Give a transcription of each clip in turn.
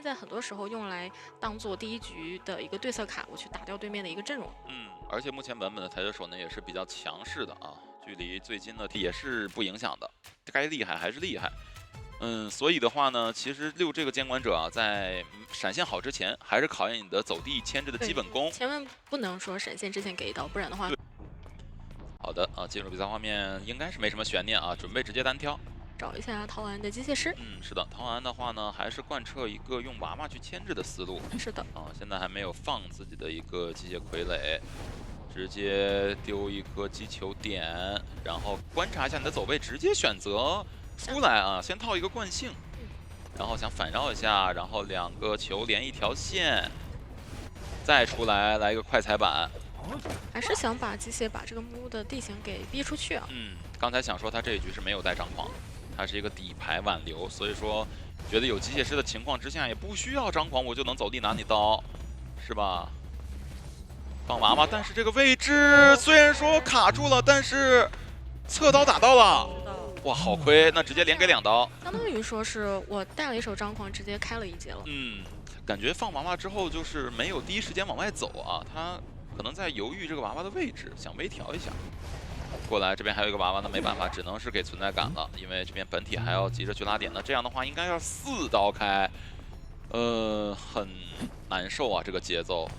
在很多时候用来当做第一局的一个对策卡，我去打掉对面的一个阵容。而且目前版本的抬脚手呢也是比较强势的啊，距离最近的也是不影响的，该厉害还是厉害。所以的话呢，其实溜这个监管者啊，在闪现好之前，还是考验你的走地牵制的基本功。千万不能说闪现之前给一刀，不然的话。好的啊，进入比赛画面应该是没什么悬念啊，准备直接单挑。找一下陶安的机械师。是的，陶安的话呢，还是贯彻一个用娃娃去牵制的思路。是的。现在还没有放自己的一个机械傀儡，直接丢一颗击球点，然后观察一下你的走位，直接选择出来啊，先套一个惯性，然后想反绕一下，然后2个球连一条线，再出来来一个快踩板。还是想把机械把这个木的地形给逼出去啊。刚才想说他这一局是没有带张狂，他是一个底牌挽留，所以说觉得有机械师的情况之下，也不需要张狂，我就能走地拿你刀，是吧？放娃娃，但是这个位置虽然说卡住了，但是侧刀打到了，哇，好亏！那直接连给2刀，相当于说是我带了一手张狂，直接开了一劫了。感觉放娃娃之后就是没有第一时间往外走啊，他可能在犹豫这个娃娃的位置，想微调一下。过来这边还有一个娃娃，那没办法，只能是给存在感了，因为这边本体还要急着去拉点呢。这样的话应该要4刀开，很难受啊，这个节奏。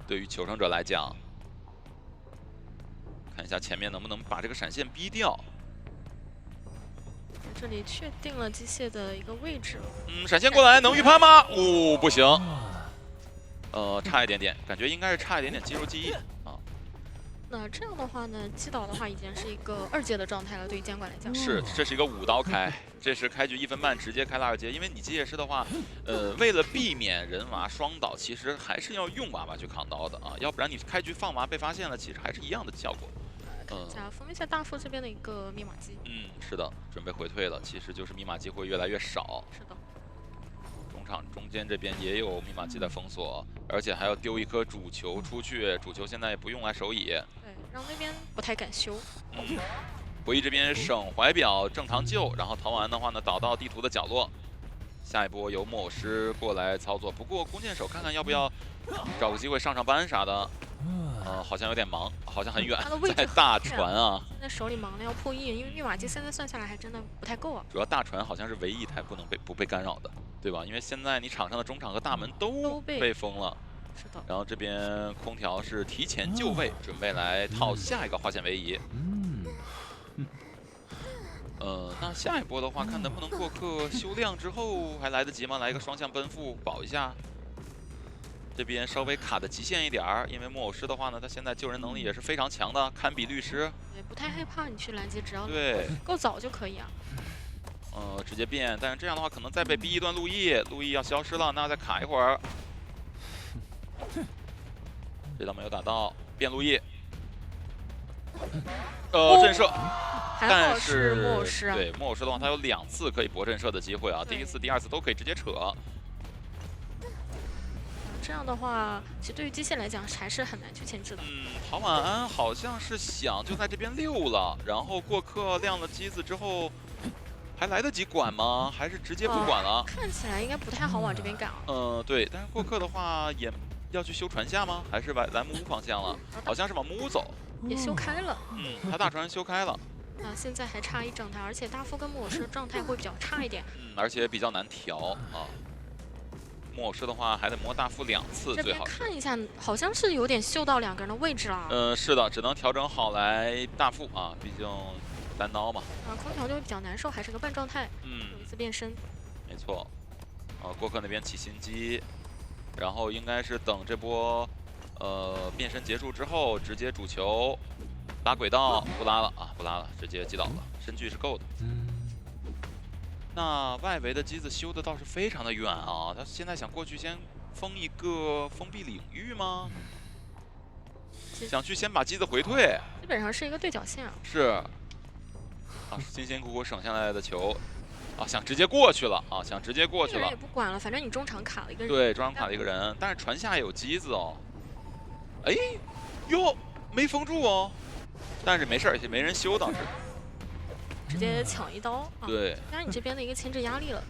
对于求生者来讲，看一下前面能不能把这个闪现逼掉。这里确定了机械的一个位置。闪现过来能预判吗？不行。差一点点，感觉应该是差一点点肌肉记忆啊。那这样的话呢，击倒的话已经是一个2阶的状态了，对于监管来讲。是，这是一个5刀开，这是开局1分半直接开了2阶，因为你机械师的话，为了避免人娃双倒，其实还是要用娃娃去扛刀的啊，要不然你开局放娃被发现了，其实还是一样的效果。看一下封一下大副这边的一个密码机。是的，准备回退了，其实就是密码机会越来越少。是的。中场中间这边也有密码机在封锁，而且还要丢一颗主球出去，主球现在也不用来手椅。对，让那边不太敢修。博弈这边省怀表正常救，然后逃完的话呢，倒到地图的角落。下一波由木偶师过来操作，不过弓箭手看看要不要找个机会上班啥的。好像有点忙，好像很远，在大船啊。现在手里忙的要破亿，因为密码机现在算下来还真的不太够啊。主要大船好像是唯一一台不被干扰的，对吧？因为现在你场上的中场和大门都被封了。是的。然后这边空调是提前就位，准备来套下一个花线位移。那下一波的话，看能不能过客修亮之后还来得及吗？来一个双向奔赴保一下。这边稍微卡的极限一点儿，因为木偶师的话呢，他现在救人能力也是非常强的，堪比律师。也不太害怕你去拦截，只要够早就可以啊。直接变，但是这样的话可能再被逼一段路易，路易要消失了，那再卡一会儿。这刀没有打到，变路易。震慑。但是木偶师对木偶师的话，他有2次可以博震慑的机会啊，第1次、第2次都可以直接扯。这样的话，其实对于机械来讲还是很难去牵制的。陶晚安好像是想就在这边溜了，然后过客亮了机子之后，还来得及管吗？还是直接不管了？看起来应该不太好往这边赶啊。对，但是过客的话也要去修船下吗？还是来木屋方向了？好像是往木屋走。也修开了。他大船修开了。现在还差一整台，而且大副跟木偶师状态会比较差一点。而且比较难调啊。木偶师的话还得磨大副2次，最好是。看一下，好像是有点嗅到2个人的位置了。是的，只能调整好来大副啊，毕竟单刀嘛。空调就会比较难受，还是个半状态。有一次变身。没错。过客那边起心机，然后应该是等这波变身结束之后，直接主球拉轨道，不拉了啊，不拉了，直接击倒了，身距是够的。那外围的机子修的倒是非常的远啊，他现在想过去先封一个封闭领域吗？想去先把机子回退，基本上是一个对角线啊。是。辛辛苦苦省下来的球，想直接过去了啊，想直接过去了。也不管了，反正你中场卡了一个人。对，中场卡了一个人，但是船下有机子哦。哟，没封住哦，但是没事儿，也没人修倒是。直接抢一刀啊！对，加上你这边的一个牵制压力了。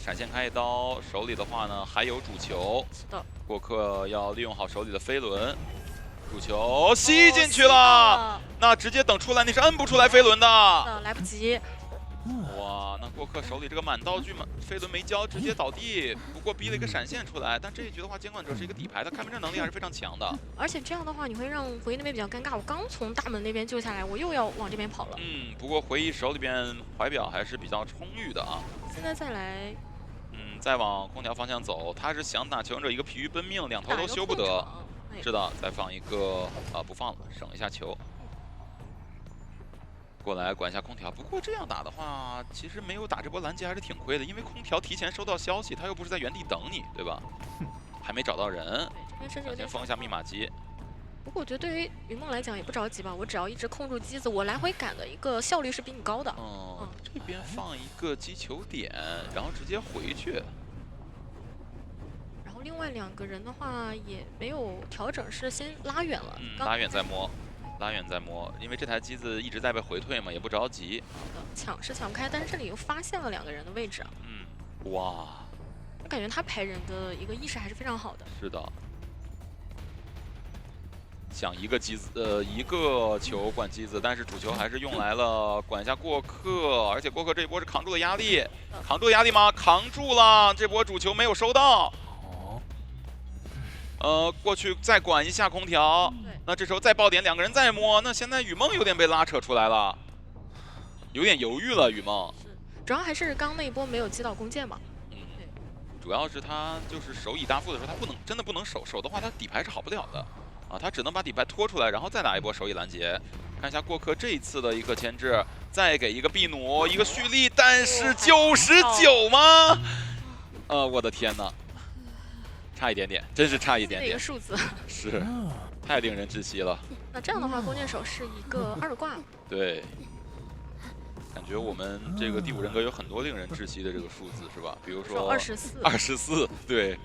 闪现开一刀，手里的话呢还有主球。是的，过客要利用好手里的飞轮，主球吸进去了，那直接等出来你是摁不出来飞轮的。来不及。哇，那过客手里这个满道具嘛，飞轮没交，直接倒地。不过逼了一个闪现出来，但这一局的话，监管者是一个底牌，他开门阵能力还是非常强的。而且这样的话，你会让回忆那边比较尴尬。我刚从大门那边救下来，我又要往这边跑了。不过回忆手里边怀表还是比较充裕的啊。现在再来，再往空调方向走，他是想打求生者一个疲于奔命，两头都修不得。是的，再放一个不放了，省一下球。过来管一下空调，不过这样打的话，其实没有打这波拦截还是挺亏的，因为空调提前收到消息，他又不是在原地等你，对吧？还没找到人，这边甚至有点先封一下密码机。不过我觉得对于云梦来讲也不着急吧，我只要一直控住机子，我来回赶的一个效率是比你高的。这边放一个击球点，然后直接回去。然后另外2个人的话也没有调整，是先拉远了，拉远再摸。拉远再摸，因为这台机子一直在被回退嘛，也不着急。抢是抢不开，但是这里又发现了2个人的位置。哇！我感觉他排人的一个意识还是非常好的。是的。想一个机子，一个球管机子，但是主球还是用来了管一下过客，而且过客这一波是扛住了压力，扛住压力吗？扛住了，这波主球没有收到。过去再管一下空调。那这时候再爆点，2个人再摸，那现在雨梦有点被拉扯出来了，有点犹豫了。雨梦是，主要还是刚那一波没有击到弓箭嘛。对，主要是他就是手以大负的时候，他真的不能守的话，他底牌是好不了的啊，他只能把底牌拖出来，然后再打一波手以拦截。看一下过客这一次的一个牵制，再给一个臂弩，一个蓄力，但是99吗？我的天哪，差一点点，真是差一点点。一个数字是。太令人窒息了。那这样的话，弓箭手是一个2挂。对，感觉我们这个第5人格有很多令人窒息的这个数字，是吧？比如说24，对，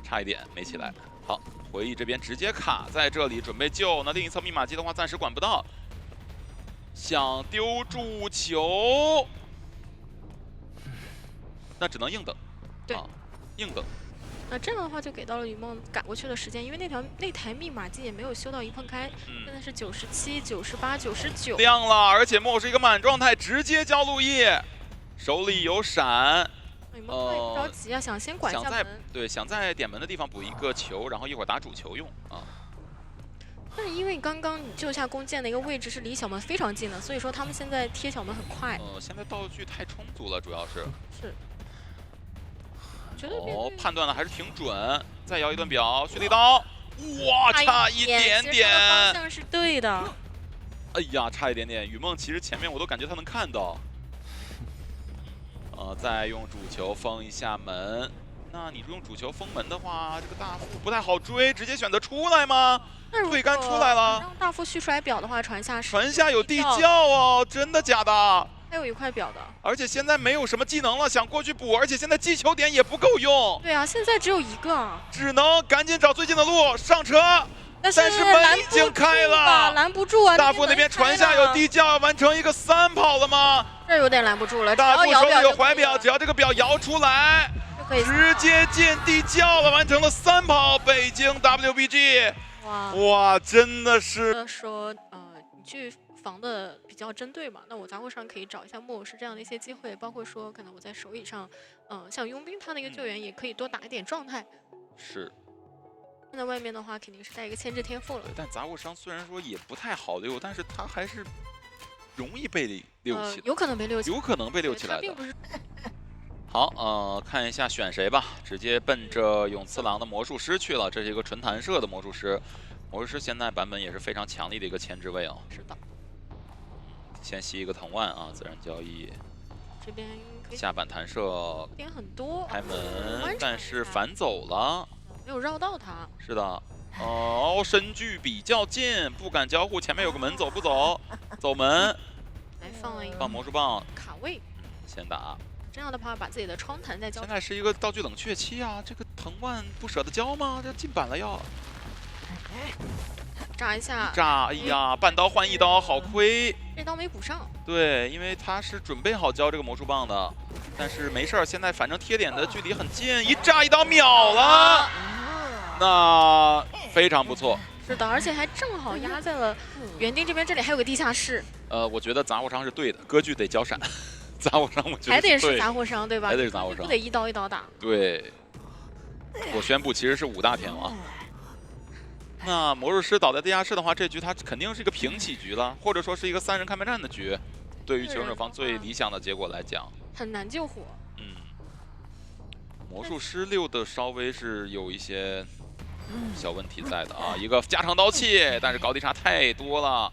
差一点没起来。好，回忆这边直接卡在这里，准备救。那另一侧密码机的话，暂时管不到。想丢住球，那只能硬等。对，硬等。那这样的话就给到了雨梦赶过去的时间，因为那台密码机也没有修到一碰开，现在是97、98、99，亮了，而且莫是一个满状态，直接交路易，手里有闪。雨梦也不着急啊，想先管一下门。想在点门的地方补一个球，然后一会儿打主球用啊。但是因为刚刚你救下弓箭的一个位置是离小门非常近的，所以说他们现在贴小门很快。现在道具太充足了，主要是。判断的还是挺准。再摇一顿表，蓄力刀，哇，差一点点。方向是对的。哎呀，差一点点。雨梦其实前面我都感觉他能看到。再用主球封一下门。那你用主球封门的话，这个大副不太好追，直接选择出来吗？对杆出来了。让大副蓄出来表的话，传下有地窖哦，真的假的？还有一块表的，而且现在没有什么技能了，想过去补，而且现在击球点也不够用。对啊，现在只有1个，只能赶紧找最近的路上车。但是门已经开了，拦不住啊！大副那边传下有地窖，要完成一个3跑了吗？这有点拦不住了。大副手里有怀表，只要这个表摇出来，直接进地窖了，完成了3跑。北京 WBG， 哇，真的是说你去防的比较针对嘛，那我杂货上可以找一下木偶师这样的一些机会，包括说可能我在手椅上，像佣兵他那个救援也可以多打一点状态。是。现在外面的话肯定是带一个牵制天赋了。但杂物商虽然说也不太好溜，但是他还是容易被溜起来。有可能被溜起来。有可能被溜起来的。并不是。好，看一下选谁吧，直接奔着永次郎的魔术师去了。这是一个纯弹射的魔术师，魔术师现在版本也是非常强力的一个牵制位啊。是的。先吸一个藤蔓啊，自然交易。这边下板弹射点很多，开门，但是反走了，没有绕到他。是的，身距比较近，不敢交互。前面有个门，走不走？走门。来放魔术棒卡位，先打。这样的话，把自己的窗弹再交。现在是一个道具冷却期啊，这个藤蔓不舍得交吗？这进板了要。炸一下，哎呀，半刀换1刀，好亏。这刀没补上。对，因为他是准备好交这个魔术棒的。但是没事儿，现在反正贴点的距离很近，一炸一刀秒了，那非常不错。是的，而且还正好压在了园丁这边，这里还有个地下室。我觉得杂货商是对的，割据得交闪，杂货商我觉得还得是对杂货商对吧？还得是杂货商，不得一刀一刀打。对，我宣布其实是5大天王。那魔术师倒在地下室的话，这局他肯定是一个平起局了，或者说是一个3人开门战的局。对于求生者方最理想的结果来讲，很难救火。魔术师6的稍微是有一些小问题在的啊，一个加长刀气，但是高低差太多了，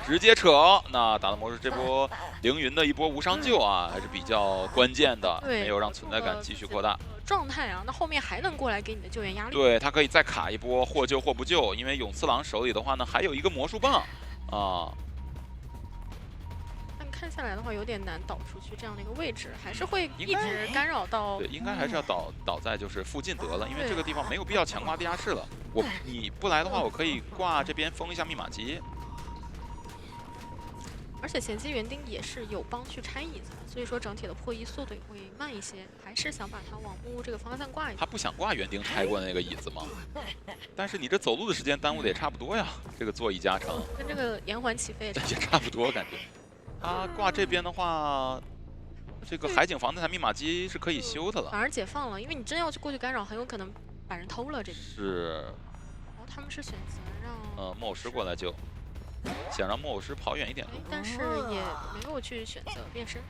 直接扯。那打的魔术这波凌云的一波无伤救啊，还是比较关键的，没有让存在感继续扩大。状态啊，那后面还能过来给你的救援压力。对他可以再卡一波，或救或不救，因为勇次郎手里的话呢，还有一个魔术棒啊。但看下来的话，有点难导出去这样的一个位置，还是会一直干扰到。对，应该还是要倒在就是附近得了，因为这个地方没有必要强挂地下室了。你不来的话，我可以挂这边封一下密码机。而且前期园丁也是有帮去拆椅子的，所以说整体的破译速度也会慢一些，还是想把它往木屋这个方向挂一下。他不想挂园丁拆过的那个椅子吗？但是你这走路的时间耽误的也差不多呀，这个座椅加成跟这个延缓起飞也差不多感觉。他挂这边的话，这个海景房那台密码机是可以修的了，反而解放了，因为你真要去过去干扰，很有可能把人偷了这边。是。然后他们是选择让木偶师过来救。想让木偶师跑远一点，但是也没有去选择变身。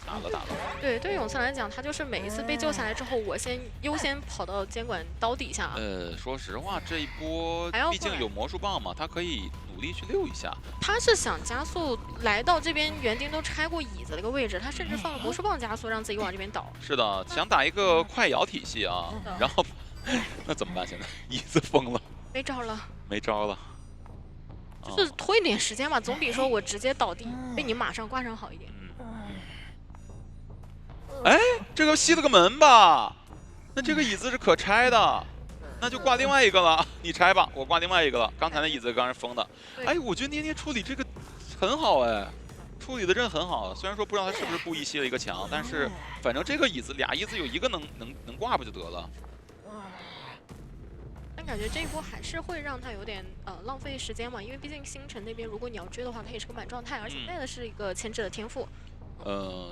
打了。对，对于勇次来讲，他就是每一次被救下来之后，我先优先跑到监管刀底下。说实话，这一波毕竟有魔术棒嘛，他可以努力去溜一下。他是想加速来到这边园丁都拆过椅子的一个位置，他甚至放了魔术棒加速，让自己往这边倒。是的，想打一个快摇体系啊，然后那怎么办？现在椅子封了，没招了，没招了。就是拖一点时间吧，总比说我直接倒地被你马上挂上好一点。哎，这个吸了个门吧？那这个椅子是可拆的，那就挂另外一个了。你拆吧，我挂另外一个了。刚才那椅子刚是封的。哎，我觉得捏捏处理这个很好哎，处理的真的很好。虽然说不知道他是不是故意吸了一个墙，但是反正这个椅子俩椅子有一个能挂不就得了。感觉这一波还是会让他有点浪费时间嘛，因为毕竟星辰那边如果你要追的话，他也是个满状态，而且带的是一个牵制的天赋。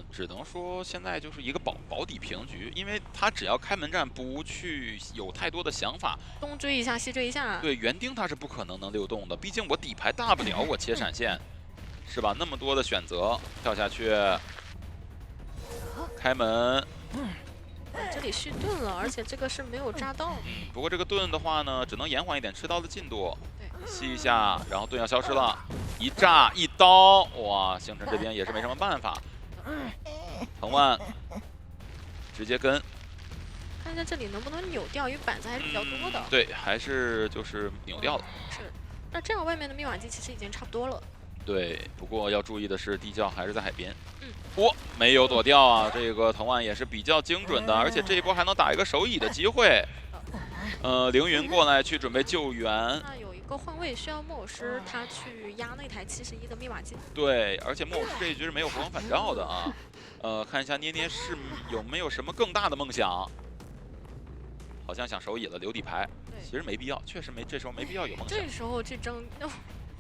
只能说现在就是一个保底平局，因为他只要开门战不去有太多的想法，东追一下西追一下。对，园丁他是不可能溜动的，毕竟我底牌大不了我切闪现，是吧？那么多的选择，跳下去，开门。这里续盾了，而且这个是没有扎到。不过这个盾的话呢，只能延缓一点吃刀的进度。吸一下，然后盾要消失了，一炸一刀，哇！星辰这边也是没什么办法。藤蔓直接跟，看一下这里能不能扭掉，因为板子还是比较多的。对，还是就是扭掉了。是，那这样外面的密码机其实已经差不多了。对，不过要注意的是，地窖还是在海边。没有躲掉啊！这个藤蔓也是比较精准的，而且这一波还能打一个手椅的机会。凌云过来去准备救援。那有一个换位需要木偶师他去压那台71的密码机。对，而且木偶师这一局是没有回光返照的啊。看一下捏捏是有没有什么更大的梦想？好像想手椅了，留底牌。其实没必要，确实这时候没必要有梦想。这时候去争，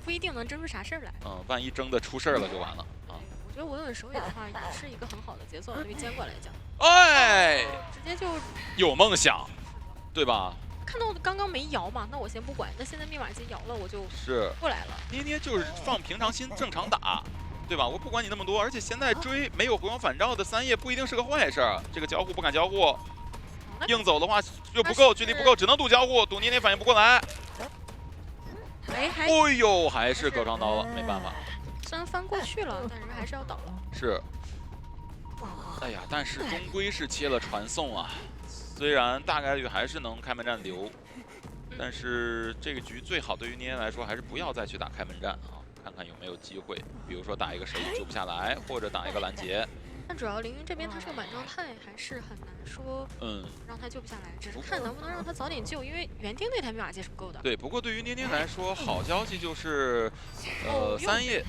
不一定能争出啥事儿来。万一争的出事儿了就完了啊。我觉得稳稳手椅的话，也是一个很好的节奏，对于监管来讲。哎，直接就有梦想，对吧？看到刚刚没摇嘛，那我先不管。那现在密码机摇了，我就是过来了。捏捏就是放平常心，正常打，对吧？我不管你那么多，而且现在追没有回光返照的3叶不一定是个坏事儿。这个交互不敢交互，硬走的话又不够，距离不够，只能赌交互，赌捏捏反应不过来。哎呦，还是隔窗刀了，没办法。虽然翻过去了，但人还是要倒了。是。哎呀，但是终归是切了传送啊。虽然大概率还是能开门战留，但是这个局最好对于捏捏来说还是不要再去打开门战啊，看看有没有机会，比如说打一个手椅救不下来，或者打一个拦截。但主要凌云这边他是个满状态，还是很难说让他救不下来，只是看能不能让他早点救，因为园丁那台密码机是不够的。对，不过对于捏捏来说，好消息就是，3叶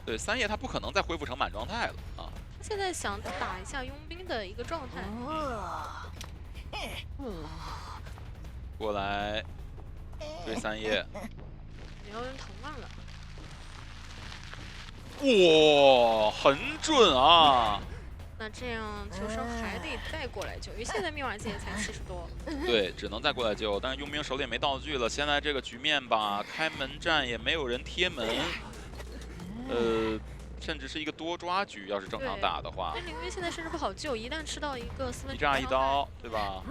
对3叶他不可能再恢复成满状态了啊。现在想打一下佣兵的一个状态。过来追3叶，你要用藤蔓了。哇，很准啊！那这样求生还得再过来救，因为现在密码机也才70多。对，只能再过来救，但是佣兵手里也没道具了。现在这个局面吧，开门战也没有人贴门，甚至是一个多抓局，要是正常打的话。但凌云现在甚至不好救，一旦吃到一个4分一炸一刀，对吧？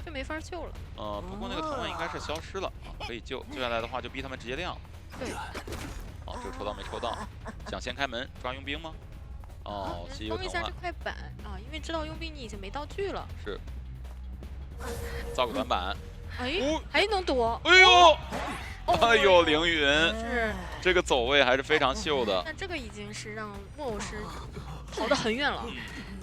就没法救了。不过那个藤蔓应该是消失了啊，可以救。救下来的话就逼他们直接亮。对。哦，这个抽到没抽到？想先开门抓佣兵吗？哦，吸一个藤蔓。封一下这块板啊，因为知道佣兵你已经没道具了。是。造个短板。哎，还能躲。哎呦！哎呦，凌云是这个走位还是非常秀的。但这个已经是让木偶师逃得很远了，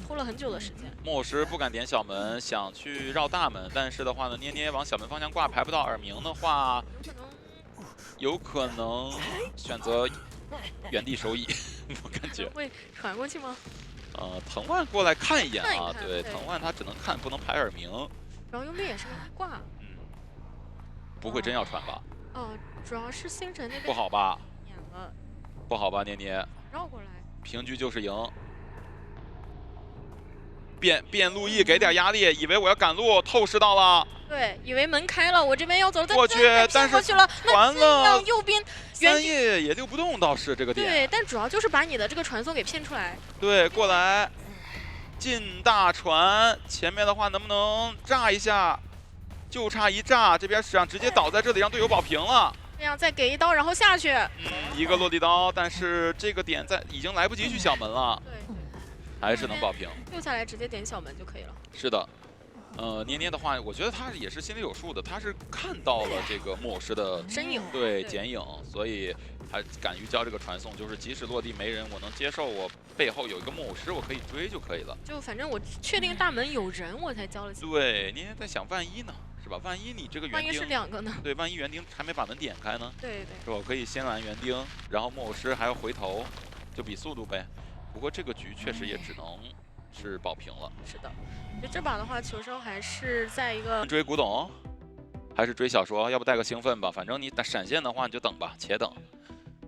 拖了很久的时间。木偶师不敢点小门，想去绕大门，但是的话呢，捏捏往小门方向挂，排不到耳鸣的话，有可能选择原地守乙。我感觉会传过去吗？藤蔓过来看一眼啊，看对，藤蔓他只能看，不能排耳鸣。然后佣兵也是没挂，不会真要传吧？哦，主要是星辰那边不好吧？演了，不好吧，捏捏？绕过来，平局就是赢。变路易给点压力，以为我要赶路，透视到了。对，以为门开了，我这边要走，过去，但是过去了，完了，右边3叶也溜不动，倒是这个点。对，但主要就是把你的这个传送给骗出来。对，过来，进大船，前面的话能不能炸一下？就差一炸，这边想直接倒在这里，让队友保平了。这样再给一刀，然后下去。一个落地刀，但是这个点已经来不及去小门了。对，还是能保平。救下来直接点小门就可以了。是的。捏捏的话，我觉得他也是心里有数的，他是看到了这个木偶师的身影，对剪影，所以他敢于交这个传送，就是即使落地没人，我能接受，我背后有一个木偶师，我可以追就可以了。就反正我确定大门有人，我才交了。对，捏捏在想万一呢，是吧？万一你这个园丁，万一是2个呢？对，万一园丁还没把门点开呢？对，是吧？我可以先拦园丁，然后木偶师还要回头，就比速度呗。不过这个局确实也只能是保平了。是的。就这把的话，求生还是在一个追古董，还是追小说？要不带个兴奋吧？反正你打闪现的话，你就等吧，且等。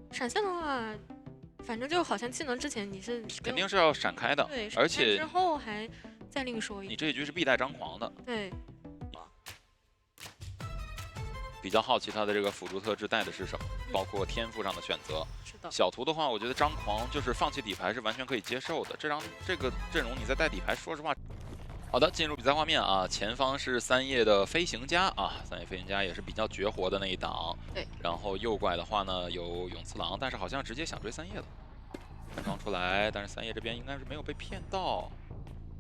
闪现的话，反正就好像技能之前你是肯定是要闪开的，对，而且之后还再另说。你这一局是必带张狂的。对。比较好奇他的这个辅助特质带的是什么，包括天赋上的选择。是的。小图的话，我觉得张狂就是放弃底牌是完全可以接受的。这个阵容你再带底牌，说实话。好的，进入比赛画面啊，前方是3叶的飞行家啊，3叶飞行家也是比较绝活的那一档。对。然后右拐的话呢有勇次郎，但是好像直接想追3叶了。安装出来，但是3叶这边应该是没有被骗到，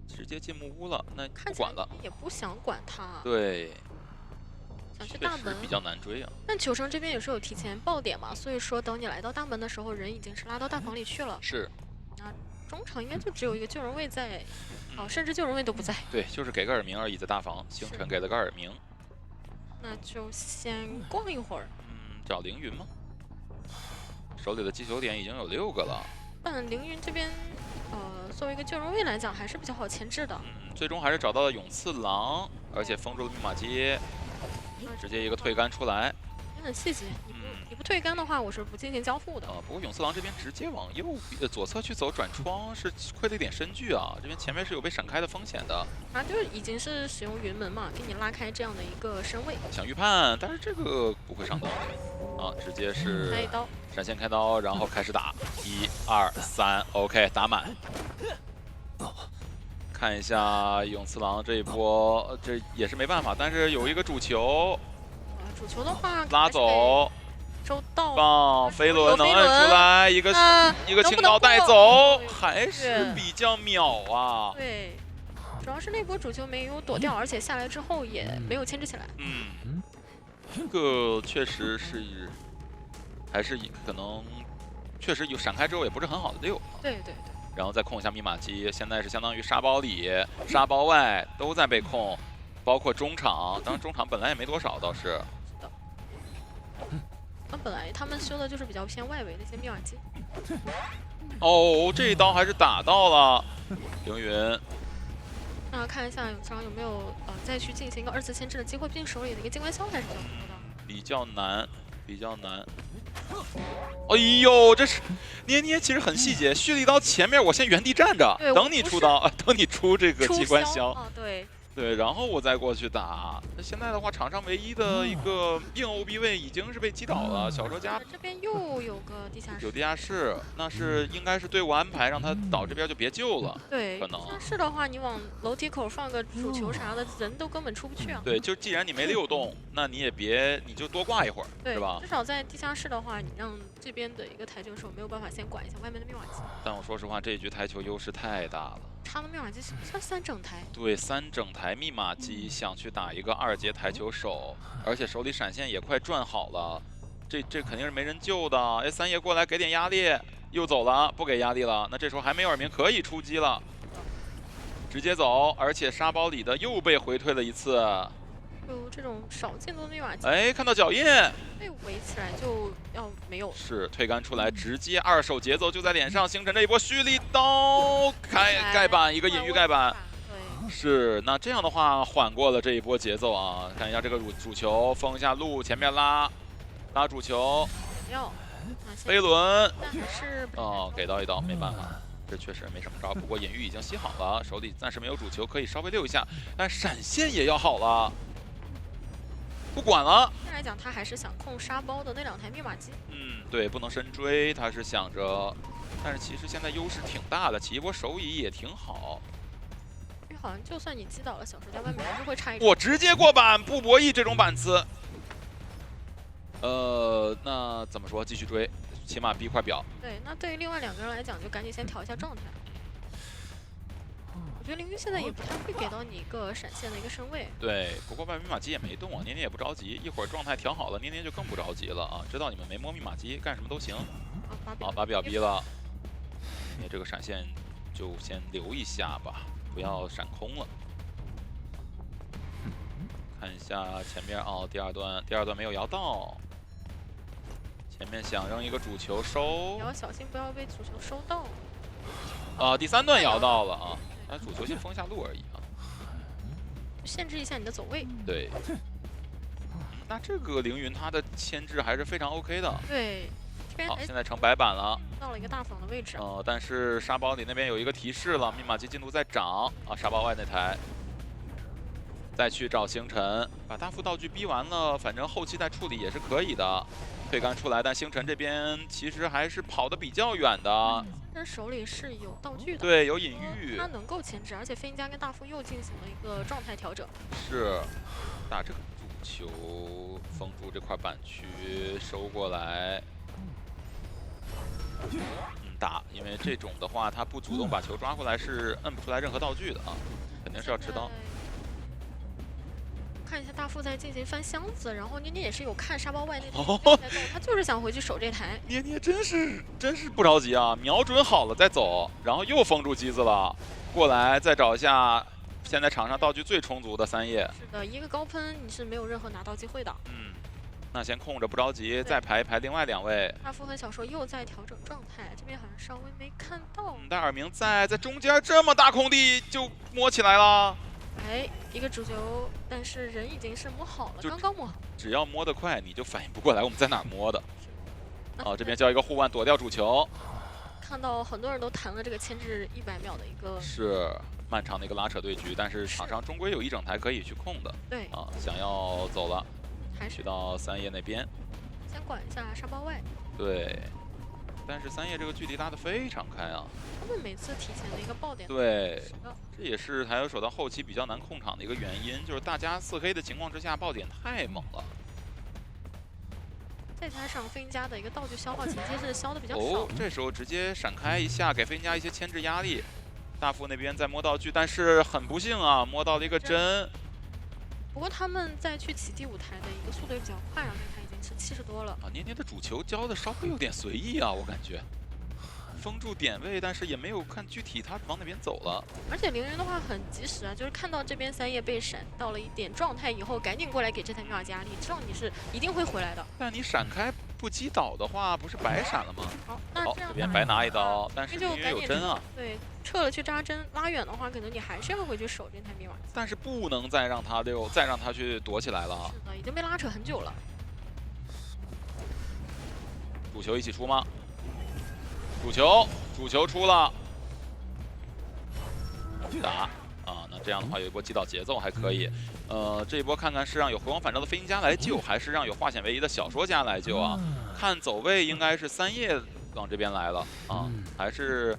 直接进木屋了，那不管了。也不想管他。对。想去大门比较难追啊。但求生这边也是有提前爆点嘛，所以说等你来到大门的时候，人已经是拉到大房里去了。是。那中场应该就只有一个救人位在。甚至救人位都不在。对，就是给个耳鸣而已，在大房，星辰给了个耳鸣。那就先逛一会儿。找凌云吗？手里的击球点已经有6个了。但凌云这边，作为一个救人位来讲，还是比较好牵制的。最终还是找到了勇次郎，而且封住了密码机，直接一个退杆出来。也很细节，你不退杆的话，我是不进行交互的。不过勇次郎这边直接往左侧去走转窗，是亏了一点身距啊。这边前面是有被闪开的风险的。就已经是使用云门嘛，给你拉开这样的一个身位。想预判，但是这个不会上当直接是开刀，闪现开刀，然后开始打，1、2、3 ，OK， 打满。看一下勇次郎这一波，这也是没办法，但是有一个主球。主球的话拉走，收到，棒，飞轮能摁出来，一个清刀带走，还是比较秒啊。对，主要是那波主球没有躲掉，而且下来之后也没有牵制起来。这个确实是，还是可能确实有闪开之后也不是很好的溜。对。然后再控一下密码机，现在是相当于沙包里、沙包外都在被控，包括中场，当然中场本来也没多少，倒是。本来他们修的就是比较偏外围的一些密码机。这一刀还是打到了，凌云那看一下永强有没有再去进行一个2次牵制的机会，毕竟手里的一个金冠销还是比较多的。比较难，比较难。哎呦，这是捏捏其实很细节，蓄力刀前面我先原地站着，等你出刀，等你出这个机关销。啊，对。对，然后我再过去打。那现在的话，场上唯一的一个硬 OB 位已经是被击倒了。小说家这边又有个地下室，有地下室，那是应该是队伍安排，让他倒这边就别救了。对，可能地下室的话，你往楼梯口放个主球啥的，人都根本出不去啊。对，就既然你没溜动，那你也别，你就多挂一会儿，是吧？至少在地下室的话，你让这边的一个台球手没有办法先管一下外面的密码机。但我说实话，这一局台球优势太大了。他的密码机算3整台，对，3整台密码机想去打一个2阶台球手，而且手里闪现也快转好了，这肯定是没人救的。哎，三叶过来给点压力，又走了，不给压力了。那这时候还没有耳鸣，可以出击了，直接走，而且沙包里的又被回退了一次。就这种少见多的密码机，哎，看到脚印，被围起来就要没有。是推杆出来，直接2手节奏就在脸上，星辰这一波蓄力刀盖板，一个隐喻盖板。对，是，那这样的话缓过了这一波节奏啊。看一下这个主球，封一下路，前面拉主球，飞轮，但还是给到一刀，没办法。这确实没什么招，不过隐喻已经吸好了，手里暂时没有主球，可以稍微溜一下，但闪现也要好了。不管了。现在来讲，他还是想控沙包的那2台密码机。对，不能深追，他是想着，但是其实现在优势挺大的，起一波手椅也挺好。因为好像就算你击倒了小手家，外面还是会差一点。我直接过板，不博弈这种板次。那怎么说？继续追，起码逼块表。对，那对于另外2个人来讲，就赶紧先调一下状态。我觉得凌云现在也不太会给到你一个闪现的一个身位。对，不过外密码机也没动啊，捏捏也不着急，一会儿状态调好了，捏捏就更不着急了啊，知道你们没摸密码机，干什么都行。好，把表逼了，你这个闪现就先留一下吧，不要闪空了。看一下前面第二段没有摇到，前面想扔一个主球收，你要小心不要被主球收到。第3段摇到了啊。主球先封一下路而已啊，限制一下你的走位。对，那这个凌云他的牵制还是非常 OK 的。对，这边好，现在成白板了，到了一个大房的位置。但是沙包里那边有一个提示了，密码机进度在涨啊，沙包外那台。再去找星辰，把大副道具逼完了，反正后期再处理也是可以的。推杆出来，但星辰这边其实还是跑得比较远的。但手里是有道具的，对，有隐喻，他能够牵制，而且飞鹰家跟大副又进行了一个状态调整。是，打这个主球封住这块板区，收过来。打，因为这种的话，他不主动把球抓过来是摁不出来任何道具的啊，肯定是要持刀。看一下大副在进行翻箱子，然后捏捏也是有看沙包外那边他就是想回去守这台。捏捏真是不着急啊，瞄准好了再走，然后又封住机子了，过来再找一下现在场上道具最充足的三叶。是的，一个高喷你是没有任何拿到机会的。那先控着不着急，再排一排另外2位。大副和小兽又在调整状态，这边好像稍微没看到。但耳鸣在中间这么大空地就摸起来了。哎，一个主球，但是人已经是摸好了，刚刚摸好。只要摸得快，你就反应不过来我们在哪儿摸的。这边交一个护腕躲掉主球。看到很多人都谈了这个牵制100秒的一个是漫长的一个拉扯对局，但是场上终归有1整台可以去控的。对想要走了，还是去到三叶那边，先管一下沙包外。对。但是三叶这个距离拉得非常开啊！他们每次提前的一个爆点，对，这也是台球手到后期比较难控场的一个原因，就是大家4黑的情况之下，爆点太猛了。再加上飞鹰家的一个道具消耗前期是消的比较少。这时候直接闪开一下，给飞鹰家一些牵制压力。大副那边在摸道具，但是很不幸啊，摸到了一个针。不过他们再去起第5台的一个速度也比较快，然后那台已经是70多了。捏捏的主球交的稍微有点随意啊，我感觉。封住点位，但是也没有看具体他往哪边走了。而且凌云的话很及时啊，就是看到这边三叶被闪到了一点状态以后，赶紧过来给这台密码机压力，这样你是一定会回来的。但你闪开不击倒的话，不是白闪了吗？好，那好，这样这边白拿一刀，但是那就明月赶紧有针啊，对，撤了去扎针，拉远的话，可能你还是要回去守这台密码机。但是不能再让他去躲起来了。是的，已经被拉扯很久了。主球一起出吗？主球出了，打啊！那这样的话有一波击倒节奏还可以。这一波看看是让有回光返照的飞行家来救，还是让有化险为夷的小说家来救啊？看走位应该是三叶往这边来了啊，还是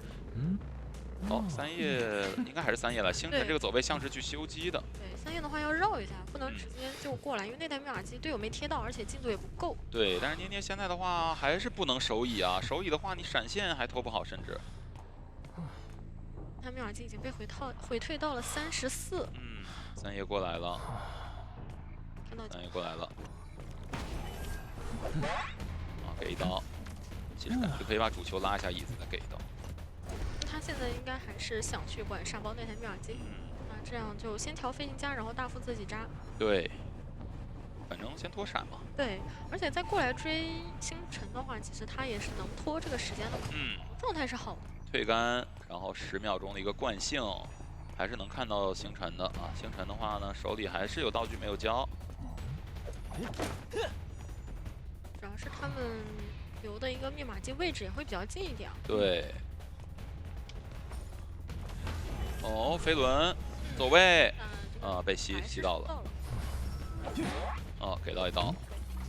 哦三叶应该还是三叶了。星辰这个走位像是去修机的。对，三叶的话要绕一下，不能直接就过来，因为那台密码机队友没贴到，而且进度也不够。对，但是捏捏现在的话还是不能手乙啊，手乙的话你闪现还拖不好，甚至。那密码机已经被回退到了34。三叶过来了，看到三叶过来了，啊，给一刀，其实感觉可以把主球拉一下椅子再给一刀。他现在应该还是想去管沙包那台密码机，那这样就先调飞行家，然后大副自己扎。对，反正先拖闪嘛。对，而且再过来追星辰的话，其实他也是能拖这个时间的嘛。状态是好的。退杆，然后10秒钟的一个惯性，还是能看到星辰的啊。星辰的话呢，手里还是有道具没有交。主要是他们留的一个密码机位置也会比较近一点。对。哦，飞轮走位啊，被吸到了。哦，给到一刀。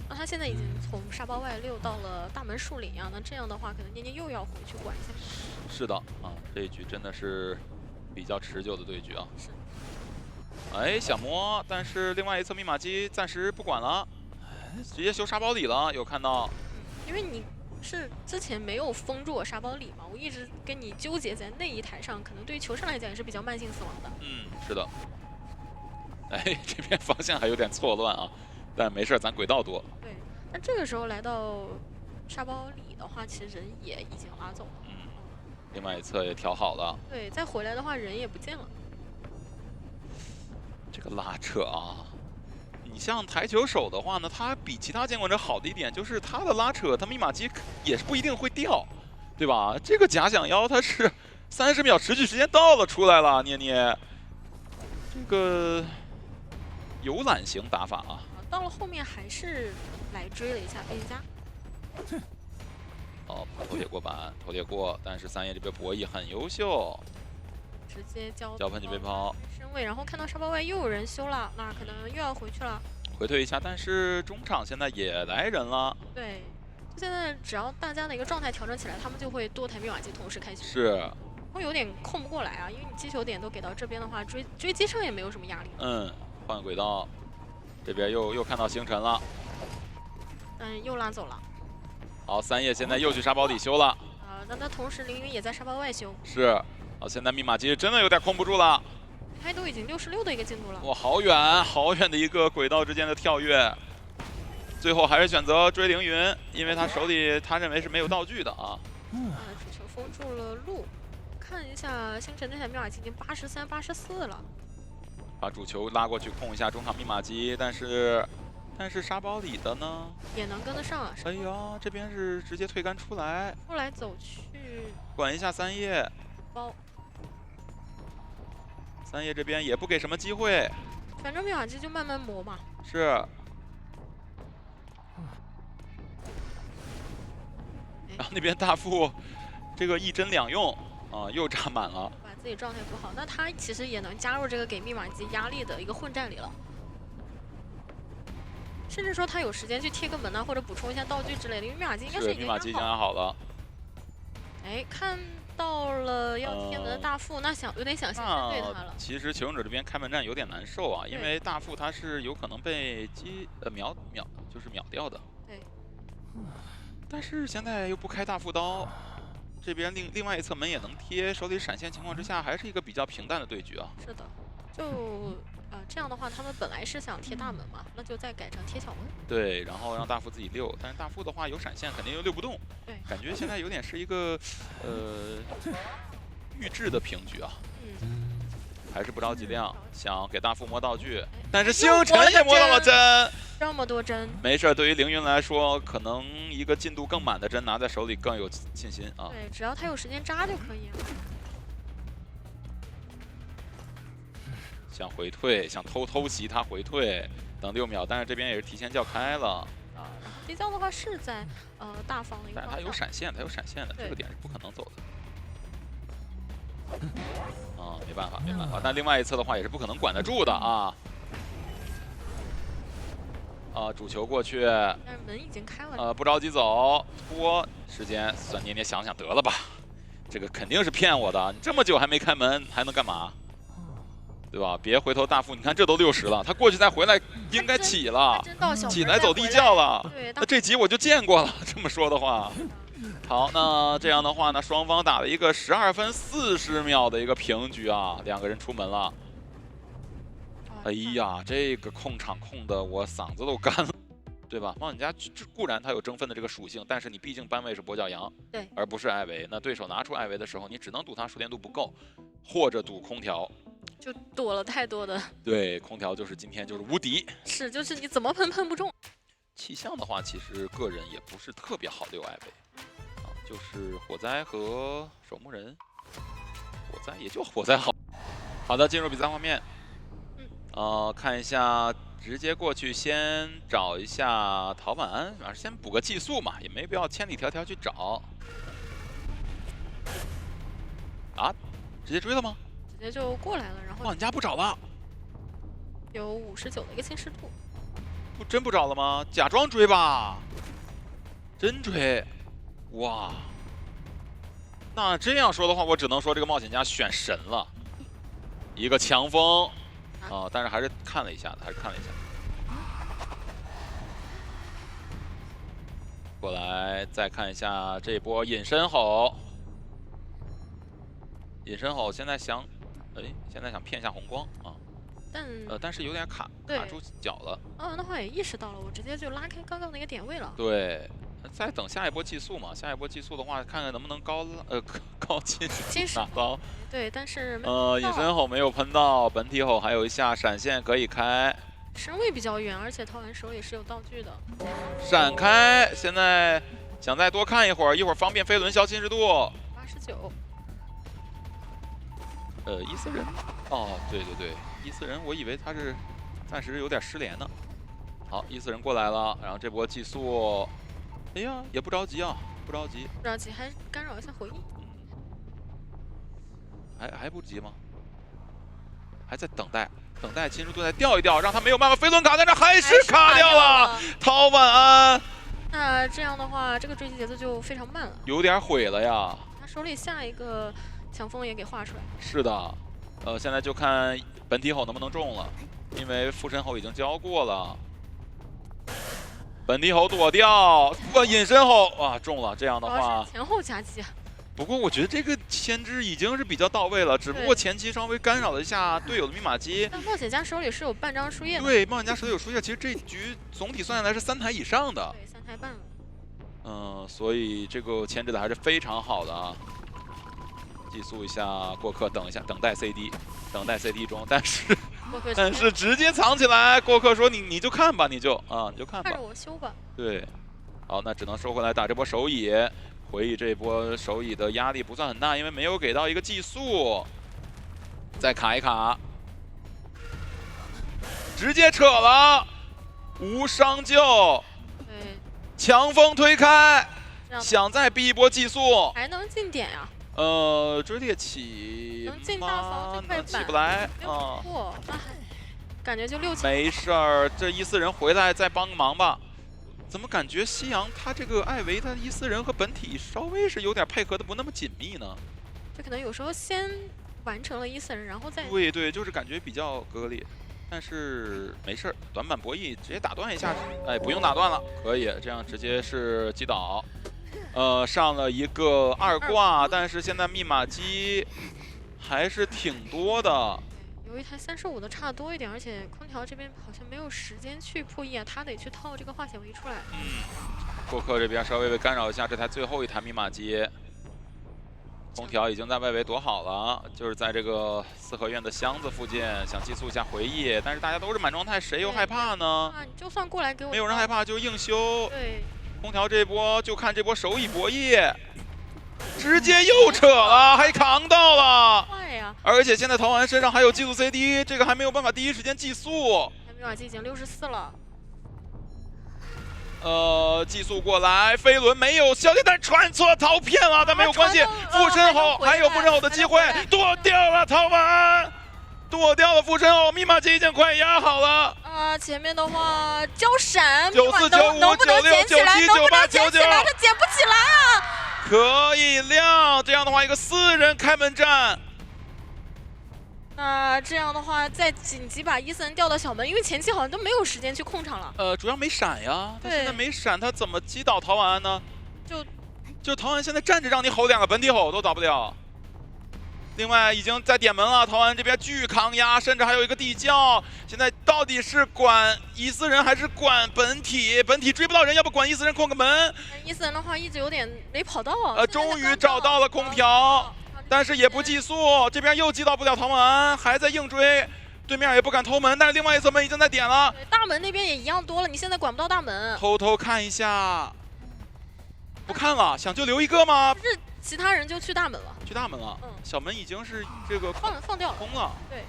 那他现在已经从沙包外溜到了大门树林啊，那这样的话，可能念念又要回去管一下。是的啊，这一局真的是比较持久的对局啊。是。哎，想摸，但是另外一侧密码机暂时不管了，直接修沙包里了，有看到。因为你是之前没有封住我沙包里嘛，我一直跟你纠结在那一台上，可能对于球胜来讲也是比较慢性死亡的。是的。哎，这边方向还有点错乱啊。但没事，咱轨道多。对，那这个时候来到沙包里的话，其实人也已经拉走了。另外一侧也调好了。对，再回来的话，人也不见了。这个拉扯啊，你像台球手的话呢，他比其他监管者好的一点就是他的拉扯，他密码机也是不一定会掉，对吧？这个假想腰他是30秒持续时间到了出来了，捏捏，这个游览型打法啊。到了后面还是来追了一下飞行家。哦，头铁过板，头铁过，但是三叶这边博弈很优秀，直接交喷气飞抛身位，然后看到沙包外又有人修了，那可能又要回去了。回退一下，但是中场现在也来人了。对，就现在只要大家的一个状态调整起来，他们就会多台密码机同时开启。是。会有点控不过来啊，因为你击球点都给到这边的话，追击上也没有什么压力。换轨道。这边又看到星辰了，又拉走了。好，三叶现在又去沙包里修了。那同时凌云也在沙包外修。是，好，现在密码机真的有点控不住了。他都已经66的一个进度了。哇，好远的一个轨道之间的跳跃，最后还是选择追凌云，因为他手里他认为是没有道具的啊。主球封住了路，看一下星辰这台密码机已经83、84了。把主球拉过去控一下中场密码机，但是沙包里的呢也能跟得上啊。哎呀，这边是直接退杆出来走去管一下三叶包。三叶这边也不给什么机会，反正密码机就慢慢磨嘛。是。然后那边大副这个一针两用啊，又炸满了。自己状态不好，那他其实也能加入这个给密码机压力的一个混战里了，甚至说他有时间去贴个门啊，或者补充一下道具之类的，因为密码机应该是已经密码机已经安好了。哎，看到了要贴门的大副，那有点想针对他了。其实求生者这边开门战有点难受啊，因为大副他是有可能被秒掉的。对。但是现在又不开大副刀。这边另外一侧门也能贴，手里闪现情况之下，还是一个比较平淡的对局啊。是的，就这样的话，他们本来是想贴大门嘛，那就再改成贴小门。对，然后让大副自己溜，但是大副的话有闪现，肯定又溜不动。对，感觉现在有点是一个预制的平局啊。还是不着急亮，想给大副摸道具，但是星辰也摸到了针。这么多针，没事，对于凌云来说，可能一个进度更满的针拿在手里更有信心啊。对，只要他有时间扎就可以了。想回退，想偷袭他回退，等6秒，但是这边也是提前叫开了。然后地窖的话是在大房的一个但是他有闪现，他有闪现的，对这个点是不可能走的。啊，没办法，没办法。但另外一侧的话也是不可能管得住的啊。主球过去，但是门已经开了。不着急走，拖时间，算捏捏想想得了吧。这个肯定是骗我的，你这么久还没开门，还能干嘛？对吧？别回头大副，你看这都60了，他过去再回来应该起了，起来走地窖了。对，那这集我就见过了。这么说的话，好，那这样的话呢，双方打了一个12分40秒的一个平局啊，2个人出门了。哎呀，这个控场控的我嗓子都干了，对吧？冒险家固然他有争分的这个属性，但是你毕竟班位是跛脚羊，对，而不是艾维。那对手拿出艾维的时候，你只能赌他熟练度不够，或者赌空调。就躲了太多的。对，空调就是今天就是无敌。是，就是你怎么喷不中。气象的话，其实个人也不是特别好溜艾维，就是火灾和守墓人。火灾也就火灾好。好的，进入比赛画面。看一下，直接过去先找一下陶晚安，反正先补个寄宿嘛，也没必要千里迢迢去找。啊，直接追了吗？直接就过来了，然后冒险家不找了，有59的一个侵蚀度。真不找了吗？假装追吧，真追，哇！那这样说的话，我只能说这个冒险家选神了，一个强风。但是还是看了一下的，过来再看一下这波隐身吼，现在想，现在想骗一下红光啊，但是有点卡住脚了。那话也意识到了，我直接就拉开刚刚那个点位了。对，再等下一波寄宿嘛，下一波寄宿的话，看看能不能高侵拿到。对，但是隐身吼没有喷到，本体吼还有一下闪现可以开，身位比较远，而且陶完手也是有道具的。闪开，现在想再多看一会儿方便飞轮消侵蚀度。89。伊斯人，对，伊斯人，我以为他是暂时有点失联呢。好，伊斯人过来了，然后这波寄宿，哎呀，也不着急啊，不着急，还干扰一下回忆。还不急吗？还在等待侵蚀度再掉一掉，让他没有办法飞轮卡，但是还是卡掉了。陶晚安，那这样的话，这个追击节奏就非常慢了，有点毁了呀。他手里下一个强风也给画出来。是的，现在就看本体吼能不能中了，因为附身吼已经交过了。本体吼躲掉，隐身吼中了。这样的话，前后夹击。不过我觉得这个牵制已经是比较到位了，只不过前期稍微干扰了一下队友的密码机。但冒险家手里是有半张书页的。对，冒险家手里有书页，其实这局总体算下来是3台以上的。对，3台半了。所以这个牵制的还是非常好的啊。寄宿一下过客，等一下，等待 CD 中，但是直接藏起来。过客说你就看吧，你就看吧，看着我修吧。对，好，那只能收回来打这波手乙。回忆这波手乙的压力不算很大，因为没有给到一个寄宿，再卡一卡，直接扯了，无伤救，对，强风推开，想再逼一波寄宿，还能进点呀？追猎起能进大房这块板，起不来啊，感觉就6000。没事儿，这伊斯人回来再帮个忙吧。怎么感觉西洋他这个艾维他伊斯人和本体稍微是有点配合的不那么紧密呢？就可能有时候先完成了伊斯人，然后再对，就是感觉比较割裂。但是没事儿，短板博弈直接打断一下，不用打断了，可以这样直接是击倒。上了一个2挂，但是现在密码机还是挺多的。有一台35的差多一点，而且空调这边好像没有时间去破译啊，他得去套这个化险为出来。过客这边稍微被干扰一下这台最后一台密码机，空调已经在外围躲好了，就是在这个四合院的箱子附近，想寄宿一下回忆。但是大家都是满状态，谁又害怕呢？啊，你就算过来给我，没有人害怕，就硬修。对，空调这波就看这波手椅博弈，直接又扯了，还扛到了。快呀！而且现在陶完身上还有寄宿 CD， 这个还没有办法第一时间寄宿。密码机已经64了。寄宿过来，飞轮没有消息，但穿错逃骗了，但没有关系。附身后还有附身后的机会，躲掉了陶完，躲掉了附身后，密码机已经快压好了。前面的话交闪，94、95、能不能捡起来？ 96、97、能不能98、捡起来？他捡不起来啊！可以亮，这样的话一个4人开门战。那这样的话，再紧急把伊森调到小门，因为前期好像都没有时间去控场了。主要没闪呀，他现在没闪，他怎么击倒陶完呢？就陶完现在站着让你吼2个本体吼都倒不了。另外已经在点门了，陶完这边巨抗压，甚至还有一个地窖。现在到底是管伊斯人还是管本体？本体追不到人，要不管伊斯人控个门？伊斯人的话一直有点没跑到。终于找到了空调。但是也不寄宿，这边又击倒不了唐文，还在硬追，对面也不敢偷门，但是另外一侧门已经在点了。大门那边也一样多了，你现在管不到大门。偷偷看一下，不看了，想就留一个吗？不是，其他人就去大门了。去大门了，小门已经是这个放掉了，空了。对，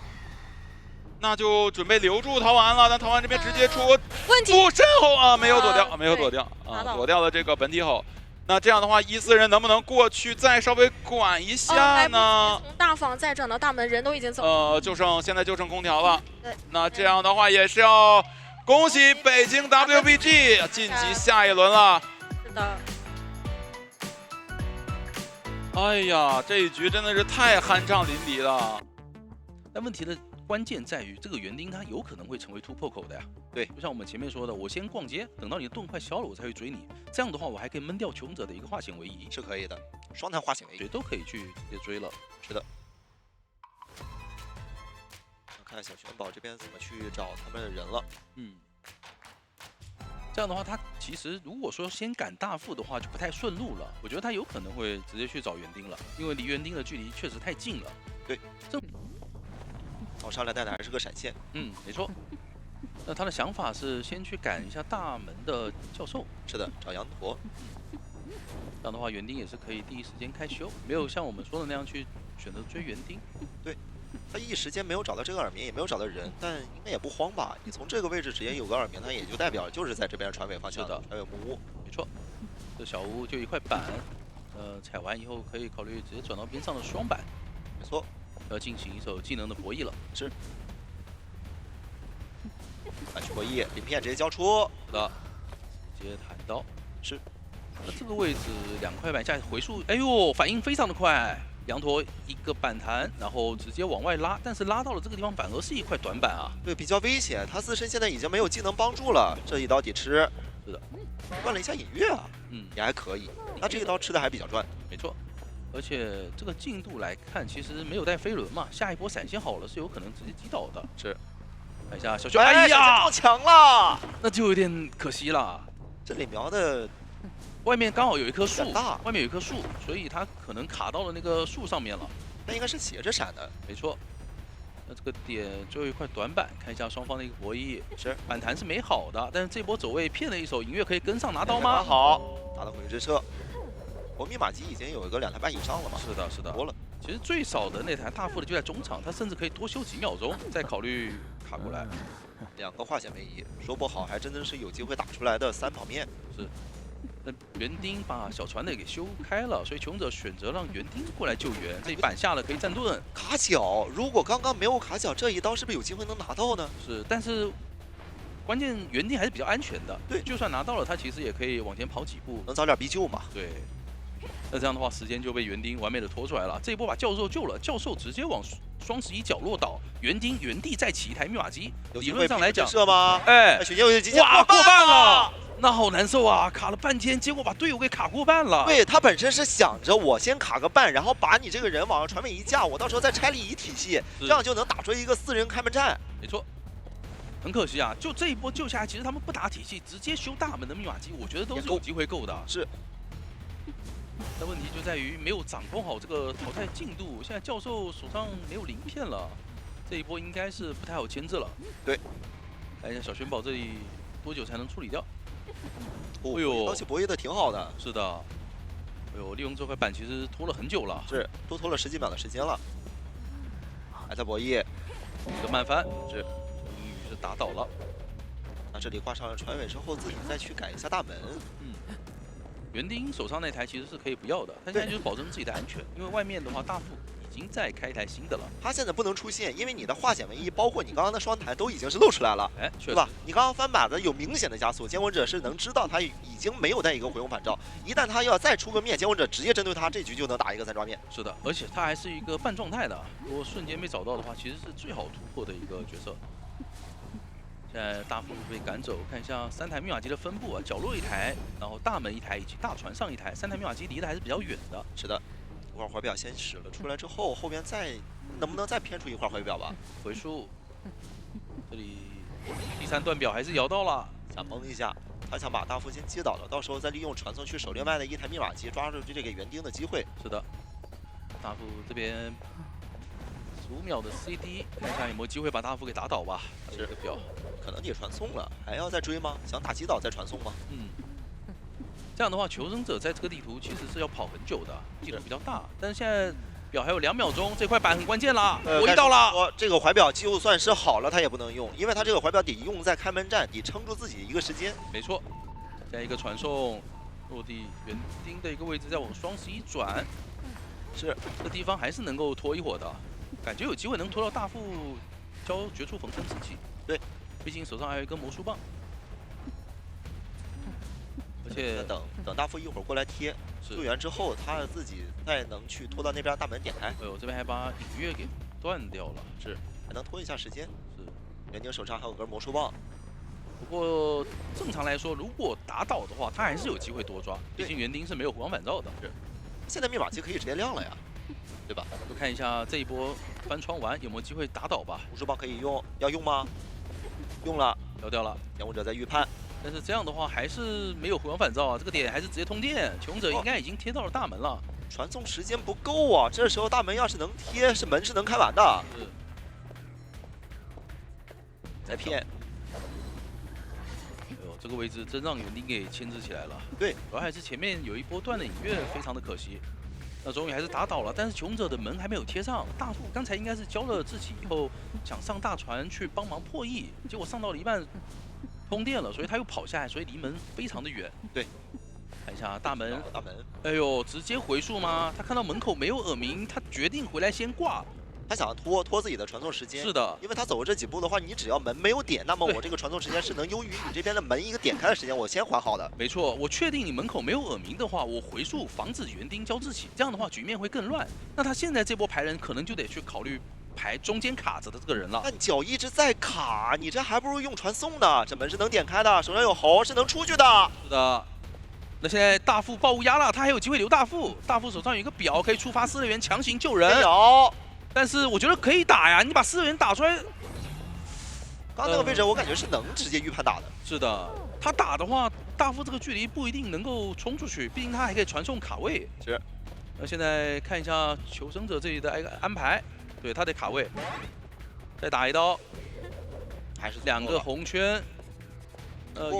那就准备留住陶完了，但陶完这边直接出问题附身吼啊，没有躲掉，没有躲掉啊，躲掉了这个本体吼。那这样的话，伊斯人能不能过去再稍微管一下呢？从大房再转到大门，人都已经走了。现在就剩空调了。对。那这样的话也是要恭喜北京 WBG 晋级下一轮了。是的。哎呀，这一局真的是太酣畅淋漓了。但问题的关键在于，这个园丁他有可能会成为突破口的呀。对，就像我们前面说的，我先逛街，等到你的盾快消了，我才会追你。这样的话，我还可以闷掉穷者的一个化险为夷，是可以的，双弹化险为夷，对，都可以去直接追了。是的。看小玄宝这边怎么去找他们的人了。这样的话，他其实如果说先赶大副的话，就不太顺路了。我觉得他有可能会直接去找园丁了，因为离园丁的距离确实太近了。对，上来带的还是个闪现。没错。那他的想法是先去赶一下大门的教授。是的，找羊驼。这样的话，园丁也是可以第一时间开修，没有像我们说的那样去选择追园丁。对。他一时间没有找到这个耳鸣，也没有找到人，但应该也不慌吧？你从这个位置直接有个耳鸣，它也就代表就是在这边船尾方向的船尾木屋。没错，这小屋就一块板，踩完以后可以考虑直接转到边上的双板。没错，要进行一手技能的博弈了。是。反去博弈，鳞片直接交出。是的，直接弹刀。是。那这个位置2块板下回速，哎呦，反应非常的快。羊驼一个板弹，然后直接往外拉，但是拉到了这个地方反而是一块短板啊。对，比较危险。他自身现在已经没有技能帮助了，这一刀得吃。是的，断了一下隐月啊，也还可以。他这一刀吃的还比较赚。没错，而且这个进度来看，其实没有带飞轮嘛，下一波闪现好了是有可能直接击倒的。是，看一下小熊，哎呀，撞墙了，那就有点可惜了。这里瞄的。外面刚好有一棵树，外面有一棵树，所以它可能卡到了那个树上面了。那应该是斜着闪的，没错。那这个点最后一块短板，看一下双方的一个博弈。是反弹是没好的，但是这波走位骗了一手，银月可以跟上拿刀吗？好，拿到回之车。我密码机已经有一个2台半以上了嘛？是的，是的，多了。其实最少的那台大副的就在中场，他甚至可以多修几秒钟，再考虑卡过来。2个化险为夷，说不好还真的是有机会打出来的3旁面。是。那园丁把小船的给修开了，所以穷者选择让园丁过来救援。这板下了可以站盾，卡脚。如果刚刚没有卡脚，这一刀是不是有机会能拿到呢？是，但是关键园丁还是比较安全的。对，就算拿到了，他其实也可以往前跑几步，能早点逼救嘛。对。那这样的话，时间就被园丁完美的拖出来了。这一波把教授救了，教授直接往双11角落倒，园丁原地再起一台密码机。理论上来讲，射吗？哎，雪剑直接哇，过半了。那好难受啊，卡了半天，结果把队友给卡过半了。对，他本身是想着我先卡个半，然后把你这个人往船尾一架，我到时候再拆礼仪体系，这样就能打出一个4人开门战。没错，很可惜啊，就这一波救下来，其实他们不打体系，直接修大门的密码机，我觉得都是有机会够的。是。但问题就在于没有掌控好这个淘汰进度。现在教授手上没有鳞片了，这一波应该是不太好牵制了。对，看一下小玄宝这里多久才能处理掉？哎呦，刀气博弈的挺好的。是的。哎呦，利用这块板其实拖了很久了，是都拖了10几秒的时间了。还在博弈，一个慢翻是，终于是打倒了。那这里挂上了船尾之后，自己再去改一下大门。园丁手上那台其实是可以不要的，他现在就是保证自己的安全，因为外面的话大副已经在开一台新的了。他现在不能出现，因为你的化险为夷，包括你刚刚的双台都已经是露出来了，哎，确实对吧？你刚刚翻靶的有明显的加速，监管者是能知道他已经没有带一个回笼反照，一旦他要再出个面，监管者直接针对他，这局就能打一个3抓面。是的，而且他还是一个半状态的，如果瞬间被找到的话，其实是最好突破的一个角色。现在大副被赶走，看一下3台密码机的分布啊，角落一台，然后大门一台以及大船上一台，3台密码机离得还是比较远的。是的，一块怀表先使了出来之后，后边再能不能再偏出一块怀表吧？回数，这里第3段表还是摇到了，想蒙一下，他想把大副先击倒了，到时候再利用传送去守另外的一台密码机，抓住这个园丁的机会。是的，大副这边15秒的 CD， 看一下有没有机会把大副给打倒吧。这个表可能也传送了，还要再追吗？想打击倒再传送吗？这样的话，求生者在这个地图其实是要跑很久的，地图比较大。但是现在表还有2秒钟，这块板很关键了，博弈到了。这个怀表就算是好了，他也不能用，因为他这个怀表得用在开门战，得撑住自己一个时间。没错，现在一个传送落地，园丁的一个位置再往双11转，是这地方还是能够拖一会儿的，感觉有机会能拖到大副交绝处逢生之际。对，毕竟手上还有一根魔术棒。而且等大副一会儿过来贴救援之后，他自己再能去拖到那边大门点开。哎呦，这边还把隐月给断掉了，是还能拖一下时间。是，园丁手上还有根魔术棒。不过正常来说，如果打倒的话，他还是有机会多抓，毕竟园丁是没有回光返照的。是，现在密码机可以直接亮了呀，对吧？就看一下这一波翻窗完有没有机会打倒吧。魔术棒可以用，要用吗？用了，摇掉了。监管者在预判。但是这样的话还是没有回光返照啊，这个点还是直接通电，求生者应该已经贴到了大门了。传送时间不够啊，这时候大门要是能贴，门是能开完的。是。再骗。哎呦，这个位置真让园丁给牵制起来了。对，主要还是前面有一波断的隐月，非常的可惜。那终于还是打倒了，但是求生者的门还没有贴上。大副刚才应该是交了志气以后，想上大船去帮忙破译，结果上到了一半。通电了，所以他又跑下来，所以离门非常的远。对，看一下大门，大门，哎呦，直接回溯吗？他看到门口没有耳鸣，他决定回来先挂。他想拖自己的传送时间。是的，因为他走了这几步的话，你只要门没有点，那么我这个传送时间是能优于你这边的门一个点开的时间，我先还好的。没错，我确定你门口没有耳鸣的话，我回溯防止园丁交志气，这样的话局面会更乱。那他现在这波排人可能就得去考虑。排中间卡着的这个人了，但脚一直在卡，你这还不如用传送呢。这门是能点开的，手上有猴是能出去的。是的，那现在大副爆乌鸦了，他还有机会留大副。大副手上有一个表，可以触发4人员强行救人。有，但是我觉得可以打呀，你把4人员打出来。刚那个位置我感觉是能直接预判打的。是的，他打的话，大副这个距离不一定能够冲出去，毕竟他还可以传送卡位。是。那现在看一下求生者这里的一个安排。对他得卡位，再打一刀，还是2个红圈。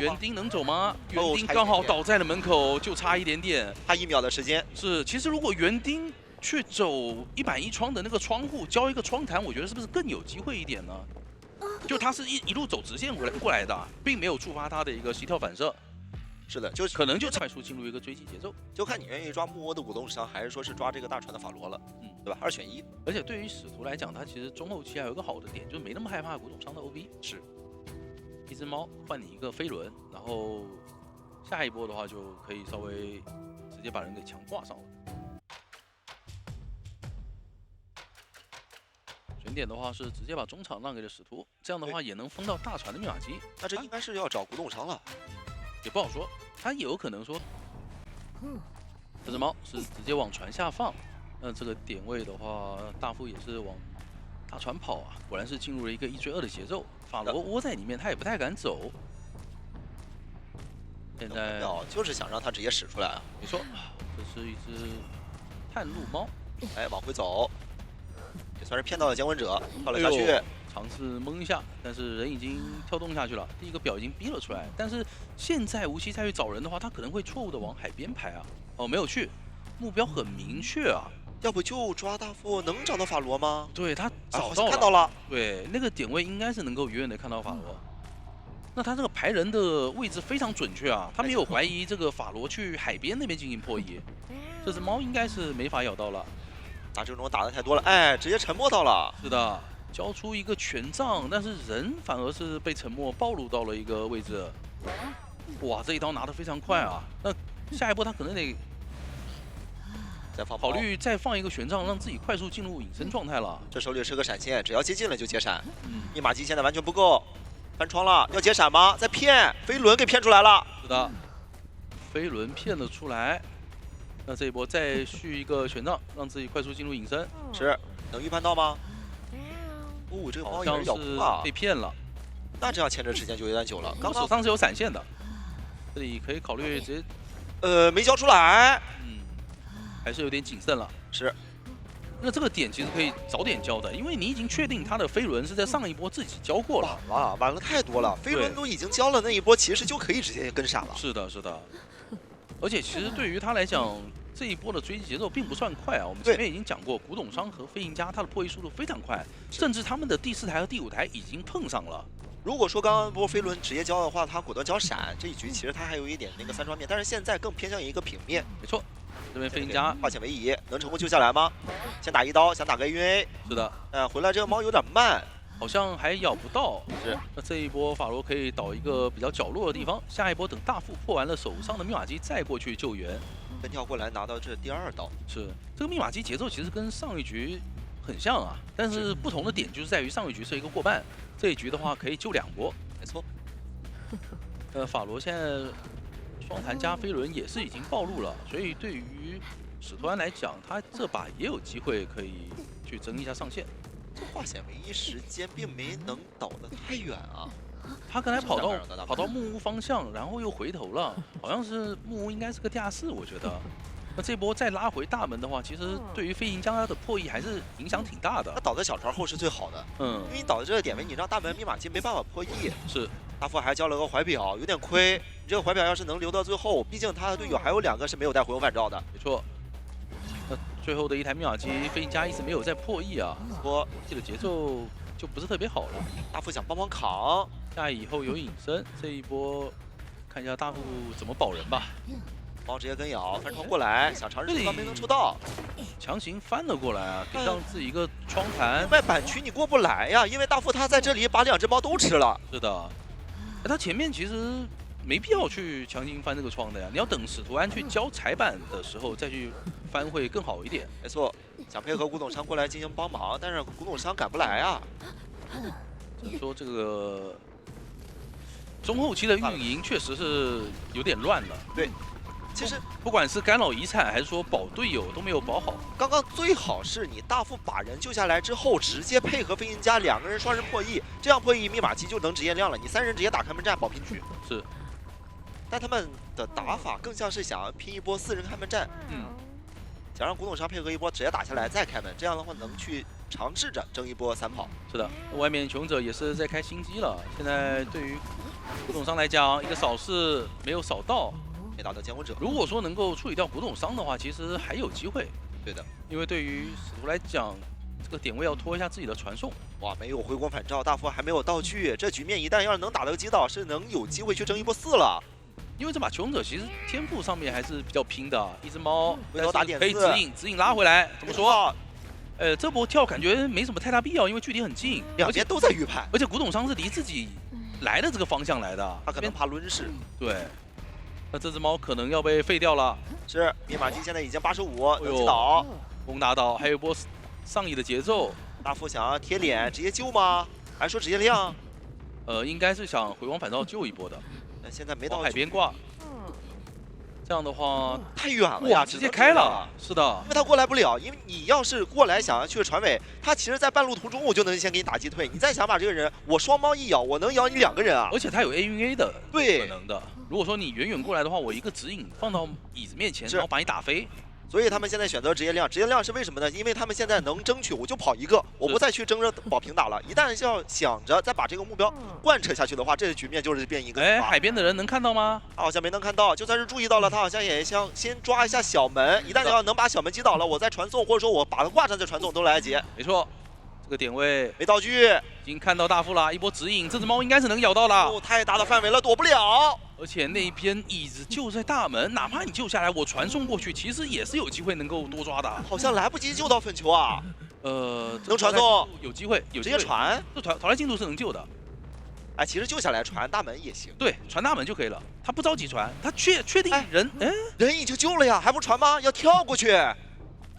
园丁能走吗？园丁刚好倒在了门口，就差一点点，差1秒的时间。是，其实如果园丁去走1板1窗的那个窗户，交一个窗台，我觉得是不是更有机会一点呢？就他是一路走直线过来的，并没有触发他的一个膝跳反射。是的，就可能就快速进入一个追击节奏，就看你愿意抓木欧的鼓动伤，还是说是抓这个大船的法罗了，对吧？2选1。而且对于使徒来讲，他其实中后期还有一个好的点，就是没那么害怕古董商的 OB。是，一只猫换你一个飞轮，然后下一波的话就可以稍微直接把人给强挂上了。选点的话是直接把中场让给了使徒，这样的话也能封到大船的密码机。那这应该是要找古董商了。也不好说，他也有可能说，这只猫是直接往船下放，那这个点位的话，大副也是往大船跑啊，果然是进入了一个1追2的节奏。法罗窝在里面，他也不太敢走。现在就是想让他直接使出来啊。没错，这是一只探路猫。哎，往回走，也算是骗到了监管者，跳了下去。尝试蒙一下，但是人已经跳动下去了，第一个表已经逼了出来。但是现在无锡再去找人的话，他可能会错误的往海边排啊。哦，没有去，目标很明确啊。要不就抓大副，能找到法罗吗？对他找到了，看到了。对，那个点位应该是能够远远的看到法罗。那他这个排人的位置非常准确啊，他没有怀疑这个法罗去海边那边进行破译。这只猫应该是没法咬到了。打这种打的太多了，哎，直接沉默到了。是的。交出一个权杖，但是人反而是被沉默暴露到了一个位置。哇，这一刀拿得非常快啊！那下一波他可能得考虑再放一个权杖，让自己快速进入隐身状态了。这手里是个闪现，只要接近了就接闪。密码机现在完全不够，翻窗了，要接闪吗？在骗，飞轮给骗出来了。是的，飞轮骗了出来。那这一波再续一个权杖，让自己快速进入隐身。是，能预判到吗？哦，这个猫也是咬哭了，被骗了。那这样牵制时间就有点久了。刚手上是有闪现的，这里可以考虑直接，没交出来。还是有点谨慎了。是。那这个点其实可以早点交的，因为你已经确定他的飞轮是在上一波自己交过了。晚了太多了，飞轮都已经交了，那一波其实就可以直接跟闪了。是的，是的。而且其实对于他来讲，这一波的追击节奏并不算快啊。我们前面已经讲过，古董商和飞行家他的破译速度非常快，甚至他们的第4台和第5台已经碰上了。如果说刚刚波飞轮直接交的话，他果断交闪，这一局其实他还有一点那个3双面，但是现在更偏向于一个平面。没错，这边飞行家化险为夷，能成功救下来吗？先打一刀，想打个 AUA。是的。回来这个猫有点慢。好像还咬不到，是。那这一波法罗可以倒一个比较角落的地方，下一波等大副破完了手上的密码机再过去救援。跟跳过来拿到这第2刀。是，这个密码机节奏其实跟上一局很像啊，但是不同的点就是在于上一局是一个过半，这一局的话可以救2波。没错。法罗现在双弹加飞轮也是已经暴露了，所以对于使徒安来讲，他这把也有机会可以去争一下上限。这化险为夷时间并没能倒得太远啊！他刚才跑到木屋方向，然后又回头了，好像是木屋应该是个地下室，我觉得。那这波再拉回大门的话，其实对于飞行家的破译还是影响挺大的。他倒在小船后是最好的，因为你倒在这个点位，你让大门密码机没办法破译。是，大副还交了个怀表，有点亏。你这个怀表要是能留到最后，毕竟他的队友还有2个是没有带回光返照的。没错。那最后的一台密码机，飞行家一直没有在破译啊，这个节奏就不是特别好了。大副想帮忙扛，下以后有隐身，这一波看一下大副怎么保人吧。猫直接跟咬，翻窗过来，想尝试这方没能抽到，强行翻了过来啊，给上自己一个窗弹。外板区你过不来呀，因为大副他在这里把2只猫都吃了。是的，他前面其实没必要去强行翻这个窗的呀，你要等使徒安去交彩板的时候再去翻会更好一点。没错，想配合古董商过来进行帮忙，但是古董商赶不来啊。只能说这个中后期的运营确实是有点乱了。对。其实不管是干扰遗产还是说保队友都没有保好。刚刚最好是你大副把人救下来之后，直接配合飞行家2个人双人破译，这样破译密码机就能直接亮了。你3人直接打开门战保平局。是。但他们的打法更像是想拼一波4人开门战。想让古董商配合一波直接打下来再开门，这样的话能去尝试着争一波3跑。是的，外面穷者也是在开心机了。现在对于古董商来讲，一个扫视没有扫到。没打到监管者。如果说能够处理掉古董商的话，其实还有机会。对的，因为对于使徒来讲，这个点位要拖一下自己的传送。哇，没有回光返照，大副还没有道具，这局面一旦要是能打到击倒，是能有机会去争一波4了。因为这把求生者其实天赋上面还是比较拼的，一只猫回头打点可以指引拉回来。怎么说？这波跳感觉没什么太大必要，因为距离很近，2边都在预判，而且古董商是离自己来的这个方向来的，他可能怕抡式。对。那这只猫可能要被废掉了。是，密码机现在已经85，能击倒，攻打倒，还有一波上移的节奏。大副想要贴脸直接救吗？还是说直接亮？应该是想回光返照救一波的。但现在没到海边挂。这样的话，太远了呀，直接开了。是的，因为他过来不了，因为你要是过来想要去船尾，他其实在半路途中我就能先给你打击退。你再想把这个人，我双猫一咬，我能咬你2个人啊！而且他有 A 晕 A 的对可能的。如果说你远远过来的话，我一个指引放到椅子面前，然后把你打飞。 所以他们现在选择职业量，职业量是为什么呢？因为他们现在能争取，我就跑一个，我不再去争着保平打了。一旦要想着再把这个目标贯彻下去的话，这个局面就是变一个。哎，海边的人能看到吗？他好像没能看到，就算是注意到了，他好像也想先抓一下小门。一旦要能把小门击倒了，我再传送，或者说我把他挂上再传送都来得及。没错，这个点位没道具，已经看到大副了，一波指引，这只猫应该是能咬到了。哦，太大的范围了，躲不了。 而且那边椅子就在大门，哪怕你救下来，我传送过去，其实也是有机会能够多抓的。好像来不及救到粉球啊。能传送，有机会，有直接传。这淘汰进度是能救的。哎，其实救下来传大门也行。对，传大门就可以了。他不着急传，他确定人，哎，人已经救了呀，还不传吗？要跳过去。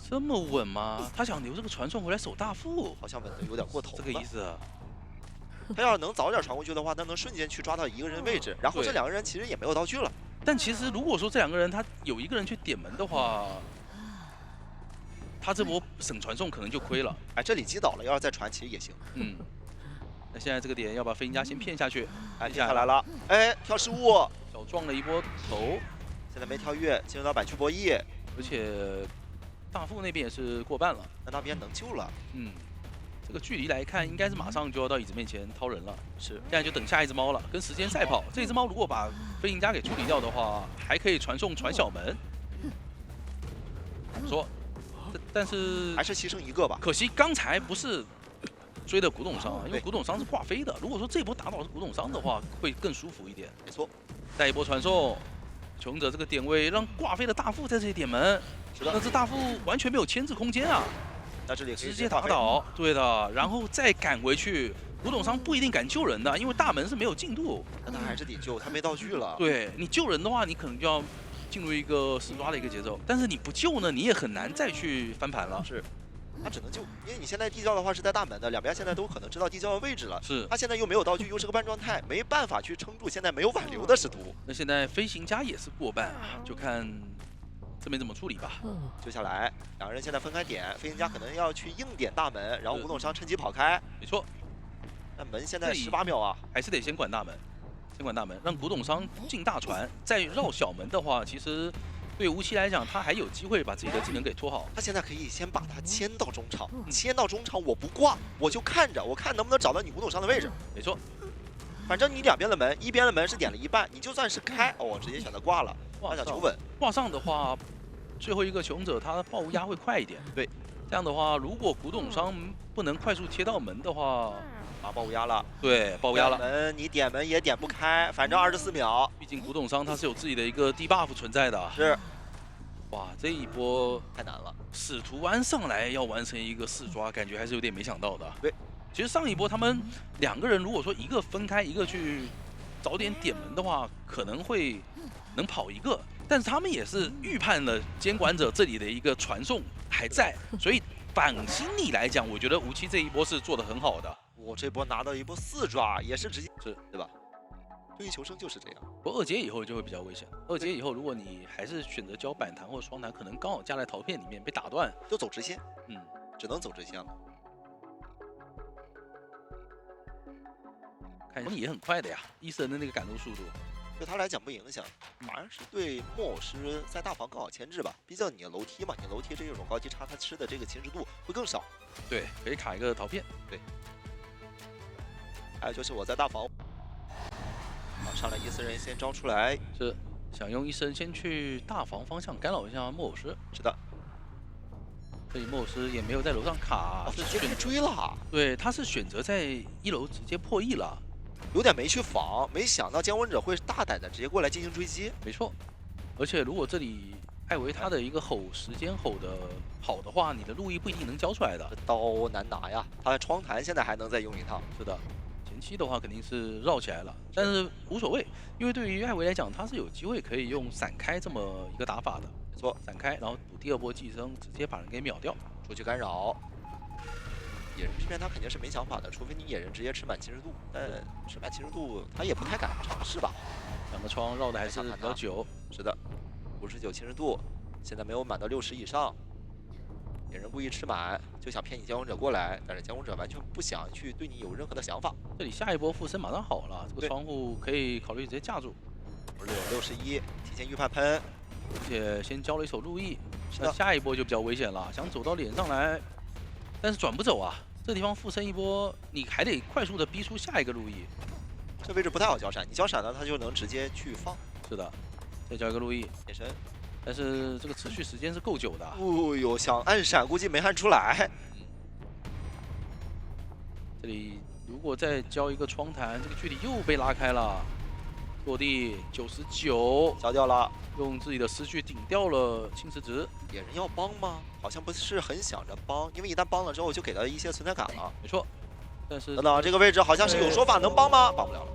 这么稳吗？他想留这个传送回来守大副，好像稳的有点过头。这个意思。 他要是能早点传过去的话，那能瞬间去抓到一个人位置，然后这2个人其实也没有道具了。但其实如果说这2个人他有一个人去点门的话，他这波省传送可能就亏了。哎，这里击倒了，要是再传其实也行。嗯。那现在这个点要把飞行家先骗下去。哎，接下来了，哎，跳失误，小撞了一波头，现在没跳跃，进入到板区博弈，而且大副那边也是过半了，那边能救了。嗯。 这个距离来看，应该是马上就要到椅子面前掏人了。是，现在就等下一只猫了，跟时间赛跑。这只猫如果把飞行家给处理掉的话，还可以传送传小门。不错，但是还是牺牲一个吧。可惜刚才不是追的古董商，因为古董商是挂飞的。如果说这波打倒是古董商的话，会更舒服一点。没错，再一波传送，穷者这个点位让挂飞的大副在这里点门，那这大副完全没有牵制空间啊。 那这里直接打倒，对的，然后再赶回去。古董商不一定敢救人的，因为大门是没有进度。那他还是得救，他没道具了。对你救人的话，你可能就要进入一个死抓的一个节奏。但是你不救呢，你也很难再去翻盘了。是，他只能救，因为你现在地窖的话是在大门的，两边现在都可能知道地窖的位置了。是，他现在又没有道具，又是个半状态，没办法去撑住现在没有挽留的使徒。那现在飞行家也是过半啊，就看。 这边怎么处理吧？救下来，2个人现在分开点，飞行家可能要去硬点大门，然后古董商趁机跑开。没错，那门现在18秒啊，还是得先管大门，先管大门，让古董商进大船，再绕小门的话，其实对吴奇来讲，他还有机会把自己的技能给拖好。他现在可以先把他牵到中场，牵到中场我不挂，我就看着，我看能不能找到你古董商的位置。没错，反正你2边的门，一边的门是点了一半，你就算是开，哦，直接选择挂了，他想求稳。挂上的话。 最后一个穷者，他爆压会快一点。对，这样的话，如果古董商不能快速贴到门的话，啊，爆压了。对，爆压了。门你点门也点不开，反正24秒。毕竟古董商他是有自己的一个地 buff 存在的。是。哇，这一波太难了。使徒湾上来要完成一个4抓，感觉还是有点没想到的。对，其实上一波他们2个人如果说一个分开，一个去早点点门的话，可能会能跑一个。 但是他们也是预判了监管者这里的一个传送还在，所以反心理来讲，我觉得吴奇这一波是做得很好的。我这波拿到一波4抓，也是直接是，对吧？对于求生就是这样。不过2阶以后就会比较危险。2阶以后，如果你还是选择交板弹或者双弹，可能刚好加在陶片里面被打断，就走直线。嗯，只能走直线了。看你也很快的呀，伊森的那个赶路速度。 对他来讲不影响，反而是对木偶师在大房更好牵制吧。毕竟你楼梯嘛，你楼梯这种高级差，他吃的这个侵蚀度会更少。对，可以卡一个陶片。对。还有就是我在大房，上来伊森人先招出来，是想用伊森先去大房方向干扰一下木偶师。是的。所以木偶师也没有在楼上卡，直接追了。对，他是选择在1楼直接破译了。 有点没去防，没想到监管者会大胆的直接过来进行追击。没错，而且如果这里艾维他的一个吼时间吼的好的话，你的路易不一定能交出来的。刀难拿呀，他的窗台现在还能再用一趟。是的，前期的话肯定是绕起来了，但是无所谓，因为对于艾维来讲，他是有机会可以用闪开这么一个打法的。没错，闪开，然后补第2波寄生，直接把人给秒掉，出去干扰。 野人这边他肯定是没想法的，除非你野人直接吃满侵蚀度，但吃满侵蚀度他也不太敢尝试吧。 2个窗绕的还是比较久。是的， 59侵蚀度，现在没有满到60以上。野人故意吃满，就想骗你监控者过来，但是监控者完全不想去对你有任何的想法。这里下一波附身马上好了，这个窗户可以考虑直接架住。 61，提前预判喷，而且先交了一手路易，是的那下一波就比较危险了，想走到脸上来，但是转不走啊。这地方附身一波，你还得快速的逼出下一个路易。这位置不太好交闪，你交闪呢，他就能直接去放。是的，再交一个路易，眼神，但是这个持续时间是够久的。哦呦，想按闪估计没按出来。这里如果再交一个窗台，这个距离又被拉开了。落地99，交掉了。用自己的失去顶掉了侵蚀值。野人要帮吗？好像不是很想着帮，因为一旦帮了之后，就给他一些存在感了。没错，但是等等，这个位置好像是有说法，能帮吗？帮不了了，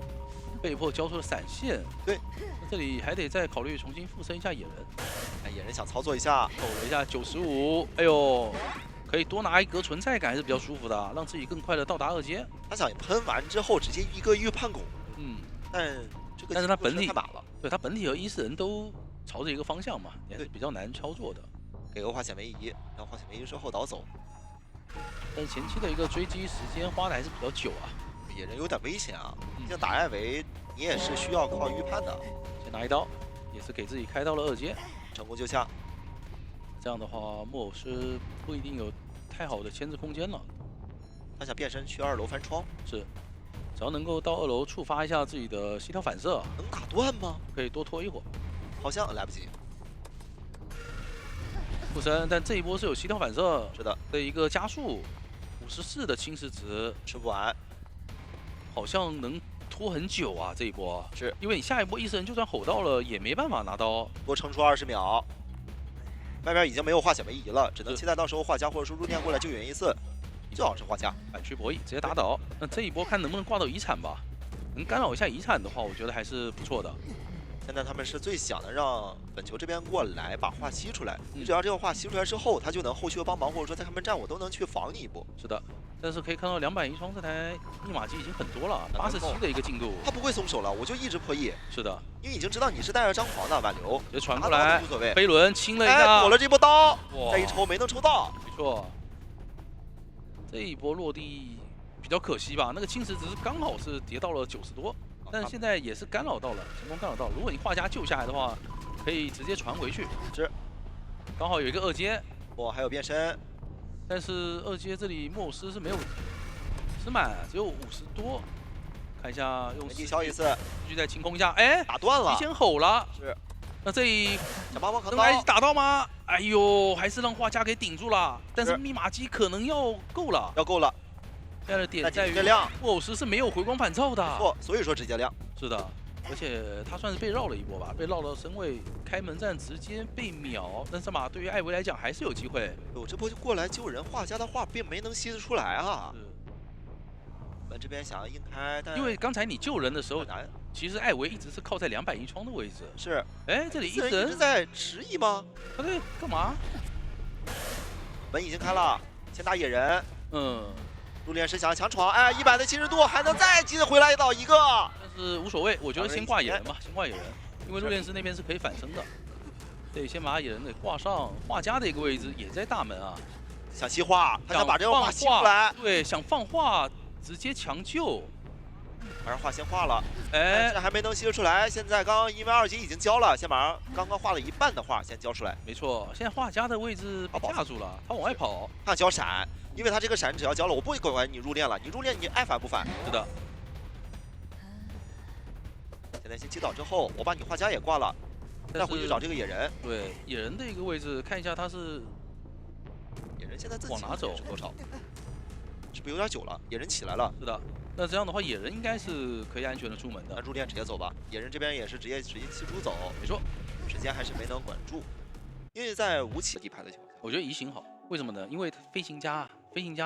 被迫交出了闪现。对，那这里还得再考虑重新附身一下野人。哎，野人想操作一下，抖了一下95，哎呦，可以多拿一格存在感还是比较舒服的，让自己更快的到达2阶。他想喷完之后直接一个预判拱，但这个但是他本体太满了，对他本体和伊斯人都朝着一个方向嘛，也是比较难操作的。给个化险为夷，然后化险为夷之后倒走。但是前期的一个追击时间花的还是比较久啊。野人有点危险啊，毕竟打艾维你也是需要靠预判的。先拿一刀，也是给自己开到了2阶，成功救下。这样的话，木偶师不一定有太好的牵制空间了。他想变身去2楼翻窗，是，只要能够到2楼触发一下自己的膝跳反射，能打断吗？可以多拖一会儿。好像来不及。附身，但这一波是有膝跳反射，是的，的一个加速，54的侵蚀值，吃不完，好像能拖很久啊！这一波是因为你下一波异世人就算吼到了，也没办法拿刀，多撑出20秒。外边已经没有化险为夷了，只能期待到时候画家或者说入店过来救援一次，最好是画家。反区博弈直接打倒。那这一波看能不能挂到遗产吧？能干扰一下遗产的话，我觉得还是不错的。现在他们是最想的让本球这边过来把画吸出来，你只要这个画吸出来之后，他就能后续的帮忙，或者说在他们站我都能去防你一波。是的，但是可以看到200遗窗这台密码机已经很多了，87的一个进度。他不会松手了，我就一直破译。是的，因为已经知道你是带着张狂的挽留，直接传过来，无所谓。飞轮清了一哎，下，躲了这波刀，哇再一抽没能抽到。没错，这一波落地比较可惜吧，那个侵蚀值刚好是跌到了90多。但是现在也是干扰到了，成功干扰到了。如果你画家救下来的话，可以直接传回去。是，刚好有一个2阶，还有变身，但是2阶这里木偶师是没有吃满，只有50多。看一下用地消一次，继续再清空一下，哎，打断了，提前吼了。是，那这里想帮忙扛能来打到吗？哎呦，还是让画家给顶住了。但是是密码机可能要够了，要够了。现在的点在于亮，木偶师是没有回光返照的。错，所以说直接亮。是的，而且他算是被绕了一波吧，被绕到身位，开门战直接被秒。但这把对于艾维来讲还是有机会。我这波就过来救人，画家的画并没能吸得出来啊。是。我们这边想要硬开，但因为刚才你救人的时候，难。其实艾维一直是靠在200遗窗的位置。是。哎，这里一人一直在迟疑吗？他在干嘛？门已经开了，先打野人。入殓师想强闯，哎，100的侵蚀度还能再击回来到一个，但是无所谓，我觉得先挂野人吧，先挂野人，因为入殓师那边是可以反生的，对，先把野人给挂上。画家的一个位置也在大门啊，想吸画，他想把这个画吸出来，对，想放画直接强救，反正画先画了，哎，但是还没能吸得出来。现在刚刚因为2级已经交了，先把刚刚画了一半的画先交出来。没错，现在画家的位置被架住了，他往外跑，他交闪。因为他这个闪只要交了，我不会管你入殓了，你入殓你爱反不反？是的。现在先击倒之后，我把你画家也挂了，再回去找这个野人。对，野人的一个位置，看一下他是野人现在自己往哪走是多少？是不是有点久了？野人起来了。是的。那这样的话，野人应该是可以安全的出门的。那入殓直接走吧。野人这边也是直接弃出走。没错，时间还是没能管住，因为在无起地牌的情况下，我觉得移形好。为什么呢？因为飞行家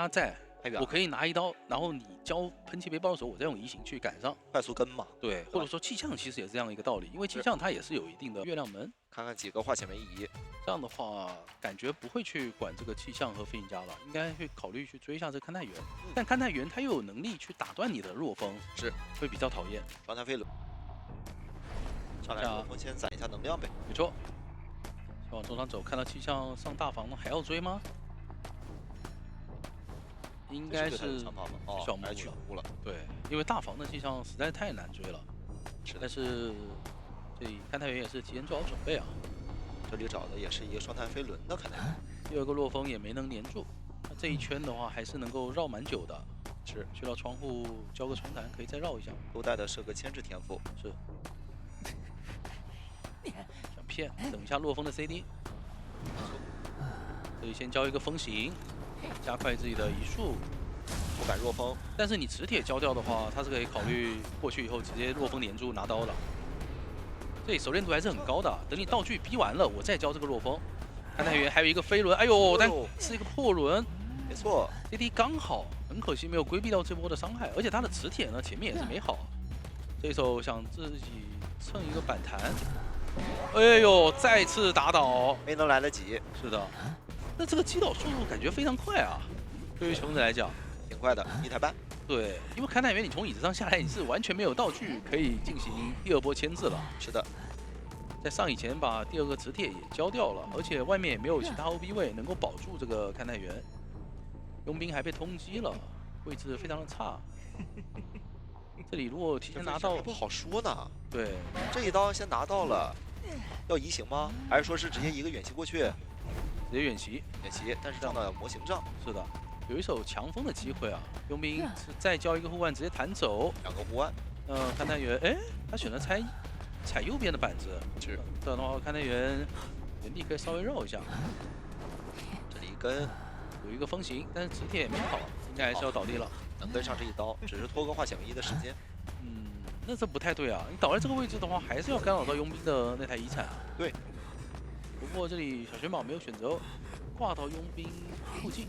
在，太远了，我可以拿一刀，然后你交喷气背包的时候，我再用移形去赶上，快速跟嘛。对，或者说气象其实也是这样一个道理，因为气象它也是有一定的月亮门。看看几个化险为夷，这样的话感觉不会去管这个气象和飞行家了，应该会考虑去追一下这个勘探员。但勘探员他又有能力去打断你的弱风，是会比较讨厌。状态飞轮，上来弱风先攒一下能量呗。没错。往中场走，看到气象上大房还要追吗？应该是小小木木了。对，因为大房的气象实在太难追了。但是这勘探员也是提前做好准备啊。这里找的也是一个双弹飞轮的勘探员。第二个落风也没能粘住，那这一圈的话还是能够绕蛮久的。是，去到窗户交个重弹可以再绕一下。都带的是个牵制天赋。是。想骗，等一下落风的 CD。所以先交一个风行，加快自己的移速。不敢弱风，但是你磁铁交掉的话，他是可以考虑过去以后直接弱风连住拿刀的。这熟练度还是很高的。等你道具逼完了，我再交这个弱风。勘探员还有一个飞轮，哎呦，但是一个破轮。没错 ，CD 刚好，很可惜没有规避掉这波的伤害，而且他的磁铁呢前面也是没好。这一手想自己蹭一个反弹，哎呦，再次打倒，没能来得及。是的，那这个击倒速度感觉非常快啊，对于琼子来讲。挺快的，1台半。对，因为勘探员你从椅子上下来，你是完全没有道具可以进行第二波牵制了。是的，在上以前把第二个磁铁也交掉了，而且外面也没有其他 OB 位能够保住这个勘探员。佣兵还被通缉了，位置非常的差。这里如果提前拿到，不好说呢。对，这一刀先拿到了，要移形吗？还是说是直接一个远袭过去？直接远袭，远袭，但是这样的模型杖。是的。有一手强风的机会啊，佣兵是再交一个护腕直接弹走，2个护腕。勘探员，哎，他选择踩右边的板子，是这样的话，勘探员原地可以稍微绕一下。这里一根有一个风行，但是磁铁也没好，应该还是要倒地了。能跟上这一刀，只是拖个化险为夷的时间。那这不太对啊！你倒在这个位置的话，还是要干扰到佣兵的那台遗产啊。对。不过这里小玄宝没有选择挂到佣兵附近。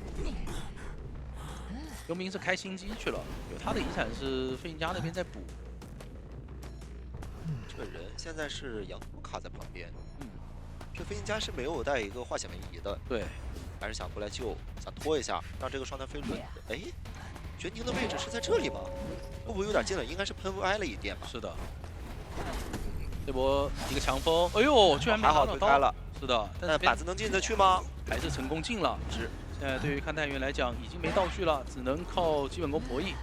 佣兵是开心机去了，有他的遗产是飞行家那边在补。这个人现在是杨图卡在旁边，这飞行家是没有带一个化险为夷的，对，还是想过来救，想拖一下，让这个双弹飞轮。哎，悬停的位置是在这里吗？会不会有点近了？应该是喷歪了一点吧。是的，这波一个强风，哎呦，居然没还好拿到刀。推开了。是的，但是板子能进得去吗？还是成功进了。是。现在对于勘探员来讲，已经没道具了，只能靠基本功博弈。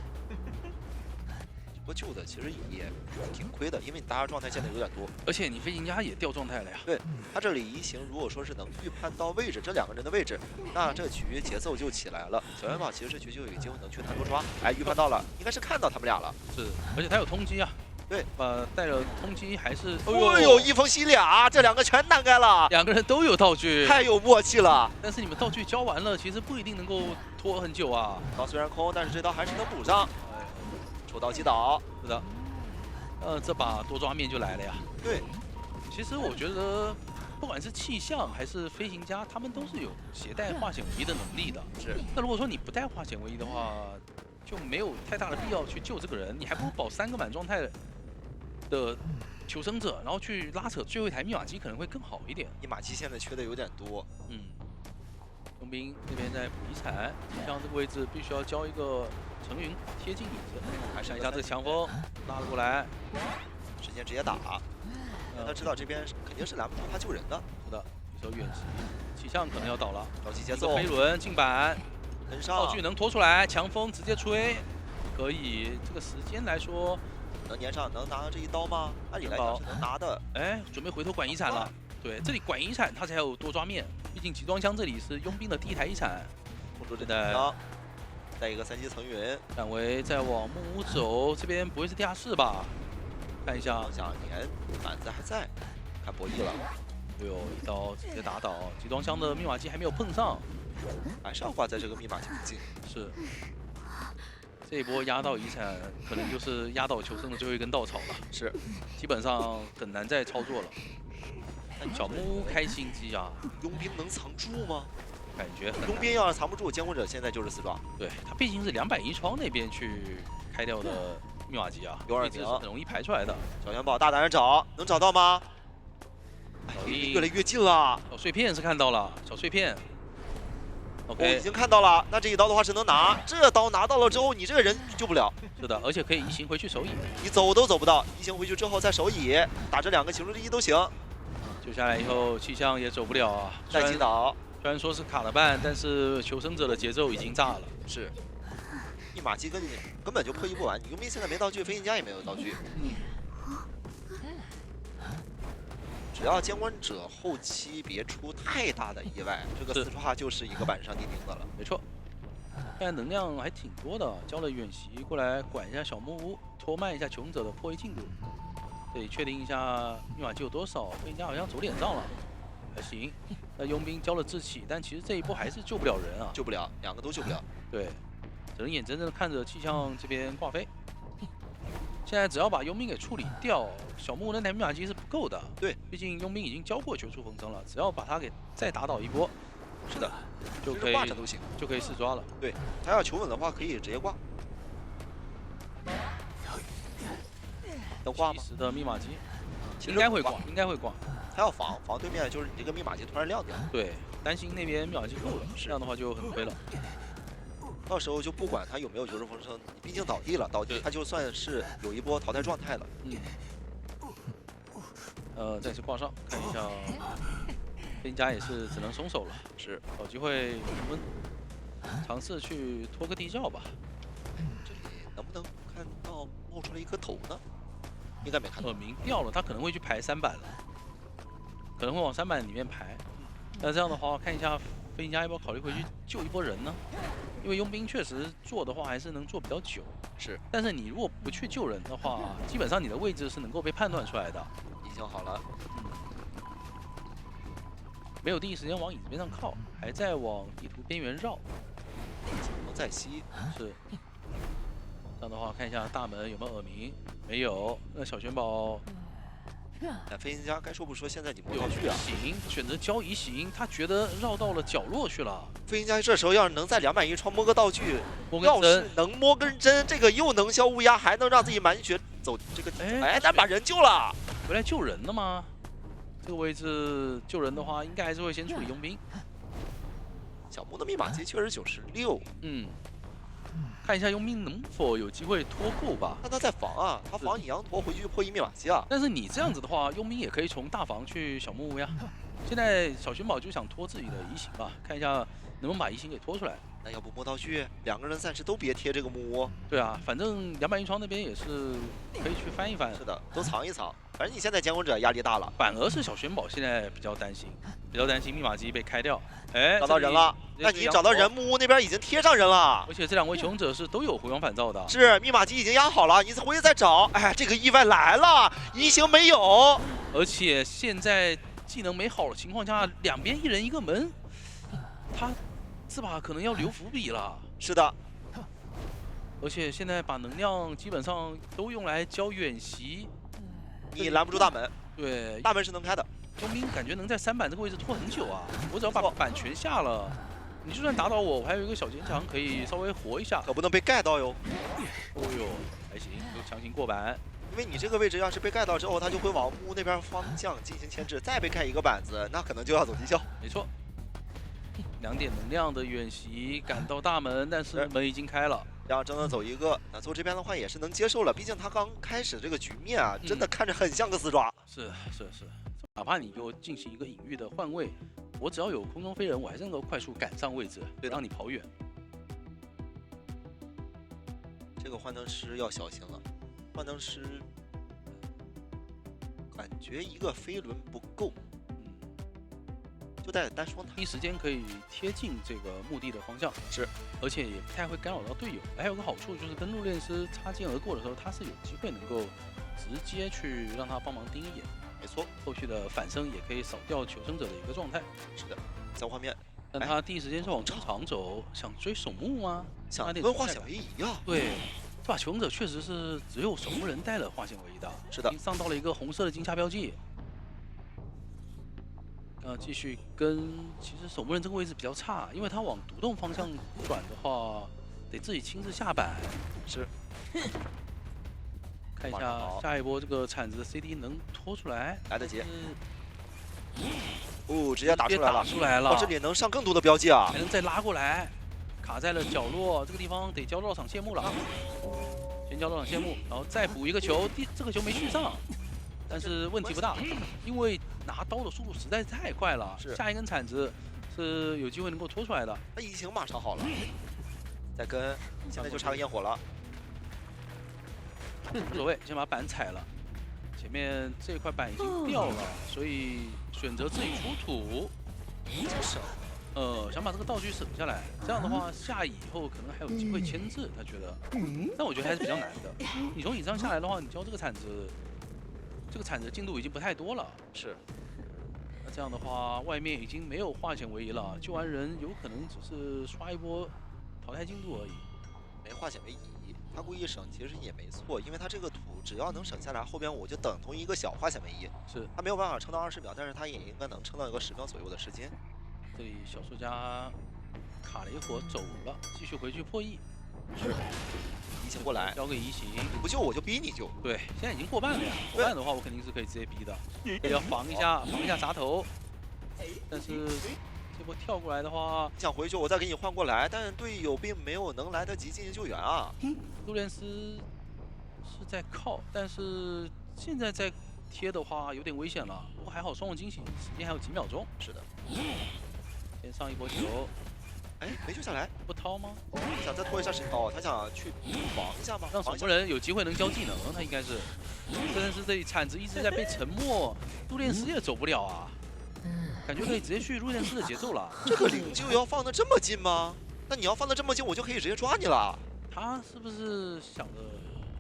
这波救的其实也挺亏的，因为你大家状态现在有点多，而且你飞行家也掉状态了呀。对他这里移形，如果说是能预判到位置，这2个人的位置，那这局节奏就起来了。小元宝其实这局就有机会能去探多抓，哎，预判到了，应该是看到他们俩了。是，而且他有通缉啊。对，带了通缉还是，哎呦，一风吸俩，这2个全难开了。2个人都有道具，太有默契了。但是你们道具交完了，其实不一定能够拖很久啊。刀虽然空，但是这刀还是能补上。抽刀击倒，是的。这把多抓面就来了呀。对，其实我觉得，不管是气象还是飞行家，他们都是有携带化险为夷的能力的。是。那如果说你不带化险为夷的话，就没有太大的必要去救这个人，你还不如保3个满状态的求生者，然后去拉扯最后一台密码机可能会更好一点。密码机现在缺的有点多。佣兵这边在补遗产，像这个位置必须要交一个成云贴近椅子，还闪一下这个强风拉了过来，时间直接打。他知道这边肯定是拦不住他救人的。是的，一手远袭，气象可能要倒了，着急节奏，飞轮进板，跟上，道具能拖出来，强风直接吹，可以。这个时间来说。能粘上，能拿到这一刀吗？按理来讲是能拿的。哎，准备回头管遗产了。对，这里管遗产，他才有多抓面。毕竟集装箱这里是佣兵的第1台遗产。控制这台，带一个3级层云。冉维再往木屋走，这边不会是地下室吧？看一下，想粘板子还在，看博弈了。哎呦，一刀直接打倒，集装箱的密码机还没有碰上，还是要挂在这个密码机附近。是。这一波压到遗产，可能就是压倒求生的最后一根稻草了。是，基本上很难再操作了。小木屋开心机啊，佣兵能藏住吗？感觉很难。佣兵要是藏不住，监控者现在就是4抓。对他毕竟是201窗那边去开掉的密码机啊，位置是很容易排出来的。小元宝大胆的找，能找到吗？越来越近了。小碎片是看到了，小碎片。OK， 已经看到了。那这一刀的话是能拿，这刀拿到了之后，你这个人救不了。是的，而且可以移形回去守乙。你走都走不到，移形回去之后再守乙，打这2个其中之一都行。救下来以后，气象也走不了啊。再击倒，虽然说是卡了半，但是求生者的节奏已经炸了。是。密码机根本就破译不完，你佣兵现在没道具，飞行家也没有道具。只要监管者后期别出太大的意外，这个四抓就是一个板上钉钉的了。没错。现在能量还挺多的，交了远袭过来管一下小木屋，拖慢一下求生者的破译进度。这里确定一下密码机有多少，飞行家好像走脸上了，还行。那佣兵交了志气，但其实这一波还是救不了人啊，救不了，两个都救不了。对，只能眼睁睁的看着气象这边挂飞。现在只要把佣兵给处理掉，小木屋那台密码机是不够的。对，毕竟佣兵已经交过绝处逢生了，只要把他给再打倒一波，是的，就可以挂着都行，就可以四抓了。对，他要求稳的话，可以直接挂。要挂吗？70的密码机其实应该会挂，应该会挂。他要防对面，就是这个密码机突然亮掉。对，担心那边密码机够了，这样的话就很亏了。到时候就不管他有没有绝处逢生，你毕竟倒地了，倒地他就算是有一波淘汰状态了。再次挂上，看一下，飞行家也是只能松手了。是，找机会我们尝试去拖个地窖吧。这里能不能看到冒出来一颗头呢？应该没看到。耳鸣掉了，他可能会去排3板了，可能会往3板里面排。那这样的话，看一下飞行家要不要考虑回去救一波人呢？因为佣兵确实做的话还是能做比较久。是，但是你如果不去救人的话，基本上你的位置是能够被判断出来的。已经好了。没有第一时间往椅子边上靠，还在往地图边缘绕。能再吸。是。这样的话，看一下大门有没有耳鸣，没有。那小玄宝，但飞行家该说不说，现在你摸道具啊，行，选择交移形，他觉得绕到了角落去了。飞行家这时候要是能在2板1窗摸个道具，摸根针，能摸根针，这个又能消乌鸦，还能让自己满血走这个，但把人救了。回来救人了吗？这个位置救人的话，应该还是会先处理佣兵。小木的密码机确实96。看一下佣兵能否有机会拖够吧。但他在防啊，他防你羊驼回去破译密码机啊。但是你这样子的话，佣兵也可以从大房去小木屋呀。现在小寻宝就想拖自己的移形吧，看一下能不能把移形给拖出来。那要不摸道具，两个人暂时都别贴这个木屋。对啊，反正2板1窗那边也是可以去翻一翻。是的，都藏一藏。反正你现在监管者压力大了。反而是小玄宝现在比较担心密码机被开掉。找到人了。那你找到人，木屋那边已经贴上人了。而且这2位求生者是都有回光返照的。是，密码机已经压好了，你回去再找。哎，这个意外来了，移形没有。而且现在技能没好的情况下，两边1人1个门，他这把可能要留伏笔了。是的。而且现在把能量基本上都用来交远袭。你拦不住大门。对，大门是能开的。佣兵感觉能在3板这个位置拖很久啊！我只要把板全下了，你就算打倒我还有一个小坚强可以稍微活一下。可不能被盖到哟。哦呦，还行，就强行过板。因为你这个位置要是被盖到之后，他就会往木屋那边方向进行牵制，再被盖一个板子，那可能就要走地窖。没错。2点能量的远袭赶到大门，但是门已经开了。这样真的走一个，那走这边的话也是能接受了，毕竟他刚开始这个局面啊，真的看着很像个4抓。是，哪怕你给我进行一个隐喻的换位，我只要有空中飞人，我还是能够快速赶上位置，对，让你跑远。这个幻灯师要小心了，幻灯师感觉一个飞轮不够。就带单双塔，第一时间可以贴近这个墓地的方向，是，而且也不太会干扰到队友。还有个好处就是跟陆炼师擦肩而过的时候，他是有机会能够直接去让他帮忙盯一眼。没错，后续的反生也可以扫掉求生者的一个状态。是的，在画面，但他第一时间是往中场走，想追守墓吗？想跟化险为夷啊！对，这把求生者确实是只有守墓人带了化险为夷的。是的，已经上到了一个红色的金叉标记。继续跟，其实守墓人这个位置比较差，因为他往独洞方向转的话，得自己亲自下板。是。看一下下一波这个铲子的 CD 能拖出来，来得及。直接打出来了。这里能上更多的标记啊！还能再拉过来，卡在了角落，这个地方得交绕场谢幕了。先交绕场谢幕，然后再补一个球，这个球没续上。但是问题不大，因为拿刀的速度实在是太快了，是下一根铲子是有机会能够拖出来的。那移形马上好了，再跟，现在就差个焰火了。无所谓，先把板踩了。前面这块板已经掉了，所以选择自己出土。省，想把这个道具省下来，这样的话下以后可能还有机会牵制，他觉得。但我觉得还是比较难的。你从椅上下来的话，你交这个铲子，这个铲子进度已经不太多了。是。那这样的话，外面已经没有化险为夷了，救完人有可能只是刷一波淘汰进度而已。没化险为夷，他故意省其实也没错，因为他这个土只要能省下来，后边我就等同一个小化险为夷。是。他没有办法撑到20秒，但是他也应该能撑到一个10秒左右的时间。这里小说家卡了一会儿走了，继续回去破译。是。移形过来，交个移形。你不救我就逼你救。对，现在已经过半了呀。过半的话，我肯定是可以直接逼的。也要防一下砸头。但是这波跳过来的话，想回去我再给你换过来，但是队友并没有能来得及进行救援啊。路练斯是在靠，但是现在在贴的话有点危险了。不过还好双网惊喜，时间还有几秒钟。是的。先上一波球。哎，没救下来，不掏吗？想再拖一下时哦，他想去防一下吗？让守门人有机会能交技能，他应该是。但是这里铲子一直在被沉默，路练斯也走不了啊。感觉可以直接去路练斯的节奏了。这个灵柩要放得这么近吗？那你要放得这么近，我就可以直接抓你了。他是不是想着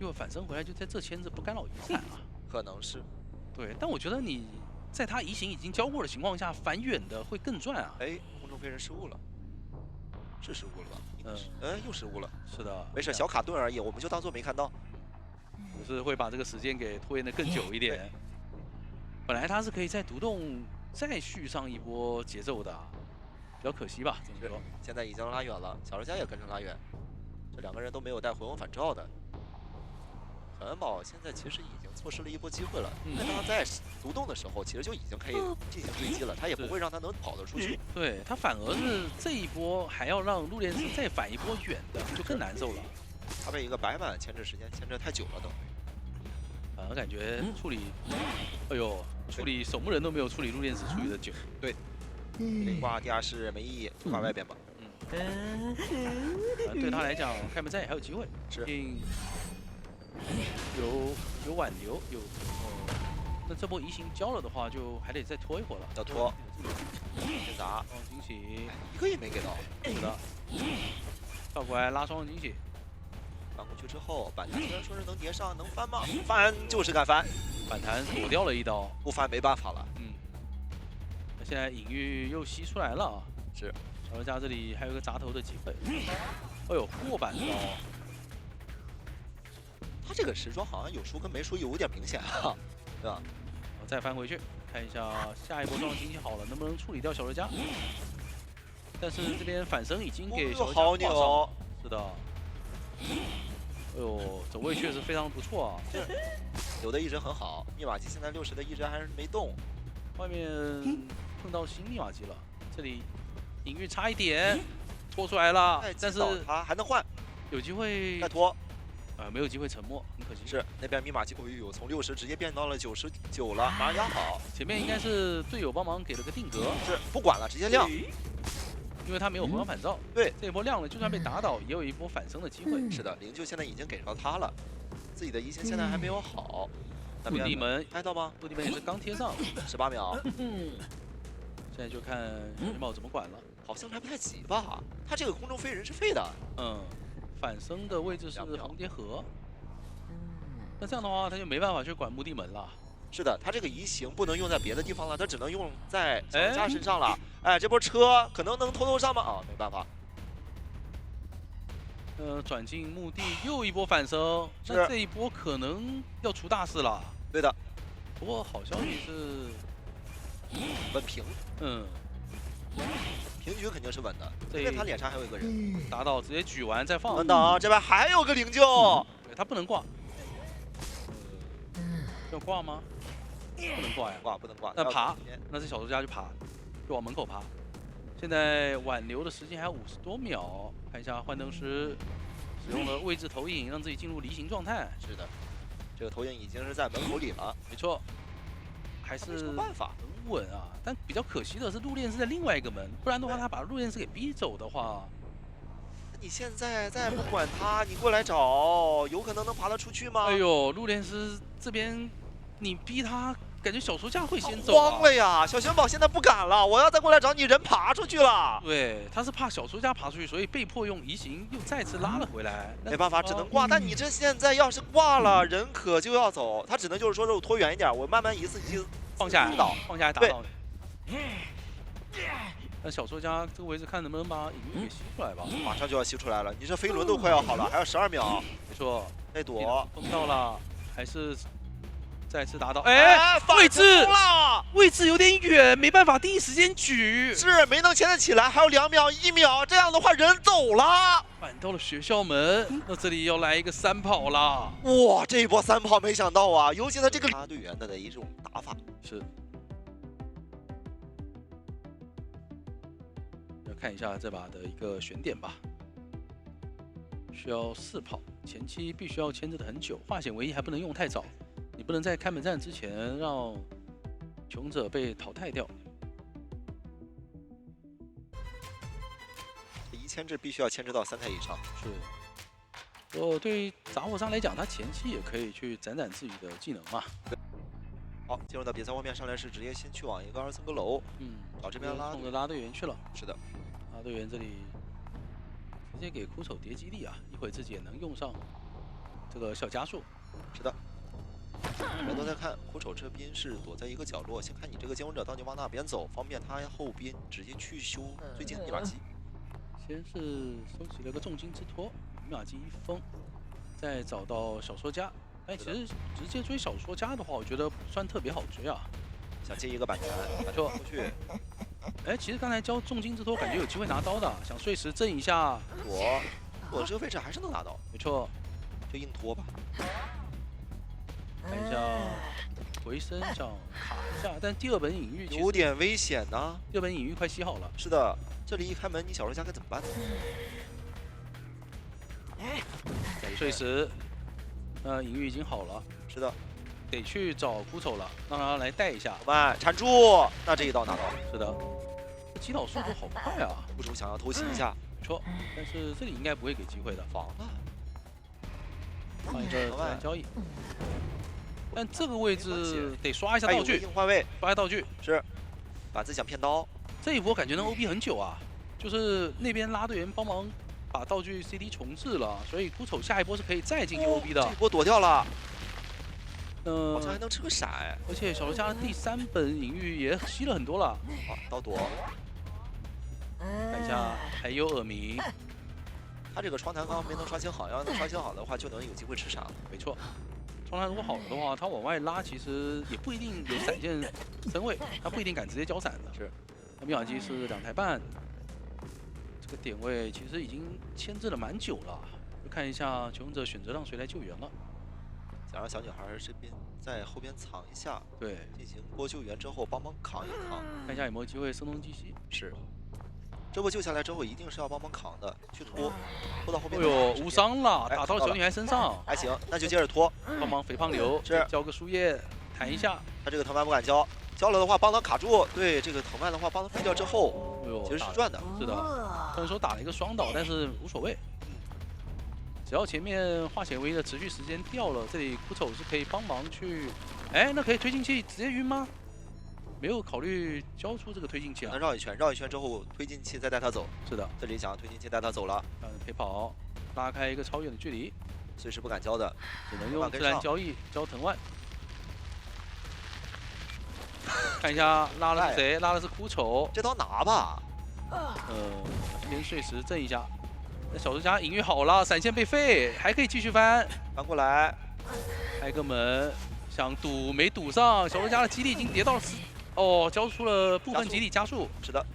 一会儿反身回来就在这牵着不干扰一铲啊？可能是。对，但我觉得你在他移形已经交过的情况下，反远的会更赚啊。哎，空中飞人失误了。是失误了吧？又失误了。是的，没事，小卡顿而已，我们就当做没看到。只是会把这个时间给拖延的更久一点。本来他是可以在独栋再续上一波节奏的，比较可惜吧？这么说。现在已经拉远了，小人家也跟着拉远，这2个人都没有带回光返照的。小元宝现在其实已经错失了一波机会了，因为他在独栋的时候，其实就已经可以进行追击了，他也不会让他能跑得出去。对他反而是这一波还要让路练斯再反一波远的，就更难受了。他被一个白板牵制时间牵制太久了都。反而感觉处理，哎呦，处理守墓人都没有处理路练斯处理的久。对，内挂地下室没意义，就挂外边吧。对他来讲，开门战也还有机会。是。有挽留，那这波移形交了的话，就还得再拖一会儿了。要拖。先砸。双惊喜，一个也没给到。是的。倒过来拉双网惊喜。翻过去之后，反弹虽然说是能叠上，能翻吗？翻就是敢翻。反弹躲掉了一刀。不翻没办法了。那现在隐喻又吸出来了啊。是。小人家这里还有个砸头的机会。哎呦，过板刀。他这个时装好像有输跟没输有点明显啊，对吧？我再翻回去看一下下一波双网惊喜好了，能不能处理掉小人家？但是这边反身已经给小人家好扭。是的。哎呦，走位确实非常不错啊。有的一直很好，密码机现在60的一直还是没动。外面碰到新密码机了，这里隐喻差一点拖出来了，但是他还能换，有机会再拖。没有机会沉默，很可惜。是那边密码机，哎呦，从60直接变到了99了，马上压好。前面应该是队友帮忙给了个定格，是不管了，直接亮，因为他没有回光返照。对，这一波亮了，就算被打倒，也有一波反生的机会。是的，灵柩现在已经给到他了，自己的移形现在还没有好。陆地门拍到吗？陆地门也是刚贴上，18秒。现在就看元宝怎么管了，好像来不太及吧？他这个空中飞人是废的。反生的位置是红蝶河，那这样的话他就没办法去管墓地门了。是的，他这个移形不能用在别的地方了，他只能用在小人家身上了。哎，这波车可能能偷上吗？啊，没办法。转进墓地又一波反生，那这一波可能要出大事了。对的。不过好消息是稳平。平局肯定是稳的，因为他脸上还有一个人。打倒直接举完再放。等等，这边还有个灵柩。他不能挂。要挂吗？不能挂呀。不能挂。那爬，那这小说家就爬，就往门口爬。现在挽留的时间还有50多秒，看一下幻灯师使用了位置投影，让自己进入离形状态。是的，这个投影已经是在门口里了。没错。还是没什么办法。很稳啊。但比较可惜的是，陆炼是在另外一个门，不然的话，他把陆炼是给逼走的话，你现在再不管他，你过来找，有可能能爬得出去吗？哎呦，陆炼师这边你逼他，感觉小说家会先走、啊。慌了呀！小玄宝现在不敢了，我要再过来找你，人爬出去了。对，他是怕小说家爬出去，所以被迫用移形又再次拉了回来。没办法，只能挂。但你这现在要是挂了，人可就要走，他只能就是说肉拖远一点，我慢慢一次一次放下来，倒，放下来打倒你。那小说家这个位置看能不能把隐喻给吸出来吧？马上就要吸出来了。你这飞轮都快要好了，还有12秒。没错，那躲碰到了，还是再次打倒。哎，位置了，位置有点远，没办法第一时间举，是没能牵得起来，还有2秒、1秒，这样的话人走了。反到了学校门，那这里要来一个3跑了。哇，这一波3跑没想到啊，尤其他这个拉队员的一种打法是。看一下这把的一个选点吧，需要4跑，前期必须要牵制的很久，化险为夷还不能用太早，你不能在开门战之前让穷者被淘汰掉。一牵制必须要牵制到3台以上。是。对于杂货商来讲，他前期也可以去展展自己的技能嘛。好，进入到比赛画面上来是直接先去往一个2层阁楼，找这边冲着拉队员去了。是的。拉队员这里直接给枯手叠基地啊，一会自己也能用上这个小加速。是的，我都在看枯手这边是躲在一个角落，先看你这个接吻者到底往哪边走，方便他后边直接去修最近的密码机。先是收集了个重金之托，密码机1封，再找到小说家。哎，其实直接追小说家的话，我觉得不算特别好追啊。想接一个版权，没错，过去。哎，其实刚才交重金之托，感觉有机会拿刀的，想碎石震一下，躲这个位置还是能拿到。没错，就硬拖吧。看一下回身想卡一下，但第2本隐喻有点危险呐。第2本隐喻快吸好了。是的，这里一开门，你小说家该怎么办呢？给碎石，隐喻已经好了。是的。得去找枯手了，让他来带一下。慢，缠住，那这一刀拿到。是的，这击倒速度好快啊！枯手想要偷袭一下，没错，但是这里应该不会给机会的。防了，放一个自然交易。但这个位置得刷一下道具，硬换位，刷一下道具是。把自己想骗刀，这一波感觉能 OP 很久啊！就是那边拉队员帮忙把道具 CD 重置了，所以枯手下一波是可以再进行 OP 的。这一波躲掉了。好像还能吃个闪，而且小说家的第3本隐喻也吸了很多了。好，刀躲。看一下，还有耳鸣。他这个窗台刚刚没能刷新好，要能刷新好的话，就能有机会吃闪。没错，窗台如果好了的话，他往外拉其实也不一定有闪现身位，他不一定敢直接交闪的。是，那密码机是2台半，这个点位其实已经牵制了蛮久了。就看一下求生者选择让谁来救援了。想让小女孩这边在后边藏一下，对，进行波救援之后帮忙扛一扛，看一下有没有机会声东击西。是，这波救下来之后一定是要帮忙扛的，去拖到后面。哎呦，无伤了，打到小女孩身上，还行，那就接着拖，帮忙肥胖流，是交个树叶弹一下。他这个藤蔓不敢交，交了的话帮他卡住，对这个藤蔓的话帮他废掉之后，哎呦，其实是赚的。是的，虽然说打了一个双倒，但是无所谓。只要前面化险为夷的持续时间掉了，这里枯手是可以帮忙去，哎，那可以推进器直接晕吗？没有考虑交出这个推进器啊。能绕一圈，绕一圈之后推进器再带他走。是的，这里想要推进器带他走了，陪跑，拉开一个超远的距离，随时不敢交的，只能用自然交易交藤蔓。看一下拉的是谁？拉的是枯手。这刀拿吧。先碎石震一下。那小说家隐喻好了，闪现被废，还可以继续翻。翻过来，开个门，想堵没堵上。小说家的基地已经叠到了哦，交出了部分基地加速。是的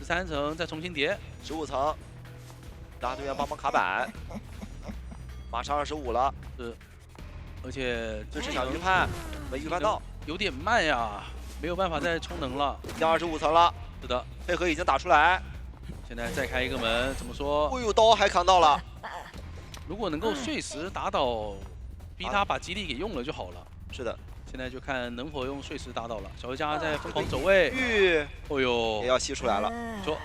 ，13层再重新叠，15层，拉队员帮忙卡板，马上25了。是，而且这是想预判，没预判到，有点慢呀，没有办法再充能了。已经25层了。是的，配合已经打出来。现在再开一个门，怎么说？哎呦，刀还扛到了。如果能够碎石打倒，逼他把基地给用了就好了。是的，现在就看能否用碎石打倒了。小游家在疯狂走位，玉哦呦也，要吸出来了。不错。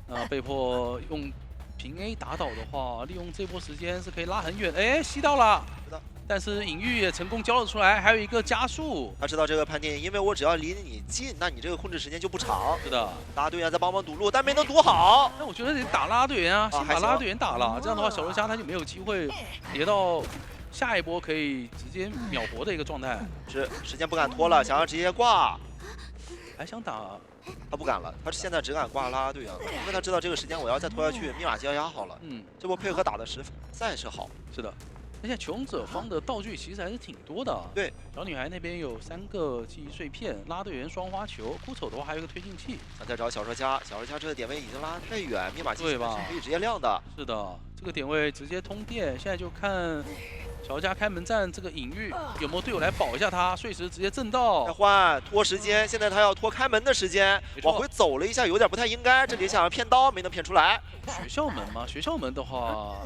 那被迫用平 A 打倒的话，利用这波时间是可以拉很远。哎，吸到了是的，但是隐喻也成功交了出来，还有一个加速。他知道这个判定，因为我只要离你近，那你这个控制时间就不长。是的，拉队员在帮忙堵路，但没能堵好。那我觉得得打拉队员啊，先还行把拉队员打了，这样的话小罗家他就没有机会叠到下一波可以直接秒活的一个状态。是时间不敢拖了，想要直接挂，还想打，他不敢了，他现在只敢挂拉拉队员了，因为他知道这个时间我要再拖下去，密码就要压好了。这波配合打的实在是好。是的。而且穷者方的道具其实还是挺多的。对，小女孩那边有3个记忆碎片，拉队员双花球，枯丑的话还有一个推进器。想再找小说家，小说家这个点位已经拉太远，密码机是对吧可以直接亮的。是的，这个点位直接通电，现在就看小家开门战这个隐喻有没有队友来保一下他，碎石直接震到。再换拖时间，现在他要拖开门的时间，往回走了一下，有点不太应该。这里想要骗刀，没能骗出来。学校门吗？学校门的话，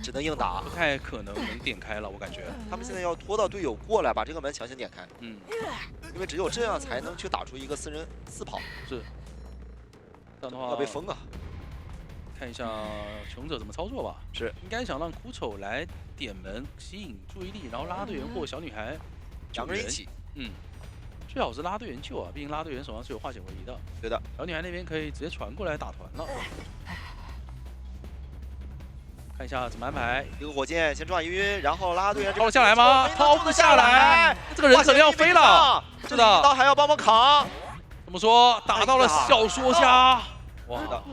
只能硬打，不太可能能点开了，我感觉。他们现在要拖到队友过来，把这个门强行点开。因为只有这样才能去打出一个4人4跑。是。这样的话要被封啊！看一下穷者怎么操作吧。是，应该想让枯丑来点门，吸引注意力，然后拉队员或小女孩2个人一起。最好是拉队员救啊，毕竟拉队员手上是有化险为夷的。对的，小女孩那边可以直接传过来打团了。看一下怎么安排。一个火箭先撞晕，然后拉队员掏得下来吗？掏不下来，这个人可能要飞了。是的，刀还要帮忙扛。怎么说？打到了小说家。哇，是的。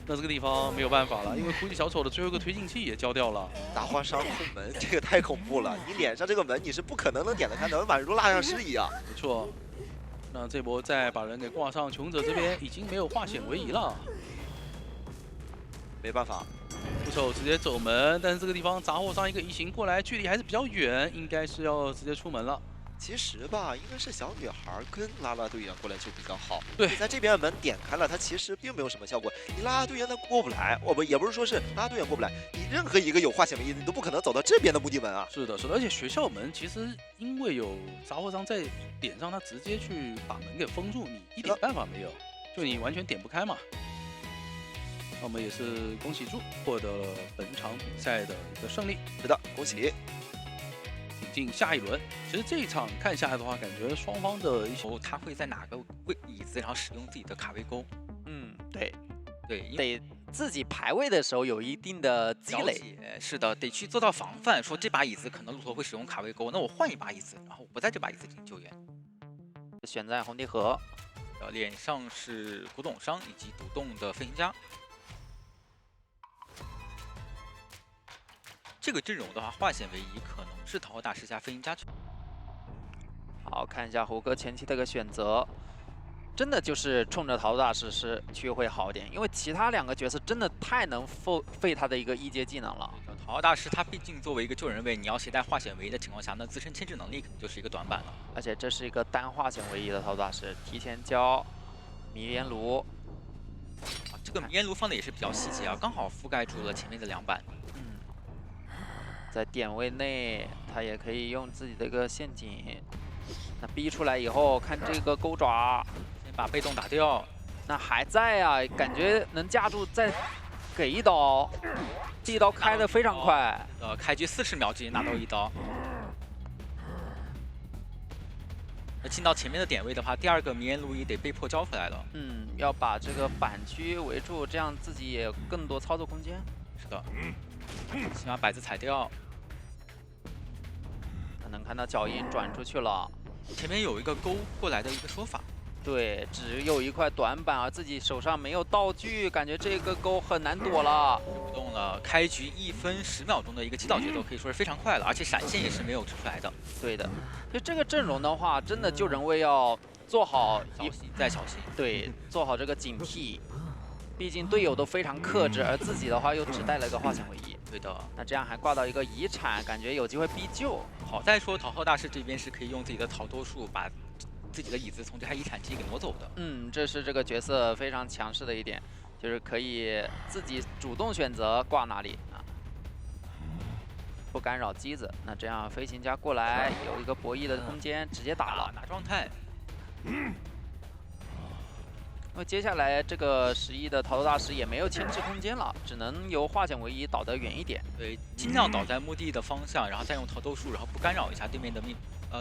那这个地方没有办法了，因为估计小丑的最后一个推进器也交掉了。打花伤控门，这个太恐怖了！你脸上这个门，你是不可能能点得开的，宛如蜡像师一样。没错。那这波再把人给挂上，穷者这边已经没有化险为夷了。没办法，枯丑直接走门，但是这个地方杂货商一个移形过来，距离还是比较远，应该是要直接出门了。其实吧，应该是小女孩跟拉拉队员过来就比较好。对，在这边门点开了，它其实并没有什么效果。你拉拉队员他过不来，也不是说是拉拉队员过不来，你任何一个有化险为夷的，你都不可能走到这边的目的门啊。是的，是的，而且学校门其实因为有杂货商在点上，他直接去把门给封住，你一点办法没有，就你完全点不开嘛。那我们也是恭喜猪获得了本场比赛的一个胜利。是的，恭喜。进下一轮，其实这一场看下来的话，感觉双方的一些他会在哪个椅子，然后使用自己的卡位钩。对，对，得自己排位的时候有一定的积累。是的，得去做到防范，说这把椅子可能骆驼会使用卡位钩，那我换一把椅子，然后我不在这把椅子进行救援。选在红地河，脸上是古董商以及独栋的飞行家。这个阵容的话，化险为夷，可能是桃花大师加飞行家。好，看一下胡歌前期的一个选择，真的就是冲着桃花大师去会好一点，因为其他2个角色真的太能费他的一个1阶技能了。桃花大师他毕竟作为一个救人位，你要携带化险为夷的情况下，那自身牵制能力肯定就是一个短板了。而且这是一个单化险为夷的桃花大师，提前交迷烟炉。这个迷烟炉放的也是比较细节啊，刚好覆盖住了前面的2板。在点位内，他也可以用自己的一个陷阱，那逼出来以后，看这个钩爪，先把被动打掉。那还在啊，感觉能架住，再给一刀，这一刀开得非常快。开局40秒直接拿到1刀。那进到前面的点位的话，第2个迷烟炉也得被迫交出来了。要把这个板区围住，这样自己也有更多操作空间。是的，先把摆子踩掉。能看到脚印转出去了，前面有一个勾过来的一个说法。对，只有一块短板，而自己手上没有道具，感觉这个勾很难躲了。不动了，开局1分10秒钟的一个击倒节奏可以说是非常快了，而且闪现也是没有出来的。对的，就这个阵容的话，真的救人位要做好小心再小心。对，做好这个警惕。毕竟队友都非常克制，而自己的话又只带了一个化险为夷。对的，那这样还挂到一个遗产，感觉有机会逼救。好在说桃花大师这边是可以用自己的逃脱术把自己的椅子从这台遗产机给挪走的。这是这个角色非常强势的一点，就是可以自己主动选择挂哪里啊。不干扰机子。那这样飞行家过来有一个博弈的空间，直接打了。拿状态。因为接下来这个11的逃脱大师也没有牵制空间了，只能由化险为夷倒得远一点。对，尽量倒在墓地的方向，然后再用逃脱术，然后不干扰一下对面的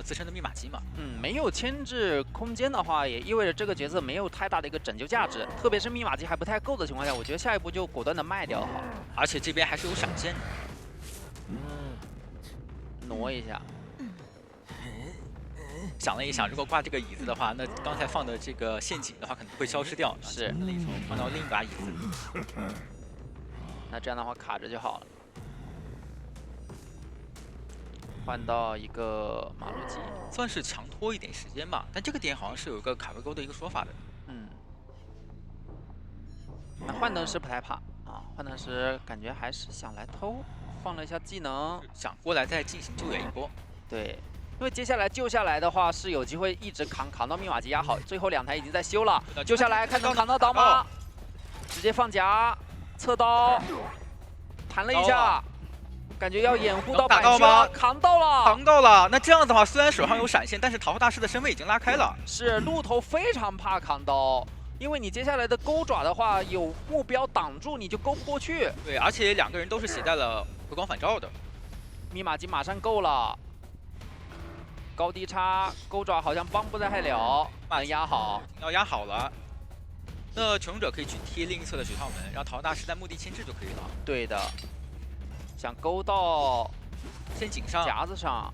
自身的密码机嘛。没有牵制空间的话，也意味着这个角色没有太大的一个拯救价值，特别是密码机还不太够的情况下，我觉得下一步就果断的卖掉好。而且这边还是有闪现的。挪一下。想了一想，如果挂这个椅子的话，那刚才放的这个陷阱的话可能会消失掉。是，那一手放到另一把椅子。那这样的话卡着就好了。换到一个马路机，算是强拖一点时间吧。但这个点好像是有一个卡位钩的一个说法的。那幻灯师不太怕啊，幻灯师感觉还是想来偷，放了一下技能，想过来再进行救援一波。对。因为接下来救下来的话是有机会一直扛到密码机压好，最后2台已经在修了，救下来看能扛到倒吗？直接放夹，侧刀，弹了一下，感觉要掩护到板区了，扛到了，扛到了。那这样子的话，虽然手上有闪现，但是逃脱大师的身位已经拉开了。是鹿头非常怕扛刀，因为你接下来的钩爪的话有目标挡住，你就勾不过去。对，而且2个人都是携带了回光返照的，密码机马上够了。高低差，钩爪好像帮不太了，能压好，要压好了。那求生者可以去贴另一侧的水套门，让逃脱大师在墓地牵制就可以了。对的，想勾到陷阱上、夹子上，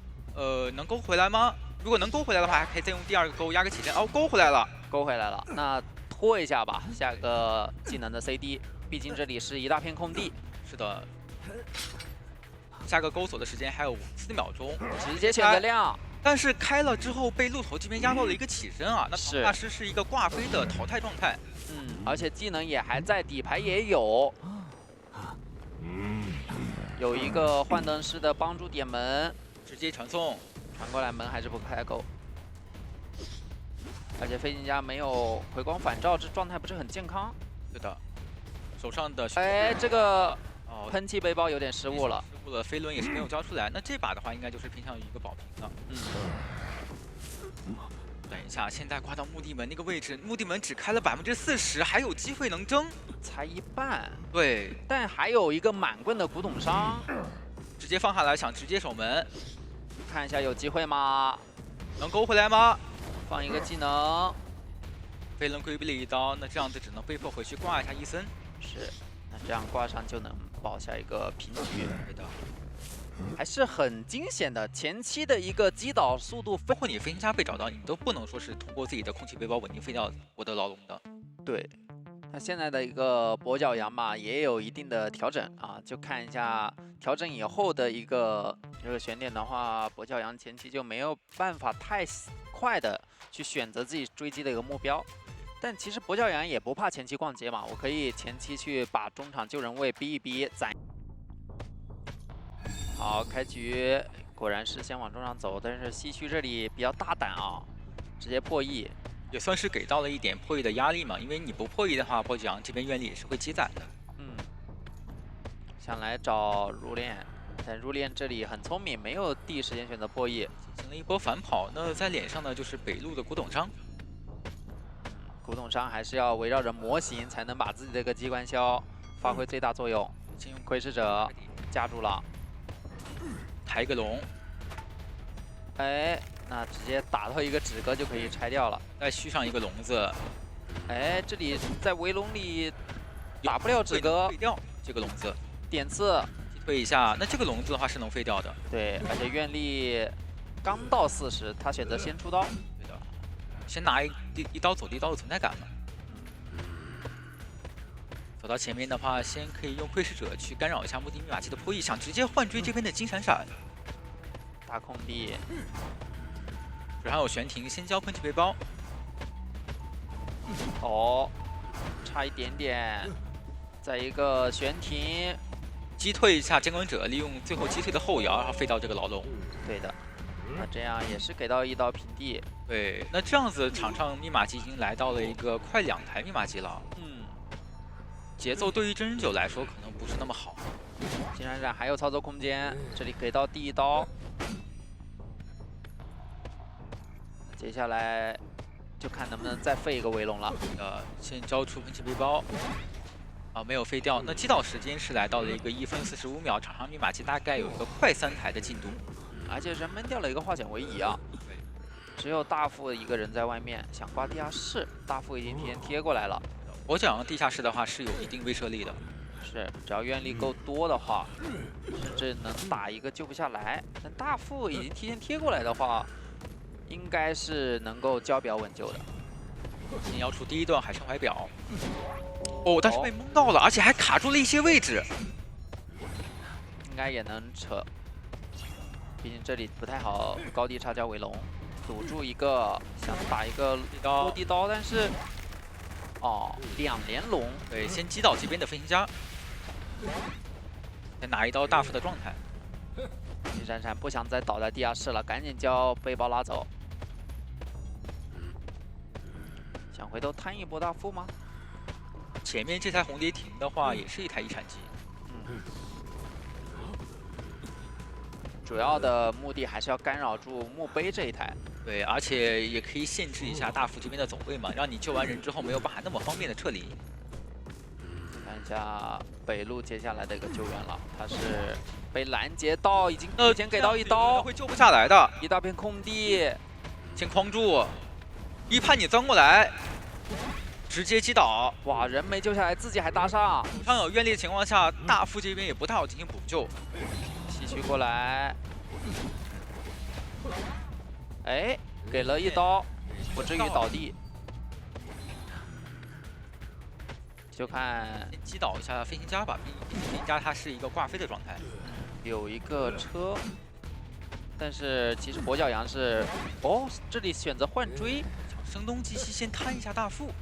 能勾回来吗？如果能勾回来的话，还可以再用第2个钩压个起身。哦，勾回来了，勾回来了。那拖一下吧，下个技能的 CD， 毕竟这里是一大片空地。是的。下个钩锁的时间还有4秒钟，直接选择亮。但是开了之后被鹿头这边压到了一个起身啊，那逃脱大师是一个挂飞的淘汰状态。而且技能也还在，底牌也有。有一个幻灯师的帮助点门，直接传送，传过来门还是不开够。而且飞行家没有回光返照，这状态不是很健康。对的，手上的这个喷气背包有点失误了。飞轮也是没有交出来，那这把的话应该就是偏向于一个保平了。等一下，现在挂到墓地门那个位置，墓地门只开了40%，还有机会能争，才一半。对，但还有一个满棍的古董商，直接放下来，想直接守门，看一下有机会吗？能勾回来吗？放一个技能，飞轮规避了一刀，那这样子只能被迫回去挂一下伊森。是，那这样挂上就能保下一个平局。对的，还是很惊险的。前期的一个击倒速度，包括你飞行家被找到，你都不能说是通过自己的空气背包稳定飞掉我的牢笼的。对，那现在的一个跛脚羊嘛，也有一定的调整啊，就看一下调整以后的一个这个选点的话，跛脚羊前期就没有办法太快的去选择自己追击的一个目标。但其实跛脚羊也不怕前期逛街嘛，我可以前期去把中场救人位逼一逼，攒。好，开局果然是先往中场走，但是西区这里比较大胆啊，直接破译，也算是给到了一点破译的压力嘛，因为你不破译的话，跛脚羊这边愿力也是会积攒的。想来找入殓，但入殓这里很聪明，没有第一时间选择破译，进行了一波反跑。那在脸上呢，就是北路的古董商。古董商还是要围绕着模型，才能把自己的一个机关消发挥最大作用。先用窥视者夹住了，抬一个龙，那直接打到一个纸格就可以拆掉了。再续上一个笼子，这里在围笼里打不了纸格，废掉这个笼子，点刺击退一下。那这个笼子的话是能废掉的。对，而且愿力刚到40，他选择先出刀。先拿一刀走地刀的存在感嘛。走到前面的话，先可以用窥视者去干扰一下墓地密码机的破译，想直接换追这边的金闪闪。大空地，手上有悬停，先交喷气背包。差一点点，再一个悬停，击退一下监管者，利用最后击退的后摇，然后废掉这个牢笼。对的。那这样也是给到一刀平地。对，那这样子场上密码机已经来到了一个快2台密码机了。节奏对于真人9来说可能不是那么好。金闪闪还有操作空间，这里给到第一刀。接下来就看能不能再废一个围龙了。先交出喷气背包。没有废掉。那击倒时间是来到了一个1分45秒，场上密码机大概有一个快3台的进度。而且人闷掉了一个化险为夷啊。只有大副一个人在外面想挂地下室，大副已经提前贴过来了。我讲地下室的话是有一定威慑力的。是，只要愿力够多的话，甚至能打一个救不下来。但大副已经提前贴过来的话，应该是能够交表稳救的。先要出第一段海上怀表。哦，但是被蒙到了，而且还卡住了一些位置。应该也能扯，毕竟这里不太好高低差交围龙，堵住一个想打一个落地刀，但是2连龙，对，先击倒这边的飞行家，再拿一刀大副的状态。金闪闪不想再倒在地下室了，赶紧将背包拉走。想回头摊一波大副吗？前面这台红蝶亭的话，也是一台遗产机。主要的目的还是要干扰住墓碑这一台。对，而且也可以限制一下大副这边的走位嘛，让你救完人之后没有办法那么方便的撤离。看一下北路接下来的一个救援了，他是被拦截到，已经提前给到一刀，会救不下来的。一大片空地，先框住，预判你钻过来。直接击倒，哇！人没救下来，自己还搭上。手上有愿力的情况下，大副这边也不太好进行补救。西区过来，哎，给了一刀，不至于倒地。就看先击倒一下飞行家吧，毕竟飞行家它是一个挂飞的状态。有一个车，但是其实跛脚羊是这里选择换追，声东击西，先摊一下大副。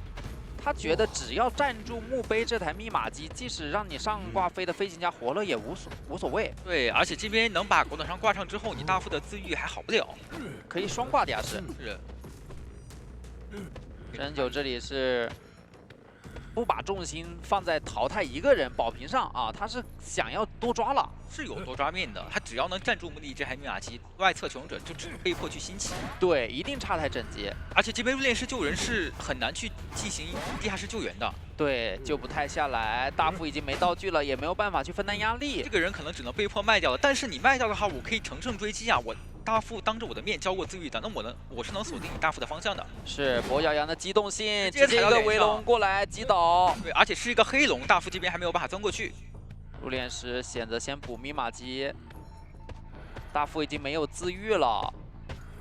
他觉得只要站住墓碑这台密码机，即使让你上挂飞的飞行家活了也无所谓。对，而且这边能把狗短伤挂上之后，你大副的自愈还好不了，可以双挂地下室。是。真九这里是不把重心放在淘汰一个人保平上啊，他是想要多抓了。是有多抓面的，他只要能站住墓地这台密码机，外侧求生者就只能被迫去新起。对，一定差太整洁。而且这边入殓师救人是很难去进行地下室救援的。对，救不太下来，大副已经没道具了，也没有办法去分担压力。这个人可能只能被迫卖掉了，但是你卖掉的话，我可以乘胜追击啊！我大副当着我的面交过自愈的，那我是能锁定你大副的方向的。是跛脚羊的机动性，直接一个围龙过来击倒。对，而且是一个黑龙，大副这边还没有办法钻过去。入殓师选择先补密码机，大副已经没有自愈了，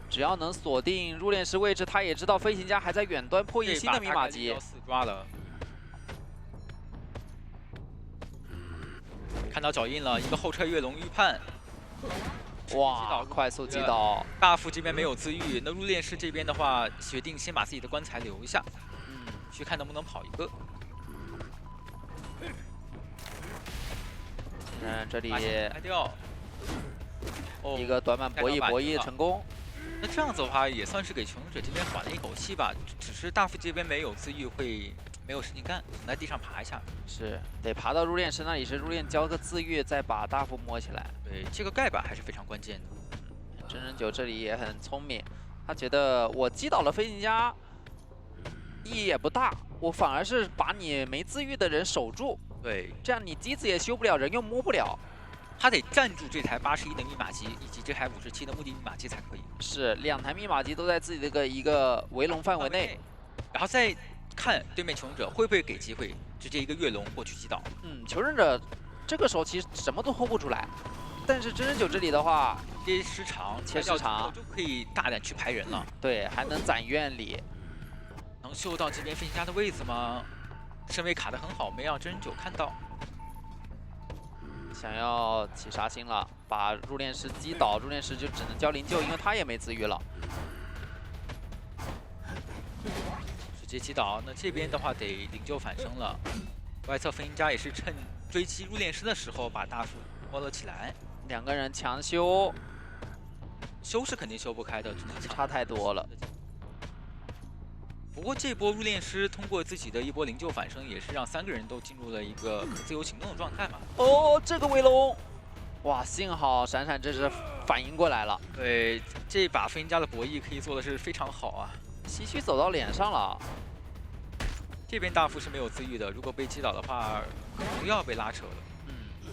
只要能锁定入殓师位置，他也知道飞行家还在远端破译新的密码机。4抓了，看到脚印了，一个后撤跃龙预判。哇，快速击倒！大副这边没有自愈，那入殓师这边的话，决定先把自己的棺材留一下，去看能不能跑一个。这里开掉，一个短板博弈成功。那这样子的话，也算是给求生者这边缓了一口气吧。只是大副这边没有自愈，会没有事情干，只能在地上爬一下。是，得爬到入殓师那里，是入殓交个自愈，再把大副摸起来。对，这个盖板还是非常关键的。真人九这里也很聪明，他觉得我击倒了飞行家，意义也不大，我反而是把你没自愈的人守住。对，这样你机子也修不了，人又摸不了。他得站住这台81的密码机以及这台57的墓地密码机才可以。是，2台密码机都在自己的一个围龙范围内，然后再看对面求生者会不会给机会，直接一个跃龙过去击倒。求生者这个时候其实什么都拖不出来，但是真人九这里的话，切时长就可以大胆去排人了。对，还能攒愿力，能嗅到这边飞行家的位置吗？身位卡得很好，没让真人九看到。想要起杀心了，把入殓师击倒，入殓师就只能交灵柩，因为他也没自愈了。直接击倒，那这边的话得灵柩反生了。外侧飞行家也是趁追击入殓师的时候把大副摸了起来。2个人强修，修是肯定修不开的，只能差太多了。不过这波入殓师通过自己的一波灵柩反生，也是让3个人都进入了一个可自由行动的状态嘛。哦，这个围龙，哇，幸好闪闪这是反应过来了，对，这把飞行家的博弈可以做的是非常好啊。唏嘘走到脸上了。这边大副是没有自愈的，如果被击倒的话，可能要被拉扯了。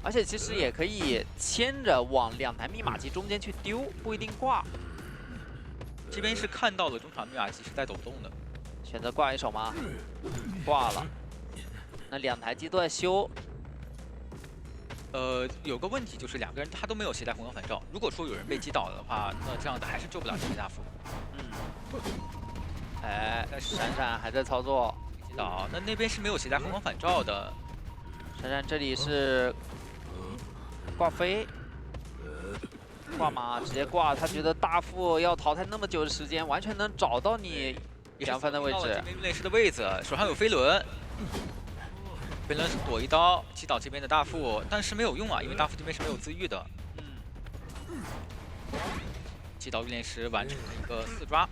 而且其实也可以牵着往2台密码机中间去丢，不一定挂。这边是看到了中场密码机是在抖动的，选择挂一手吗？挂了。那2台机都在修。有个问题就是2个人他都没有携带红光反照，如果说有人被击倒了的话，那这样的还是救不了这些大副。哎，闪闪还在操作，击倒，那边是没有携带红光反照的。闪闪这里是挂飞，挂吗？直接挂。他觉得大副要淘汰那么久的时间，完全能找到你2番的位置。这边入殓师的位置，手上有飞轮。飞轮是躲一刀击倒这边的大副，但是没有用啊，因为大副这边是没有自愈的。击倒入殓师完成了一个4抓。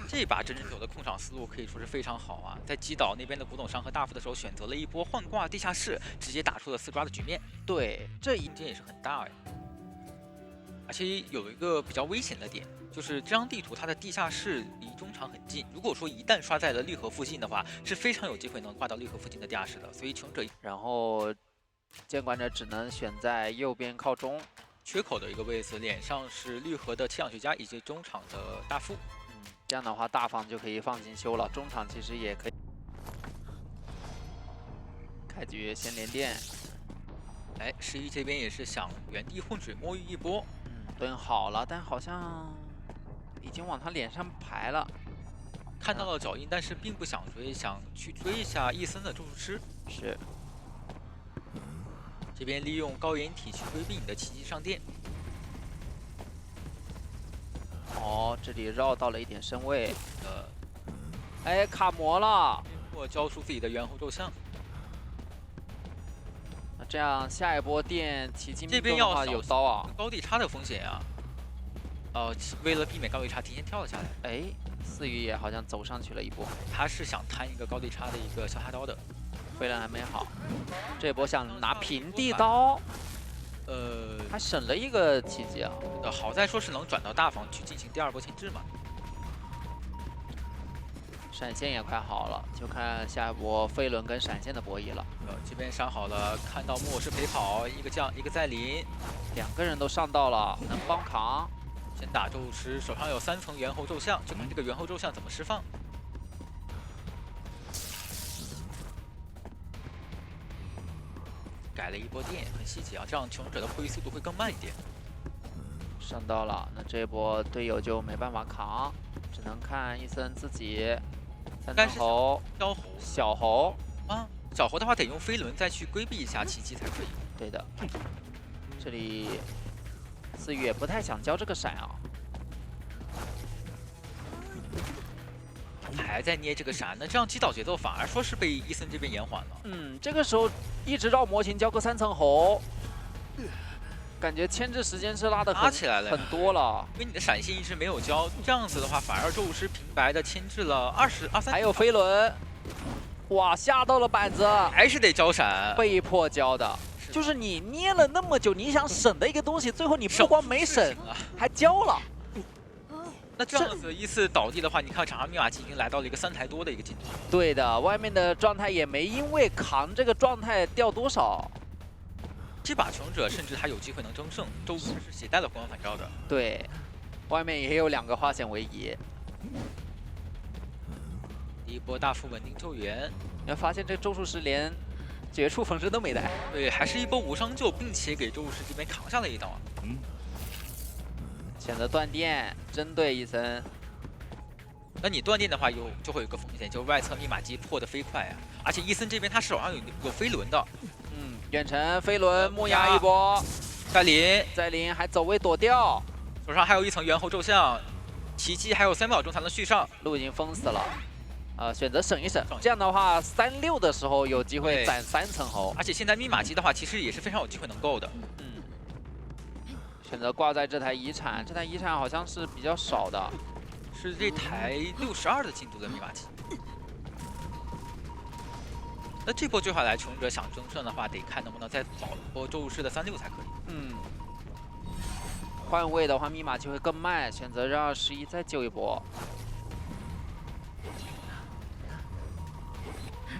这把真人9的控场思路可以说是非常好啊，在击倒那边的古董商和大副的时候，选择了一波换挂地下室，直接打出了4抓的局面。对，这一点也是很大呀。而且有一个比较危险的点，就是这张地图它的地下室离中场很近，如果说一旦刷在了绿河附近的话，是非常有机会能挂到绿河附近的地下室的。所以穷者，然后监管者只能选在右边靠中缺口的一个位置，脸上是绿河的气氧学家以及中场的大副。这样的话，大房就可以放心修了。中场其实也可以开局先连电。哎，11这边也是想原地浑水摸鱼一波。蹲好了，但好像已经往他脸上排了。看到了脚印，但是并不想追，想去追一下伊森的咒术师。是。这边利用高掩体去规避你的奇迹上电。哦，这里绕到了一点身位。哎，卡魔了。我交出自己的猿猴咒像。那这样下一波电奇迹这边要有刀啊，高地差的风险啊。为了避免高地差，提前跳了下来。哎，4羽也好像走上去了一波。他是想摊一个高地差的一个小插刀的。飞轮还没好，这波想拿平地刀。还省了一个奇迹啊！好在说是能转到大房去进行第2波牵制嘛。闪现也快好了，就看下一波飞轮跟闪现的博弈了。这边上好了，看到木偶师陪跑，一个将一个在临，2个人都上到了，能帮扛。先打咒术师，手上有3层猿猴咒像，就看这个猿猴咒像怎么释放。改了一波电，很细节啊，这样求生者的破译速度会更慢一点。上到了，那这波队友就没办法扛，只能看伊森自己。3层猴，小猴啊，小猴的话得用飞轮再去规避一下奇迹才可以。对的，这里4羽也不太想交这个闪啊。还在捏这个闪，那这样击倒节奏反而说是被伊森这边延缓了。这个时候一直绕模型交个3层猴，感觉牵制时间是拉起来了很多了。因为你的闪现一直没有交，这样子的话反而咒术师平白的牵制了23。还有飞轮，哇，下到了板子，还是得交闪，被迫交的。就是你捏了那么久，你想省的一个东西，最后你不光没省，还交了。那这样子依次倒地的话，你看场上密码机已经来到了一个3台多的一个进度。对的，外面的状态也没因为扛这个状态掉多少。这把求生者甚至还有机会能争胜，咒术师是携带了光反照的。对，外面也有2个花显为夷。第一波大副稳定救援，你会发现这咒术师连绝处逢生都没带。对，还是一波无伤救，并且给咒术师这边扛下了一刀啊。选择断电，针对伊森。那你断电的话，就会有一个风险，就是外侧密码机破得飞快啊！而且伊森这边他手上有飞轮的，远程飞轮木压一波，再临还走位躲掉，手上还有1层猿猴咒像，奇迹还有3秒钟才能续上，路已经封死了。选择省一省，这样的话36的时候有机会攒3层猴，而且现在密码机的话，其实也是非常有机会能够的。选择挂在这台遗产，这台遗产好像是比较少的。是这台62的进度的密码机。那这波追下来，求生者想争胜的话，得看能不能再找一波咒术师的36才可以。嗯，换位的话，密码就会更慢，选择让11再救一波。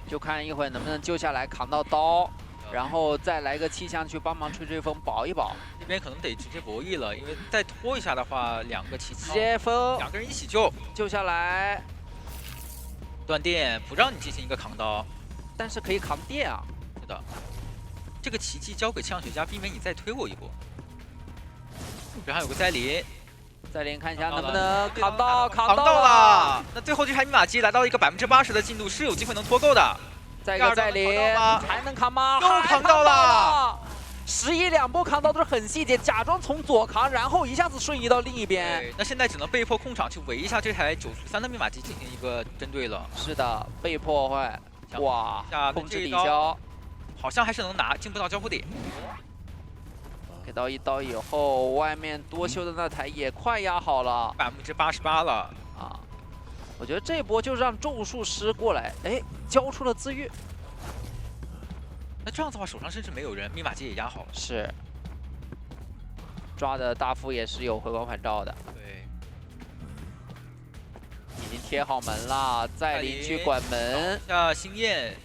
就看一会儿能不能救下来，扛到刀，然后再来个气象去帮忙吹吹风，保一保。这边可能得直接博弈了，因为再拖一下的话，两个起直接封，两个人一起救，救下来，断电不让你进行一个扛刀，但是可以扛电啊。是的，这个奇迹交给气象学家，避免你再推我一波。然后有个灾林，再连看一下能不能扛到，扛到了。那最后这台密码机来到一个80%的进度，是有机会能拖够的。再一个再连，还能扛吗？又扛到了。11两波扛刀都是很细节，假装从左扛，然后一下子瞬移到另一边。那现在只能被迫控场去围一下这台903的密码机进行一个针对了。是的，被破坏。哇，控制抵消，好像还是能拿，进不到交互点。给到一刀以后，外面多修的那台也快压好了，88%了啊！我觉得这波就让咒术师过来，哎，交出了自愈。那这样子的话，手上甚至没有人，密码机也压好了。是，抓的大副也是有回光返照的。对，已经贴好门了，再临去管门。星焰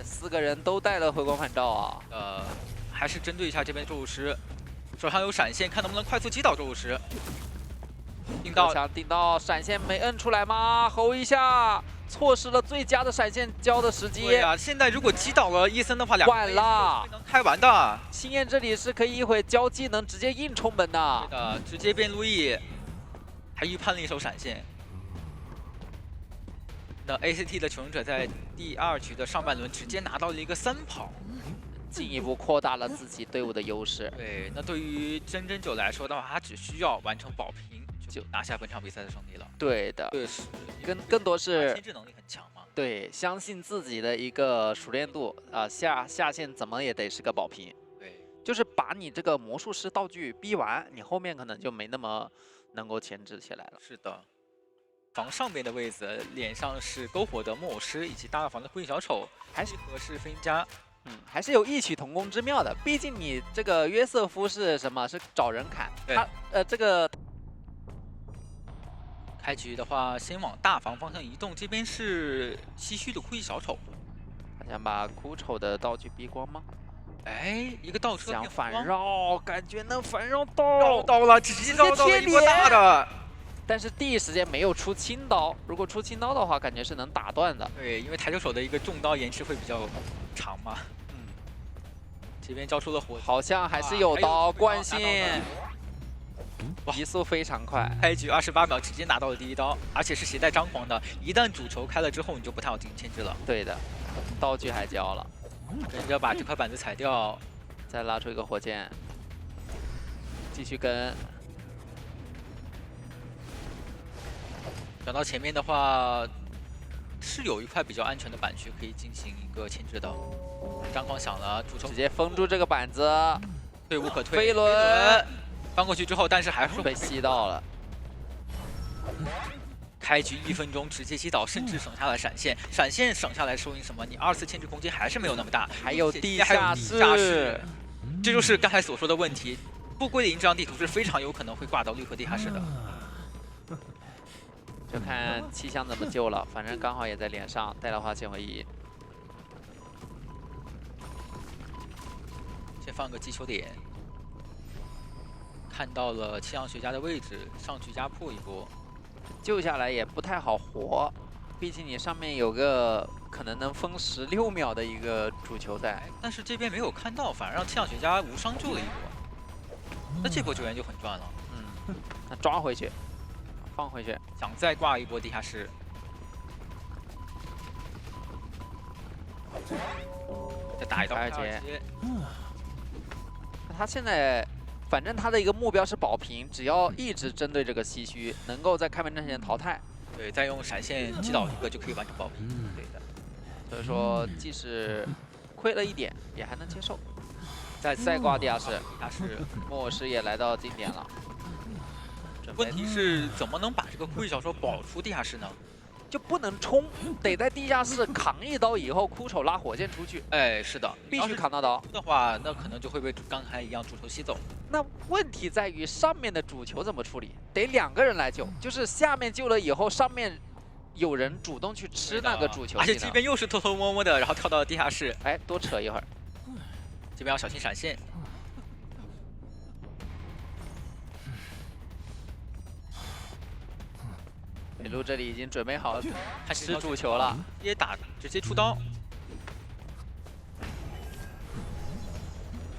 ，4个人都带了回光返照啊。还是针对一下这边咒术师，手上有闪现，看能不能快速击倒咒术师。定到闪现没摁出来吗？吼一下。错失了最佳的闪现交的时机。对呀，现在如果击倒了伊森的话，晚了，能开完的。星焰这里是可以一会交技能直接硬冲门的。对的，直接变路易，还预判了一手闪现。那 ACT 的求生者在第2局的上半轮直接拿到了一个3跑，进一步扩大了自己队伍的优势。对，那对于真真九来说的话，他只需要完成保平。就拿下本场比赛的胜利了。对的，对，更多是牵制能力很强嘛。对，相信自己的一个熟练度啊，下线怎么也得是个保平。对，就是把你这个魔术师道具逼完，你后面可能就没那么能够牵制起来了。是的，房上边的位置，脸上是篝火的木偶师以及大房的灰小丑，还是合适分家。还是有异曲同工之妙的。毕竟你这个约瑟夫是什么？是找人砍。他这个。开局的话，先往大房方向移动，这边是唏嘘的哭泣小丑。他想把哭丑的道具逼光吗？哎，一个倒车想反绕，感觉能反绕到了，直接绕到了一波大的。但是第一时间没有出轻刀，如果出轻刀的话，感觉是能打断的。对，因为抬球手的一个重刀延迟会比较长嘛。这边交出了火，好像还是有刀惯性。移速非常快，开局28秒直接拿到了第1刀，而且是携带张狂的。一旦主球开了之后，你就不太好进行牵制了。对的，道具还交了，跟着把这块板子踩掉，再拉出一个火箭，继续跟。转到前面的话，是有一块比较安全的板区可以进行一个牵制的。张狂响了，主球直接封住这个板子，退无可退。飞轮。翻过去之后，但是还是被吸到了。开局1分钟直接击倒，甚至省下了闪现。闪现省下来说明什么？你2次牵制空间还是没有那么大。还有地下室，这就是刚才所说的问题。不归零这张地图是非常有可能会挂到绿河地下室的。就看气象怎么救了，反正刚好也在脸上，带了花纤维衣。先放个击球点。看到了气象学家的位置，上去加破一波，救下来也不太好活，毕竟你上面有个可能能封16秒的一个主球在。但是这边没有看到，反而让气象学家无伤救了一波。那这波救援就很赚了。那抓回去，放回去，想再挂一波地下室。再打一刀2阶。他现在。反正他的一个目标是保平，只要一直针对这个唏嘘，能够在开门战前淘汰。对，再用闪现击倒一个就可以完成保平。对的。所以说，即使亏了一点，也还能接受。再挂地下室，木偶师也来到经典了，准问题是怎么能把这个枯井小手保出地下室呢？就不能冲，得在地下室扛一刀以后，枯手拉火箭出去，哎，是的，必须扛到刀的话，那可能就会被刚才一样主球吸走。那问题在于上面的主球怎么处理？得2个人来救，就是下面救了以后，上面有人主动去吃那个主球，而且这边又是偷偷摸摸的，然后跳到了地下室。哎，多扯一会儿。这边要小心闪现。北路这里已经准备好他吃主球了，直接出刀。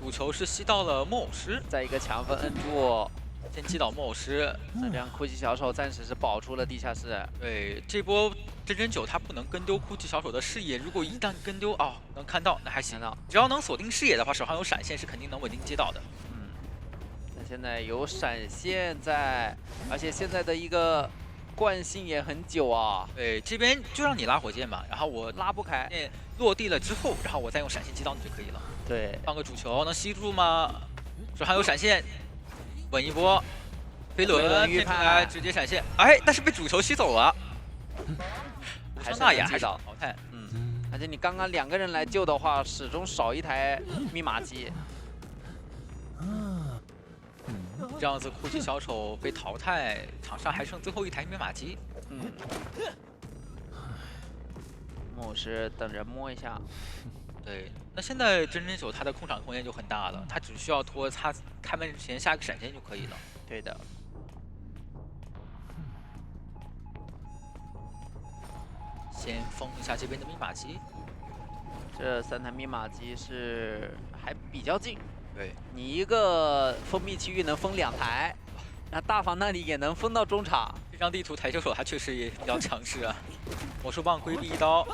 主球是吸到了木偶师，在一个强分摁住，先击倒木偶师。这边哭泣小手暂时是保出了地下室。对，这波真真九他不能跟丢哭泣小手的视野，如果一旦跟丢哦，能看到那还行，只要能锁定视野的话，手上有闪现是肯定能稳定接到的。那现在有闪现在，而且现在的一个惯性也很久啊。对，这边就让你拉火箭吧，然后我拉不开，落地了之后，然后我再用闪现击倒你就可以了。对，放个主球能吸住吗？手上有闪现，稳一波，飞轮骗出来直接闪现，哎，但是被主球吸走了。还是那也还是击倒淘汰。而且你刚刚2个人来救的话，始终少一台密码机。这样子哭泣小丑被淘汰，场上还剩最后一台密码机。木偶师等人摸一下。对，那现在真真九他的控场空间就很大了，他只需要拖他开门之前下个闪现就可以了。对的。先封一下这边的密码机。这3台密码机是还比较近。对，你一个封闭区域能封2台，那大房那里也能封到中场。这张地图台球手他确实也比较强势啊。魔术棒规避一刀。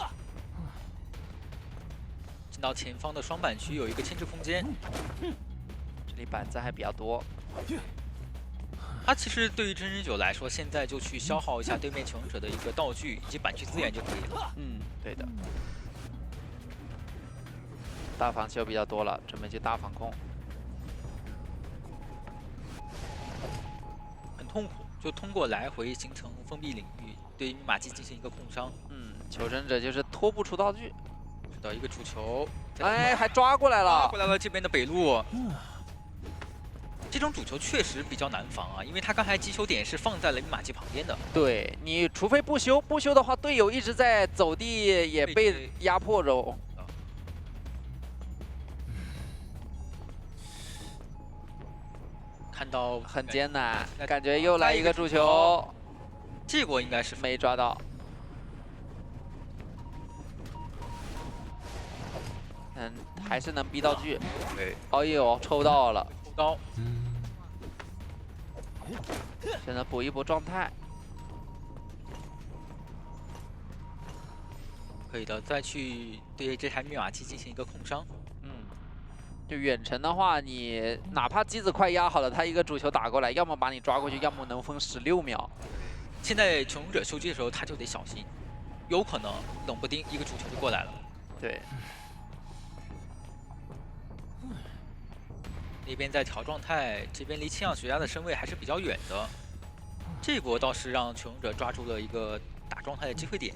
进到前方的双板区有一个牵制空间，这里板子还比较多。他其实对于真人九来说，现在就去消耗一下对面求生者的一个道具以及板区资源就可以了。对的。大房球比较多了，准备去大防控。很痛苦，就通过来回形成封闭领域，对于密码机进行一个控伤。求生者就是拖不出道具。是的，一个主球，哎，还抓过来了，抓回来了这边的北路。这种主球确实比较难防啊，因为他刚才击球点是放在了密码机旁边的。对，你除非不修的话，队友一直在走地也被压迫着。看到很艰难，感觉又来一个主球，这波应该是没抓到。还是能逼道具。对，哎呦，抽到了，抽刀。现在补一补状态。可以的，再去对这台密码机进行一个控伤。就远程的话，你哪怕机子快压好了，他一个主球打过来，要么把你抓过去，要么能封16秒。现在求生者修机的时候，他就得小心，有可能冷不丁一个主球就过来了。对。那边在调状态，这边离清氧学家的身位还是比较远的。这波倒是让求生者抓住了一个打状态的机会点，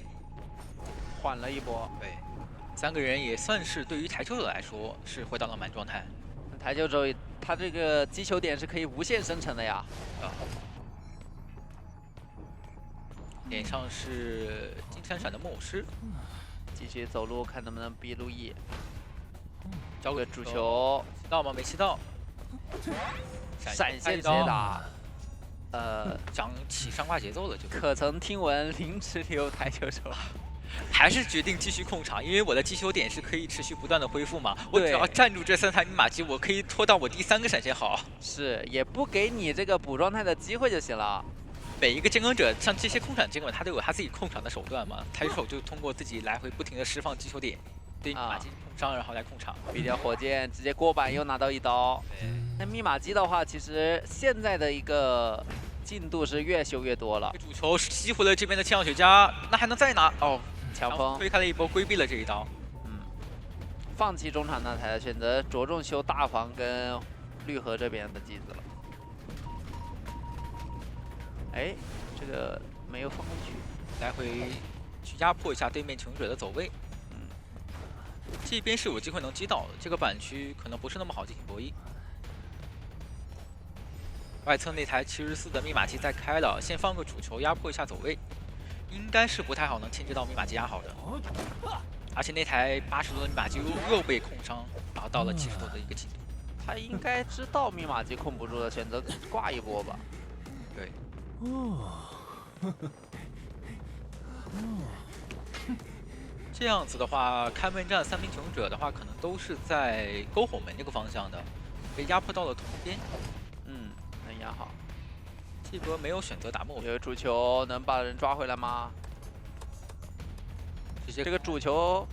缓了一波。对。3个人也算是对于台球者来说是回到了满状态。台球者他这个击球点是可以无限生成的呀。脸上是金闪闪的木偶师，继续走路看能不能逼路易。交个主球，吸到吗？没吸到。闪现直接打。涨起上挂节奏了就。可曾听闻凌迟流台球手？还是决定继续控场，因为我的击球点是可以持续不断的恢复嘛。我只要站住这3台密码机，我可以拖到我第3个闪现好。是，也不给你这个补状态的机会就行了。每一个监管者，像这些控场监管，他都有他自己控场的手段嘛。台球手就通过自己来回不停的释放击球点，对密码机控伤，然后来控场。比掉火箭，直接过板又拿到1刀。那密码机的话，其实现在的一个进度是越修越多了。主球吸回了这边的清氧学家，那还能再拿哦。强风推开了一波，规避了这一刀。放弃中场那台，选择着重修大房跟绿河这边的机子了。哎，这个没有放过去，来回去压迫一下对面求生者的走位。这边是有机会能击倒的，这个板区可能不是那么好进行博弈。外侧那台74的密码机再开了，先放个主球压迫一下走位，应该是不太好能牵制到密码机压好的。而且那台80多的密码机又被控伤，然后到了70多的一个进度。他应该知道密码机控不住了，选择挂一波吧。对。这样子的话，开门战3名求生者的话，可能都是在篝火门这个方向的，被压迫到了同边。能压好。这波没有选择打末有主球能把人抓回来吗？这个主球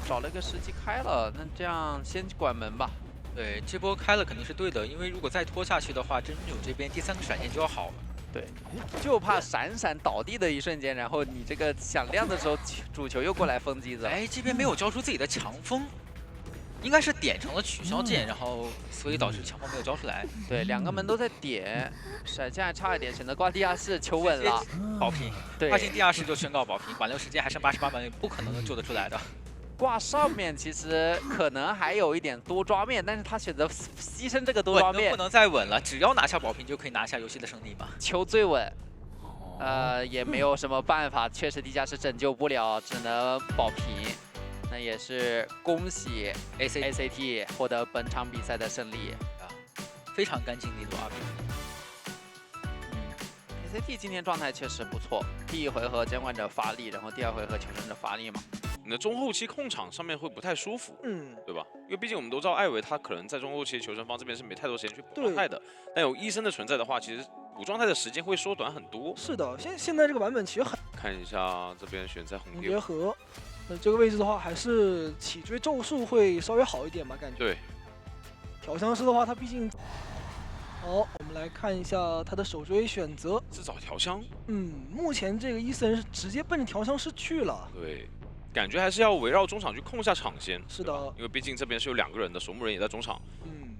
找了个时机开了，那这样先关门吧。对，这波开了肯定是对的，因为如果再拖下去的话，真主这边第3个闪现就要好了。对，就怕闪闪倒地的一瞬间，然后你这个响亮的时候，主球又过来封机子。哎，这边没有交出自己的强风，应该是点成了取消键，然后所以导致强风没有交出来。对，2个门都在点，闪现还差一点，选择挂地下室求稳了，保平。对，挂进地下室就宣告保平，挽留时间还剩88秒，不可能能救得出来的。挂上面其实可能还有一点多抓面，但是他选择牺牲这个多抓面，不能再稳了，只要拿下保平就可以拿下游戏的胜利嘛。求最稳，也没有什么办法，确实地下室拯救不了，只能保平。那也是恭喜 ACT 获得本场比赛的胜利啊，非常干净利落2比0。ACT 今天状态确实不错，第一回合监管者发力，然后第2回合求生者发力嘛。你的中后期控场上面会不太舒服，对吧？因为毕竟我们都知道艾维他可能在中后期求生方这边是没太多时间去补状态的，但有医生的存在的话，其实补状态的时间会缩短很多。是的，现在这个版本其实很看一下这边选在红蝶河，那这个位置的话，还是起追咒术会稍微好一点吧，感觉。对。调香师的话，他毕竟。好，我们来看一下他的首追选择是找调香。目前这个伊森是直接奔着调香师去了。对。感觉还是要围绕中场去控下场先。是的，因为毕竟这边是有2个人的，守墓人也在中场。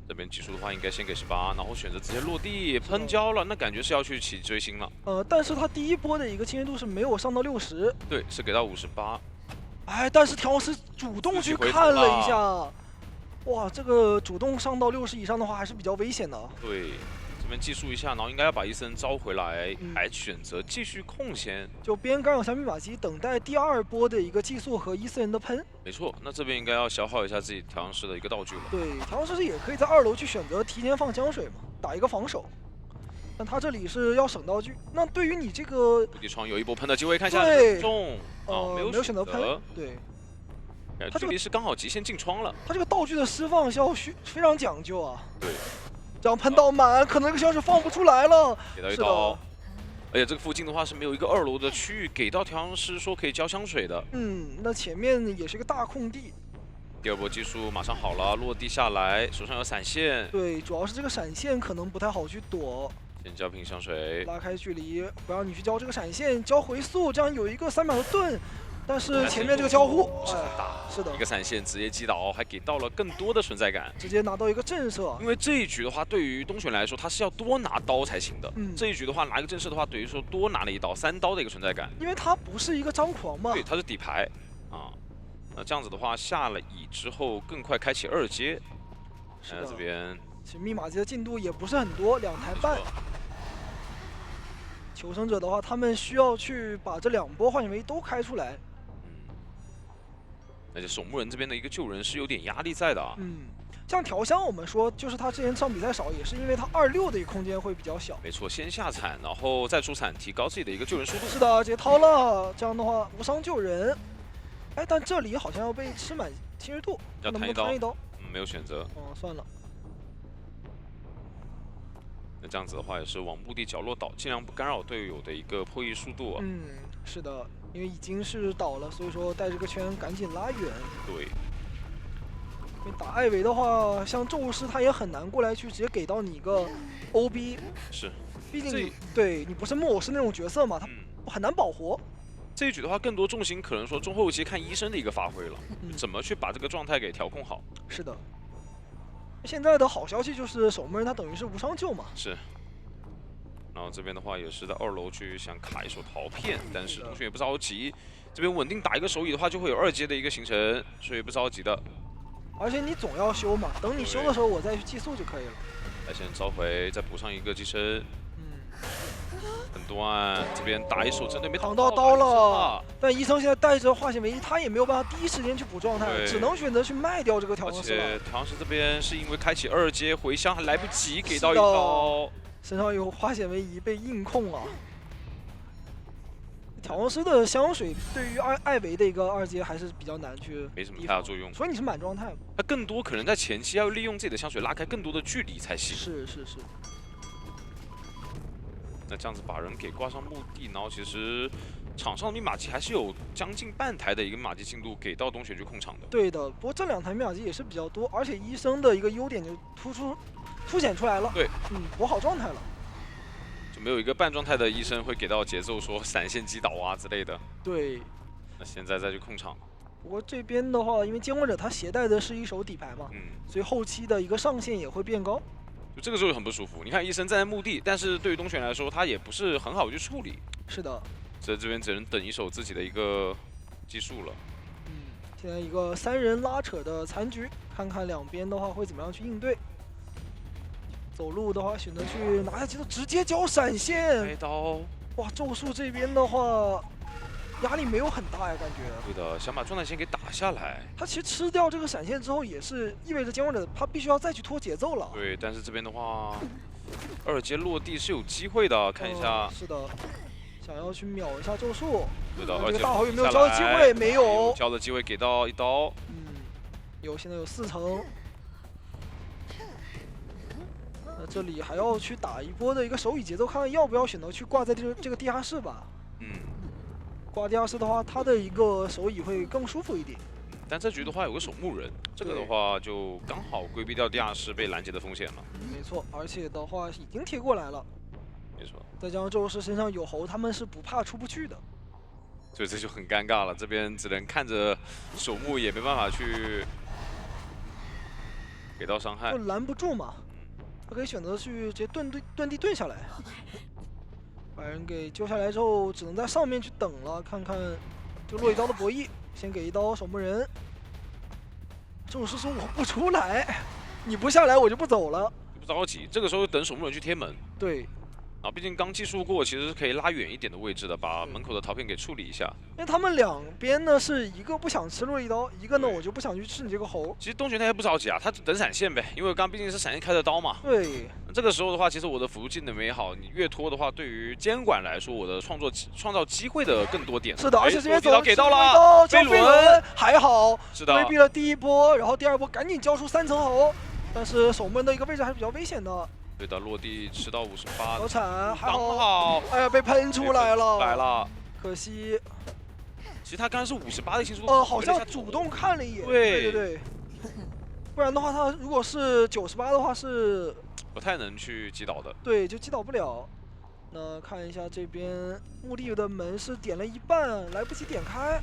这边技术的话应该先给18，然后选择直接落地喷胶了，那感觉是要去起追星了。但是他第一波的一个清晰度是没有上到60。对，是给到58。哎，但是调师主动去看了一下，哇，这个主动上到60以上的话还是比较危险的。对。这边技术一下，然后应该要把伊森招回来，还选择继续控先，就边干扰下密码机，等待第2波的一个寄宿和伊森人的喷。没错，那这边应该要消耗一下自己调香师的一个道具了。对，调香师也可以在2楼去选择提前放江水嘛，打一个防守。但他这里是要省道具，那对于你这个地窗有一波喷的机会，看一下中没有选择喷，对。他这里是刚好极限进窗了。他这个道具的释放是要非常讲究啊。对。这样喷到满，可能这个香水放不出来了。给到一刀，而且这个附近的话是没有一个2楼的区域给到调香师说可以浇香水的。那前面也是一个大空地。第2波技术马上好了，落地下来，手上有闪现。对，主要是这个闪现可能不太好去躲。先浇瓶香水，拉开距离，不让你去浇这个闪现，浇回速，这样有一个3秒的盾。但是前面这个交互，是的，一个闪现直接击倒，还给到了更多的存在感，直接拿到一个震慑。因为这一局的话，对于东玄来说，他是要多拿刀才行的。这一局的话，拿一个震慑的话，等于说多拿了一刀，3刀的一个存在感。因为他不是一个张狂嘛，对，他是底牌啊。那这样子的话，下了乙之后，更快开启2阶。是的，这边其实密码机的进度也不是很多，2台半。求生者的话，他们需要去把这2波幻影围都开出来。而且守墓人这边的一个救人是有点压力在的啊。像调香，我们说就是他之前上比赛少，也是因为他26的一个空间会比较小。没错，先下铲，然后再出铲，提高自己的一个救人速度。是的，直接掏了，这样的话无伤救人。哎，但这里好像要被吃满侵蚀度，要能不能弹一刀？没有选择。算了。那这样子的话，也是往墓地角落倒，尽量不干扰队友的一个破译速度啊。是的。因为已经是倒了，所以说带这个圈赶紧拉远。对。因为打艾维的话，像咒师他也很难过来去直接给到你一个 OB。是。毕竟你对你不是木偶师那种角色嘛，他很难保活。这一局的话，更多重心可能说中后期看医生的一个发挥了，怎么去把这个状态给调控好。是的。现在的好消息就是守门人他等于是无伤救嘛。是。然后这边的话也是在2楼去想卡一手陶片，但是东玄也不着急，这边稳定打一个手椅的话，就会有2阶的一个形成，所以不着急的。而且你总要修嘛，等你修的时候我再去寄速就可以了。来先召回，再补上一个寄生。很断，这边打一手针对没扛到刀了，但医生现在带着化险为夷，他也没有办法第一时间去补状态，只能选择去卖掉这个调香师了。而且调香师这边是因为开启2阶回香还来不及给到一刀，身上有化险为夷被硬控啊。调香师的香水对于艾维的一个2阶还是比较难去，没什么太大作用，所以你是满状态嘛？他更多可能在前期要利用自己的香水拉开更多的距离才行。是。那这样子把人给挂上墓地，然后其实场上的密码机还是有将近半台的一个密码机进度给到东玄去控场的。对的，不过这2台密码机也是比较多，而且医生的一个优点就凸显出来了。对，补好状态了，就没有一个半状态的医生会给到节奏说闪现击倒啊之类的。对。那现在再去控场。不过这边的话，因为监管者他携带的是一手底牌嘛，所以后期的一个上限也会变高。就这个时候就很不舒服。你看医生站在墓地，但是对于东玄来说，他也不是很好去处理。是的，所以这边只能等一手自己的一个技术了。现在一个3人拉扯的残局，看看两边的话会怎么样去应对。走路的话选择去拿下节奏，直接交闪现。开刀。哇，咒术这边的话压力没有很大呀，感觉。对的，想把状态先给打下来。他其实吃掉这个闪现之后，也是意味着监管者他必须要再去拖节奏了。对，但是这边的话，2阶落地是有机会的，看一下。是的，想要去秒一下咒术。对的，这个大豪有没有交的机会？没有。交的机会给到一刀。现在有4层。那这里还要去打一波的一个手椅节奏，看看要不要选择去挂在这个地下室吧。挂地下室的话，它的一个手椅会更舒服一点。但这局的话有个守墓人，这个的话就刚好规避掉地下室被拦截的风险了。没错，而且的话已经贴过来了。没错。再加上咒师身上有猴，他们是不怕出不去的。所以这就很尴尬了，这边只能看着守墓，也没办法去给到伤害。就拦不住嘛。他可以选择去直接遁地遁下来，把人给救下来之后，只能在上面去等了，看看这个落一刀的博弈。先给一刀守墓人，咒师说我不出来，你不下来我就不走了。不着急，这个时候等守墓人去贴门。对。然后毕竟刚技术过，其实是可以拉远一点的位置的，把门口的陶片给处理一下。因为他们两边呢是一个不想吃落一刀，一个呢我就不想去吃你这个猴。其实东玄他也不着急啊，他等闪现呗，因为刚毕竟是闪现开的刀嘛。对。这个时候的话，其实我的辅助技能没好，你越拖的话，对于监管来说，我的创造机会的更多点。是的，而且这边走给到了飞轮，还好，是的，规避了第一波，然后第2波赶紧交出3层猴，但是守墓人的一个位置还是比较危险的。对的，落地吃到58，好惨，还好，哎呀，被喷出来了，可惜。其实他刚刚是58的星数，好像主动看了一眼，对，不然的话，他如果是98的话是不太能去击倒的。对，就击倒不了。那看一下这边墓地的门是点了一半，来不及点开。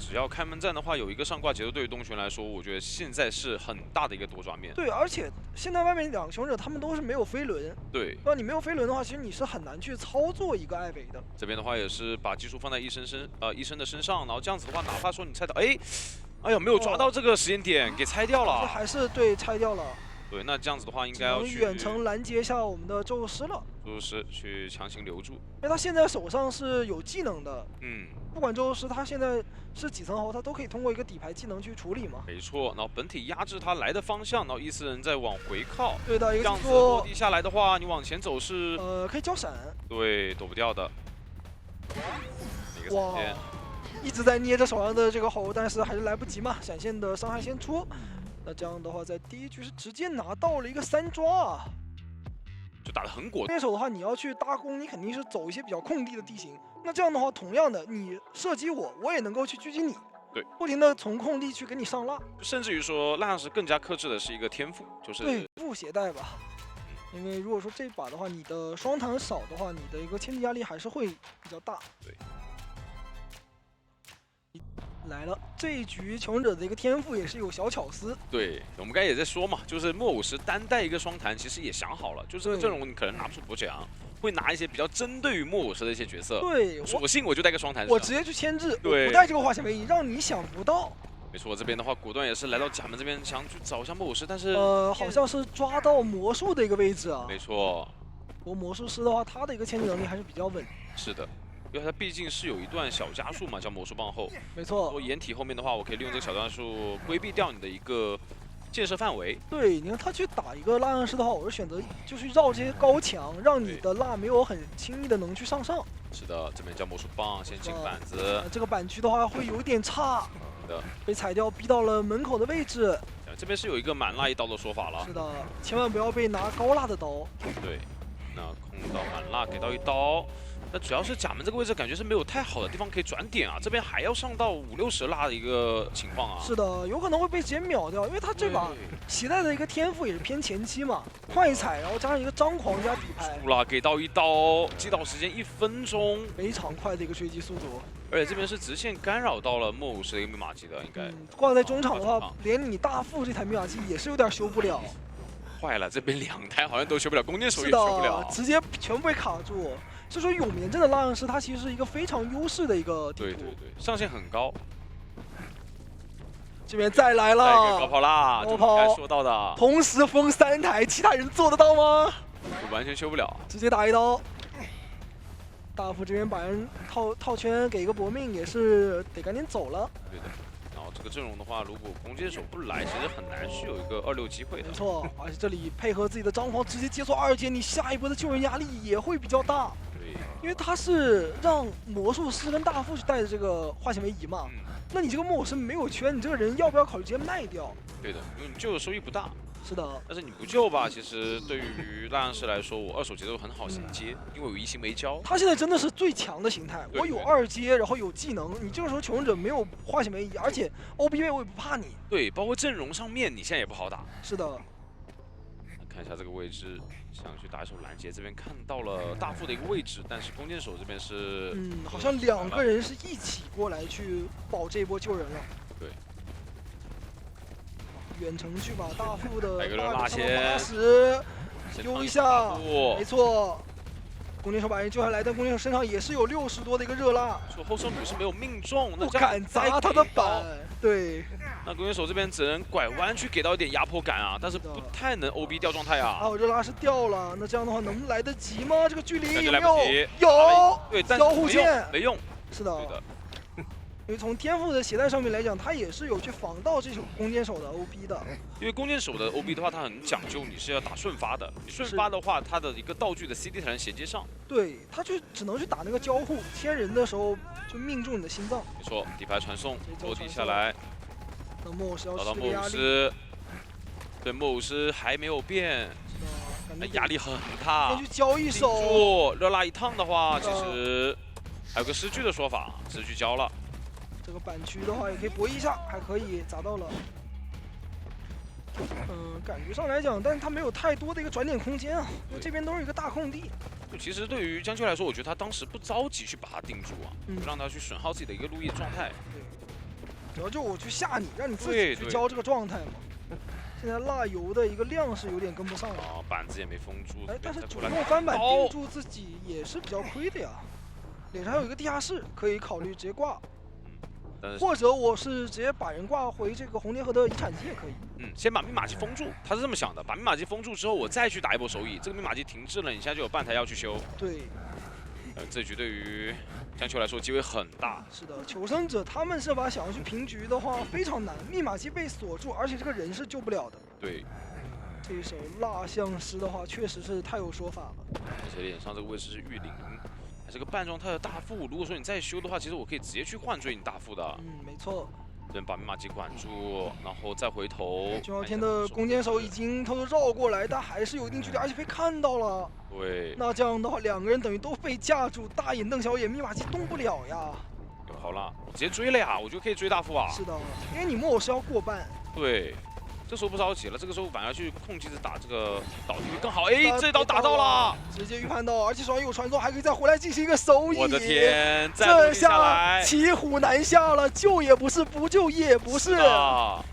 只要开门战的话，有一个上挂节奏，对于东玄来说，我觉得现在是很大的一个多抓面。对，而且现在外面2个雄者他们都是没有飞轮。对。那你没有飞轮的话，其实你是很难去操作一个艾维的。这边的话也是把技术放在医生的身上，然后这样子的话，哪怕说你猜到，哎呀，没有抓到这个时间点，给拆掉了。还是对拆掉了。对，那这样子的话，应该要去远程拦截下我们的咒师了。咒师去强行留住，因为他现在手上是有技能的。不管咒师他现在是几层猴，他都可以通过一个底牌技能去处理嘛。没错，然后本体压制他来的方向，然后伊斯人再往回靠。对的，这样子落地下来的话，你往前走是可以交闪。对，躲不掉的。哇！一直在捏着手上的这个猴，但是还是来不及嘛，闪现的伤害先出。那这样的话，在第一局是直接拿到了一个3抓啊，就打得很果断。对手的话，你要去搭攻，你肯定是走一些比较空地的地形。那这样的话，同样的，你射击我，我也能够去狙击你。对，不停的从空地去给你上蜡。甚至于说，蜡像是更加克制的是一个天赋，就是对副携带吧。因为如果说这把的话，你的双弹少的话，你的一个牵制压力还是会比较大。对。来了，这一局求生者的一个天赋也是有小巧思。对，我们刚才也在说嘛，就是莫武石单带一个双弹，其实也想好了，就这个阵容你可能拿不出博奖，会拿一些比较针对于莫武石的一些角色。对，索性我就带个双弹，我直接去牵制，我对不带这个化险为夷，让你想不到。没错，这边的话果断也是来到甲门这边想去找一下莫武石，但是好像是抓到魔术的一个位置啊。没错，不过魔术师的话，他的一个牵制能力还是比较稳。是的。因为它毕竟是有一段小加速嘛，叫魔术棒后。没错。说掩体后面的话，我可以利用这个小加速规避掉你的一个建设范围。对，你看他去打一个蜡像师的话，我是选择就去绕这些高墙，让你的蜡没有很轻易的能去上。是的，这边叫魔术棒，先进板子。这个板区的话会有点差。是的。被踩掉，逼到了门口的位置。这边是有一个满蜡一刀的说法了。是的，千万不要被拿高蜡的刀。对，那空刀满蜡给到一刀。那主要是甲门这个位置感觉是没有太好的地方可以转点啊，这边还要上到50-60蜡的一个情况啊。是的，有可能会被直接秒掉，因为他这把携带的一个天赋也是偏前期嘛，快踩，然后加上一个张狂加底牌。出了，给到一刀，击倒时间1分钟，非常快的一个追击速度。而且这边是直线干扰到了莫武石的一个密码机的，应该。挂在中场的话，连你大副这台密码机也是有点修不了。坏了，这边2台好像都修不了，弓箭手也修不了，直接全部被卡住。所以说永眠阵的蜡像师，它其实是一个非常优势的一个地图。对，上限很高。这边再来了，再一个高炮蜡，高炮该说到的。同时封3台，其他人做得到吗？完全修不了，直接打一刀。大副这边把人套圈，给一个搏命，也是得赶紧走了。对的。然后这个阵容的话，如果弓箭手不来，其实很难去有一个2-6机会的。没错，而且这里配合自己的张狂，直接接错2阶，你下一波的救人压力也会比较大。因为他是让魔术师跟大副去带着这个化险为夷嘛，那你这个莫武师没有圈，你这个人要不要考虑直接卖掉？对的，因为你救的收益不大。是的。但是你不救吧，其实对于蜡像师来说，我2手节奏很好衔接，因为有移形没交。他现在真的是最强的形态，我有2阶，然后有技能，你这个时候求生者没有化险为夷，而且 OB 位我也不怕你。对，包括阵容上面，你现在也不好打。是的。看一下这个位置，想去打一手拦截，这边看到了大副的一个位置，但是弓箭手这边是好像2个人是一起过来去保这一波救人了。对，远程去把大副的来个热辣先80丢一下，没错。弓箭手把人救下来，但弓箭手身上也是有60多的一个热蜡。说后生弩是没有命中，那不敢砸他的板。对。那弓箭手这边只能拐弯去给到一点压迫感啊，但是不太能 OB 掉状态啊。啊，我热蜡是掉了，那这样的话能来得及吗？这个距离有没有？有。对，但交互线没用。是的。对的。因为从天赋的携带上面来讲，他也是有去防到这种弓箭手的 OB 的。因为弓箭手的 OB 的话，它很讲究，你是要打顺发的。你顺发的话，它的一个道具的 CD 才能衔接上。对，他就只能去打那个交互，牵人的时候就命中你的心脏。没错，底牌传送落地下来。那莫武师要找到莫武师，对，莫武师还没有变，压力很大。先去交一手，热辣一趟的话，其实还有个失去的说法，失去交了。这个板区的话也可以搏一下，还可以砸到了。感觉上来讲，但是他没有太多的一个转点空间啊，因为这边都是一个大空地。其实对于江秋来说，我觉得他当时不着急去把它定住啊，让他去损耗自己的一个路易状态。主要就我去吓你，让你自己去交这个状态嘛。现在蜡油的一个量是有点跟不上了。啊，板子也没封住。哎，但是主动翻板定住自己也是比较亏的呀。脸上还有一个地下室，可以考虑直接挂。或者我是直接把人挂回这个红蝶河的遗产机也可以。先把密码机封住，他是这么想的，把密码机封住之后，我再去打一波手艺。这个密码机停滞了，你现在就有半台要去修。对。这局对于江秋来说机会很大。是的，求生者他们这把想要去平局的话非常难，密码机被锁住，而且这个人是救不了的。对。这一手蜡像师的话确实是太有说法了。而且脸上这个位置是玉灵。这个半状态的大副，如果说你再修的话，其实我可以直接去换追你大副的。没错。人把密码机管住，然后再回头。君傲天的弓箭手已经偷偷绕过来，但还是有一定距离，而且被看到了。对。那这样的话，2个人等于都被架住，大眼瞪小眼，密码机动不了呀。好了，我直接追了呀，我觉得可以追大副啊。是的，因为你莫武师要过半。对。这时候不着急了，这个时候反而去控机子打这个倒地更好。哎，这刀打到了，直接预判到，而且手上有传送，还可以再回来进行一个手椅。我的天，再这努力下下来，骑虎难下了，救也不是，不救也不是，啊，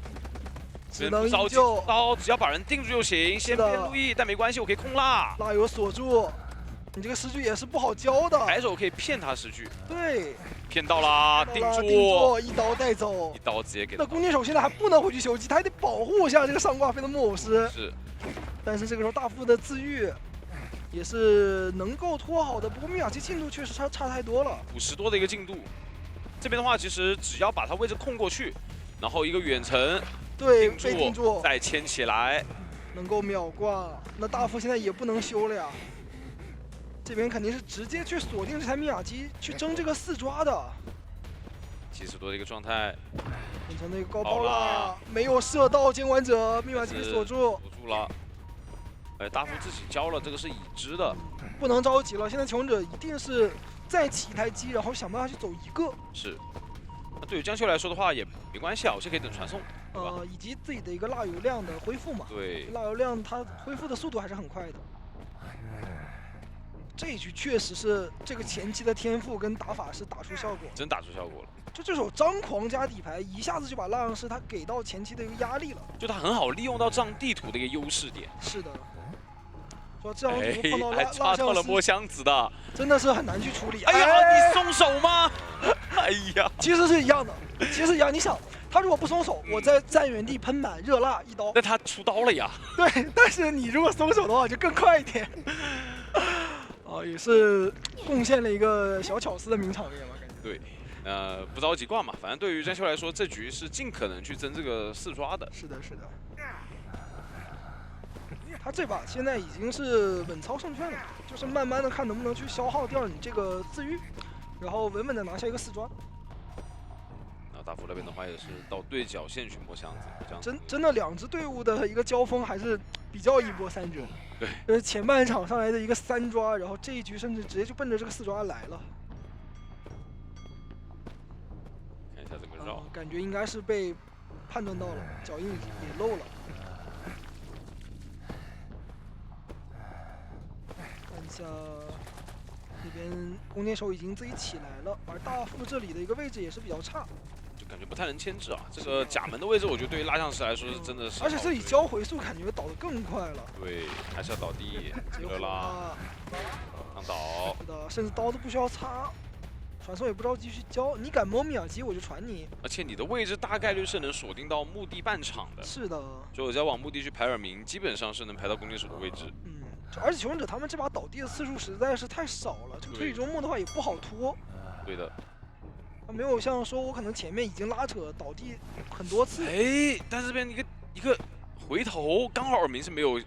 只能不着急依旧。刀，只要把人定住就行。先的别路易，但没关系，我可以控蜡。蜡油锁住，你这个诗句也是不好教的。抬手可以骗他失去，对，骗到啦，定到了定住，住，一刀带走一。刀直接给他。那弓箭手现在还不能回去修机，他还得保护一下这个上挂飞的木偶师。是，但是这个时候大副的自愈也是能够拖好的，不过密码机进度确实差太多了。 50多的一个进度。这边的话，其实只要把他位置控过去，然后一个远程对，被定住，住，再牵起来。能够秒挂。那大副现在也不能修了呀，这边肯定是直接去锁定这台密码机，去争这个4抓的。 70多的一个状态，变成那个高抛好了啦，没有射到监管者，密码机被锁住，锁住了。哎，大副自己交了，这个是已知的。不能着急了。现在求生者一定是再起一台机，然后想办法去走一个。是。那对于江秋来说的话也没关系啊，我先可以等传送，对吧？以及自己的一个蜡油量的恢复嘛。对。蜡油量它恢复的速度还是很快的。这一局确实是这个前期的天赋跟打法是打出效果，真打出效果了。就这手张狂加底牌，一下子就把蜡像师他给到前期的一个压力了。就他很好利用到这张地图的一个优势点。是的。说这张图碰到还抓到了摸箱子的，真的是很难去处理。哎呀，你松手吗？哎呀，其实是一样的，其实一样。你想，他如果不松手，我在站原地喷满热蜡一刀，那他出刀了呀。对，但是你如果松手的话，就更快一点。也是贡献了一个小巧思的名场面嘛，感觉。对，不着急挂嘛，反正对于詹修来说，这局是尽可能去争这个4抓的。是的，是的。他这把现在已经是稳操胜券了，就是慢慢的看能不能去消耗掉你这个自愈，然后稳稳的拿下一个4抓。然后大副那边的话也是到对角线去摸箱子，这样真的两支队伍的一个交锋还是比较一波三折。对，前半场上来的一个3抓，然后这一局甚至直接就奔着这个4抓来了。看一下这个绕，感觉应该是被判断到了，脚印也漏了。看一下那边弓箭手已经自己起来了，而大副这里的一个位置也是比较差。感觉不太能牵制啊，这个甲门的位置，我觉得对于蜡像师来说是真的是，而且这里交回速感觉倒得更快了。对，还是要倒地，热啦，上倒，是的，甚至刀都不需要擦，传送也不着急去交，你敢摸密码机我就传你。而且你的位置大概率是能锁定到墓地半场的。是的，所以我只要往墓地去排耳鸣，基本上是能排到弓箭手的位置。而且求生者他们这把倒地的次数实在是太少了，这个推理周末的话也不好拖。对的。没有像说我可能前面已经拉扯倒地很多次，哎，但是这边一个回头刚好耳鸣是没有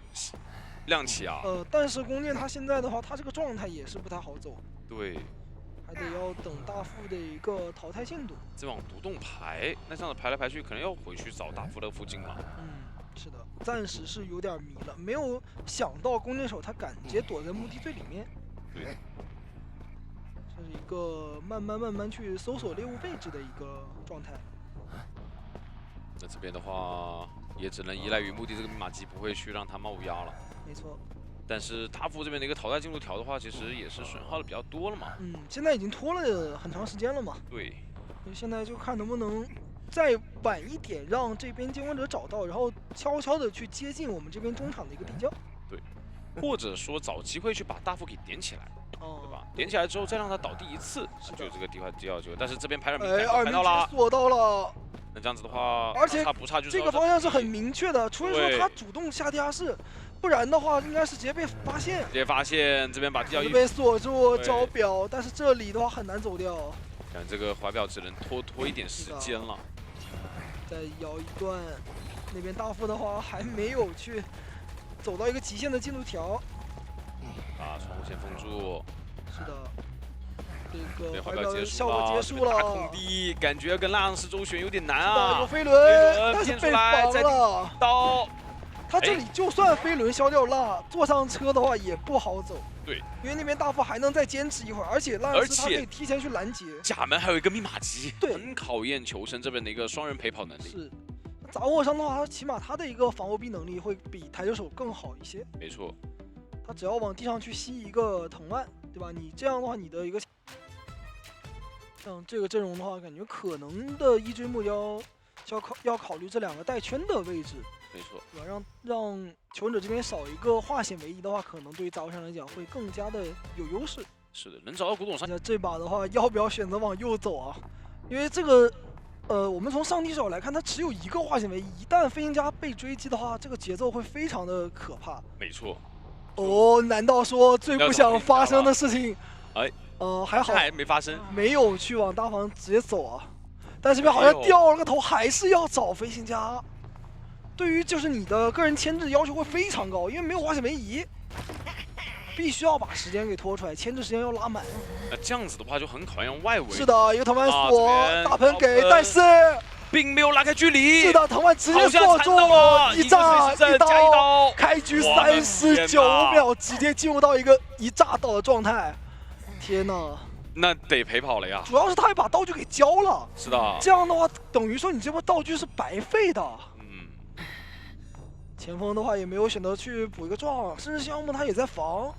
亮起啊。但是弓箭他现在的话，他这个状态也是不太好走。对，还得要等大副的一个淘汰进度。再往独栋排，那这样子排来排去，可能要回去找大副的附近嘛。是的，暂时是有点迷了，没有想到弓箭手他敢直接躲在墓地最里面。对。这是一个慢慢去搜索猎物位置的一个状态。那这边的话，也只能依赖于墓地这个密码机不会去让他冒压了。没错。但是大副这边的一个淘汰进度条的话，其实也是损耗的比较多了嘛。现在已经拖了很长时间了嘛。对。所以现在就看能不能再晚一点，让这边监管者找到，然后悄悄的去接近我们这边中场的一个地窖。对。或者说找机会去把大副给点起来。对吧？点起来之后再让他倒地一次，就这个地要救。但是这边排耳鸣排到了，锁到了。那这样子的话，而且不差就是这个方向是很明确的，除非说他主动下地下室，不然的话应该是直接被发现。直接发现这边把地窖被锁住招表，但是这里的话很难走掉。看这个怀表只能拖一点时间了。再摇一段，那边大副的话还没有去走到一个极限的进度条。把窗户先封住。是的，这个怀表效果结束了。大空地，感觉跟蜡像师周旋有点难啊。有飞轮，但是被防了。刀，他这里就算飞轮消掉蜡，坐上车的话也不好走。对，因为那边大副还能再坚持一会儿，而且蜡像师他可以提前去拦截。甲门还有一个密码机，对，很考验求生这边的一个双人陪跑能力。是。杂货商的话，起码他的一个防 OB 能力会比台球手更好一些。没错，他只要往地上去吸一个藤蔓，对吧？你这样的话，你的一个像这个阵容的话，感觉可能的一追目标是要考虑这2个带圈的位置，没错，对吧？让求生者这边少一个化险为夷的话，可能对于杂货商来讲会更加的有优势。是的，能找到古董商。那这把的话，要不要选择往右走啊？因为这个，我们从上帝视角来看，它只有一个化险为夷，一旦飞行家被追击的话，这个节奏会非常的可怕。没错。哦，难道说最不想发生的事情？哎，还好还没发生，没有去往大房直接走啊。但这边好像掉了个头，还是要找飞行家。对于就是你的个人牵制要求会非常高，因为没有化险为夷。必须要把时间给拖出来，牵制时间要拉满。那这样子的话就很考验外围。是的，一个藤蔓锁，大喷给，但是并没有拉开距离。是的，藤蔓直接锁住了，一炸一刀，开局39秒，直接进入到一个一炸到的状态。天哪！那得陪跑了呀。主要是他还把道具给交了。是的。这样的话，等于说你这波道具是白费的。前锋的话也没有选择去补一个撞，甚至项目他也在防。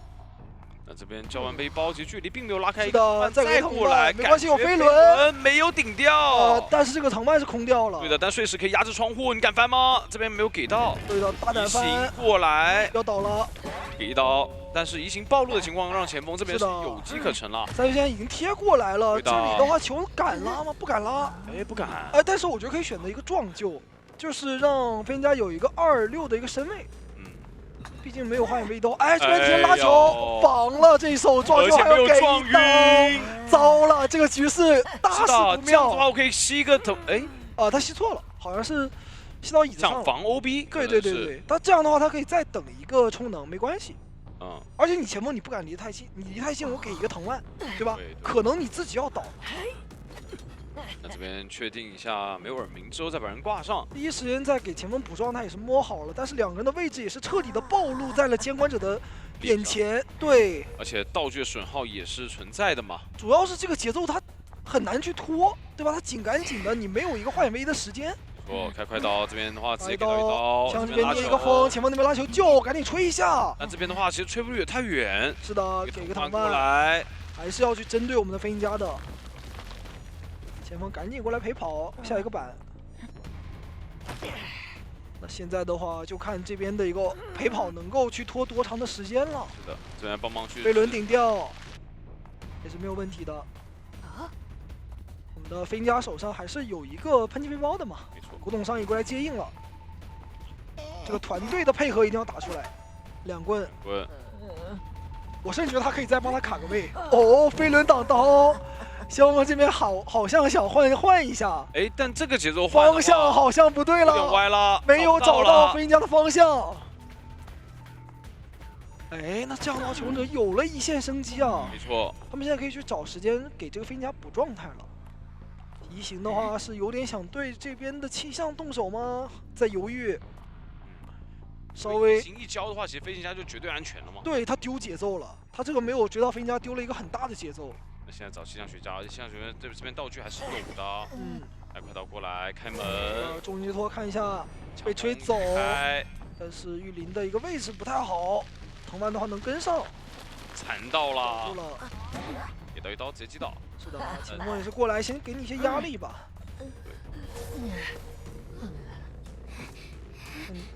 那这边交完背包，其实距离并没有拉开。是的，再过来，没关系，有飞轮，没有顶掉。但是这个藤蔓是空掉了。对的，但碎石可以压制窗户，你敢翻吗？这边没有给到。对的，大胆翻过来，要倒了，给一刀。但是移形暴露的情况让前锋这边是有机可乘了。三鱼现在已经贴过来了，这里的话球敢拉吗？不敢拉。哎，不敢。但是我觉得可以选择一个撞救。就是让飞行家有一个2-6的一个身位，毕竟没有化险为夷刀。哎，这边直接拉球防了这一手撞救，还要给一刀，糟了，这个局势大事不妙。这样的话我可以吸一个头，哎，他吸错了，好像是吸到椅子上了。想防 OB， 对，他这样的话他可以再等一个充能，没关系。而且你前锋你不敢离太近，你离太近我给一个藤蔓，对吧？可能你自己要倒。那这边确定一下没有耳鸣之后再把人挂上，第一时间在给前锋补撞，他也是摸好了，但是2个人的位置也是彻底的暴露在了监管者的眼前。对，而且道具的损耗也是存在的嘛。主要是这个节奏他很难去拖，对吧？他紧赶紧的，你没有一个化险为夷的时间。开快刀，这边的话直接给到一刀，向这边捏一个风，前锋那边拉球救，赶紧吹一下。但这边的话其实吹不也太远。是的，给个藤蔓过来，还是要去针对我们的飞行家的。前锋赶紧过来陪跑，下一个板。那现在的话，就看这边的一个陪跑能够去拖多长的时间了。是的，这边帮忙去。飞轮顶掉，也是没有问题的。我们的飞行家手上还是有一个喷气背包的嘛。没错。古董商也过来接应了。这个团队的配合一定要打出来。2棍。我甚至觉得他可以再帮他卡个位。哦，飞轮挡刀。肖梦这边好像想换一下，哎，但这个节奏方向好像不对了，有点歪了，没有找到飞行家的方向。哎，那这样的话，求生者有了一线生机啊！没错，他们现在可以去找时间给这个飞行家补状态了。移形的话是有点想对这边的气象动手吗？在犹豫。稍微行一交的话，其实飞行家就绝对安全了嘛。对他丢节奏了，他这个没有觉到飞行家丢了一个很大的节奏。那现在找气象学家，而且气象学家这边道具还是有的。来快刀过来开门。重金托看一下，被吹走。但是玉林的一个位置不太好，藤蔓的话能跟上。缠到了。给到一刀直接击倒。是的，前锋也是过来先给你一些压力吧。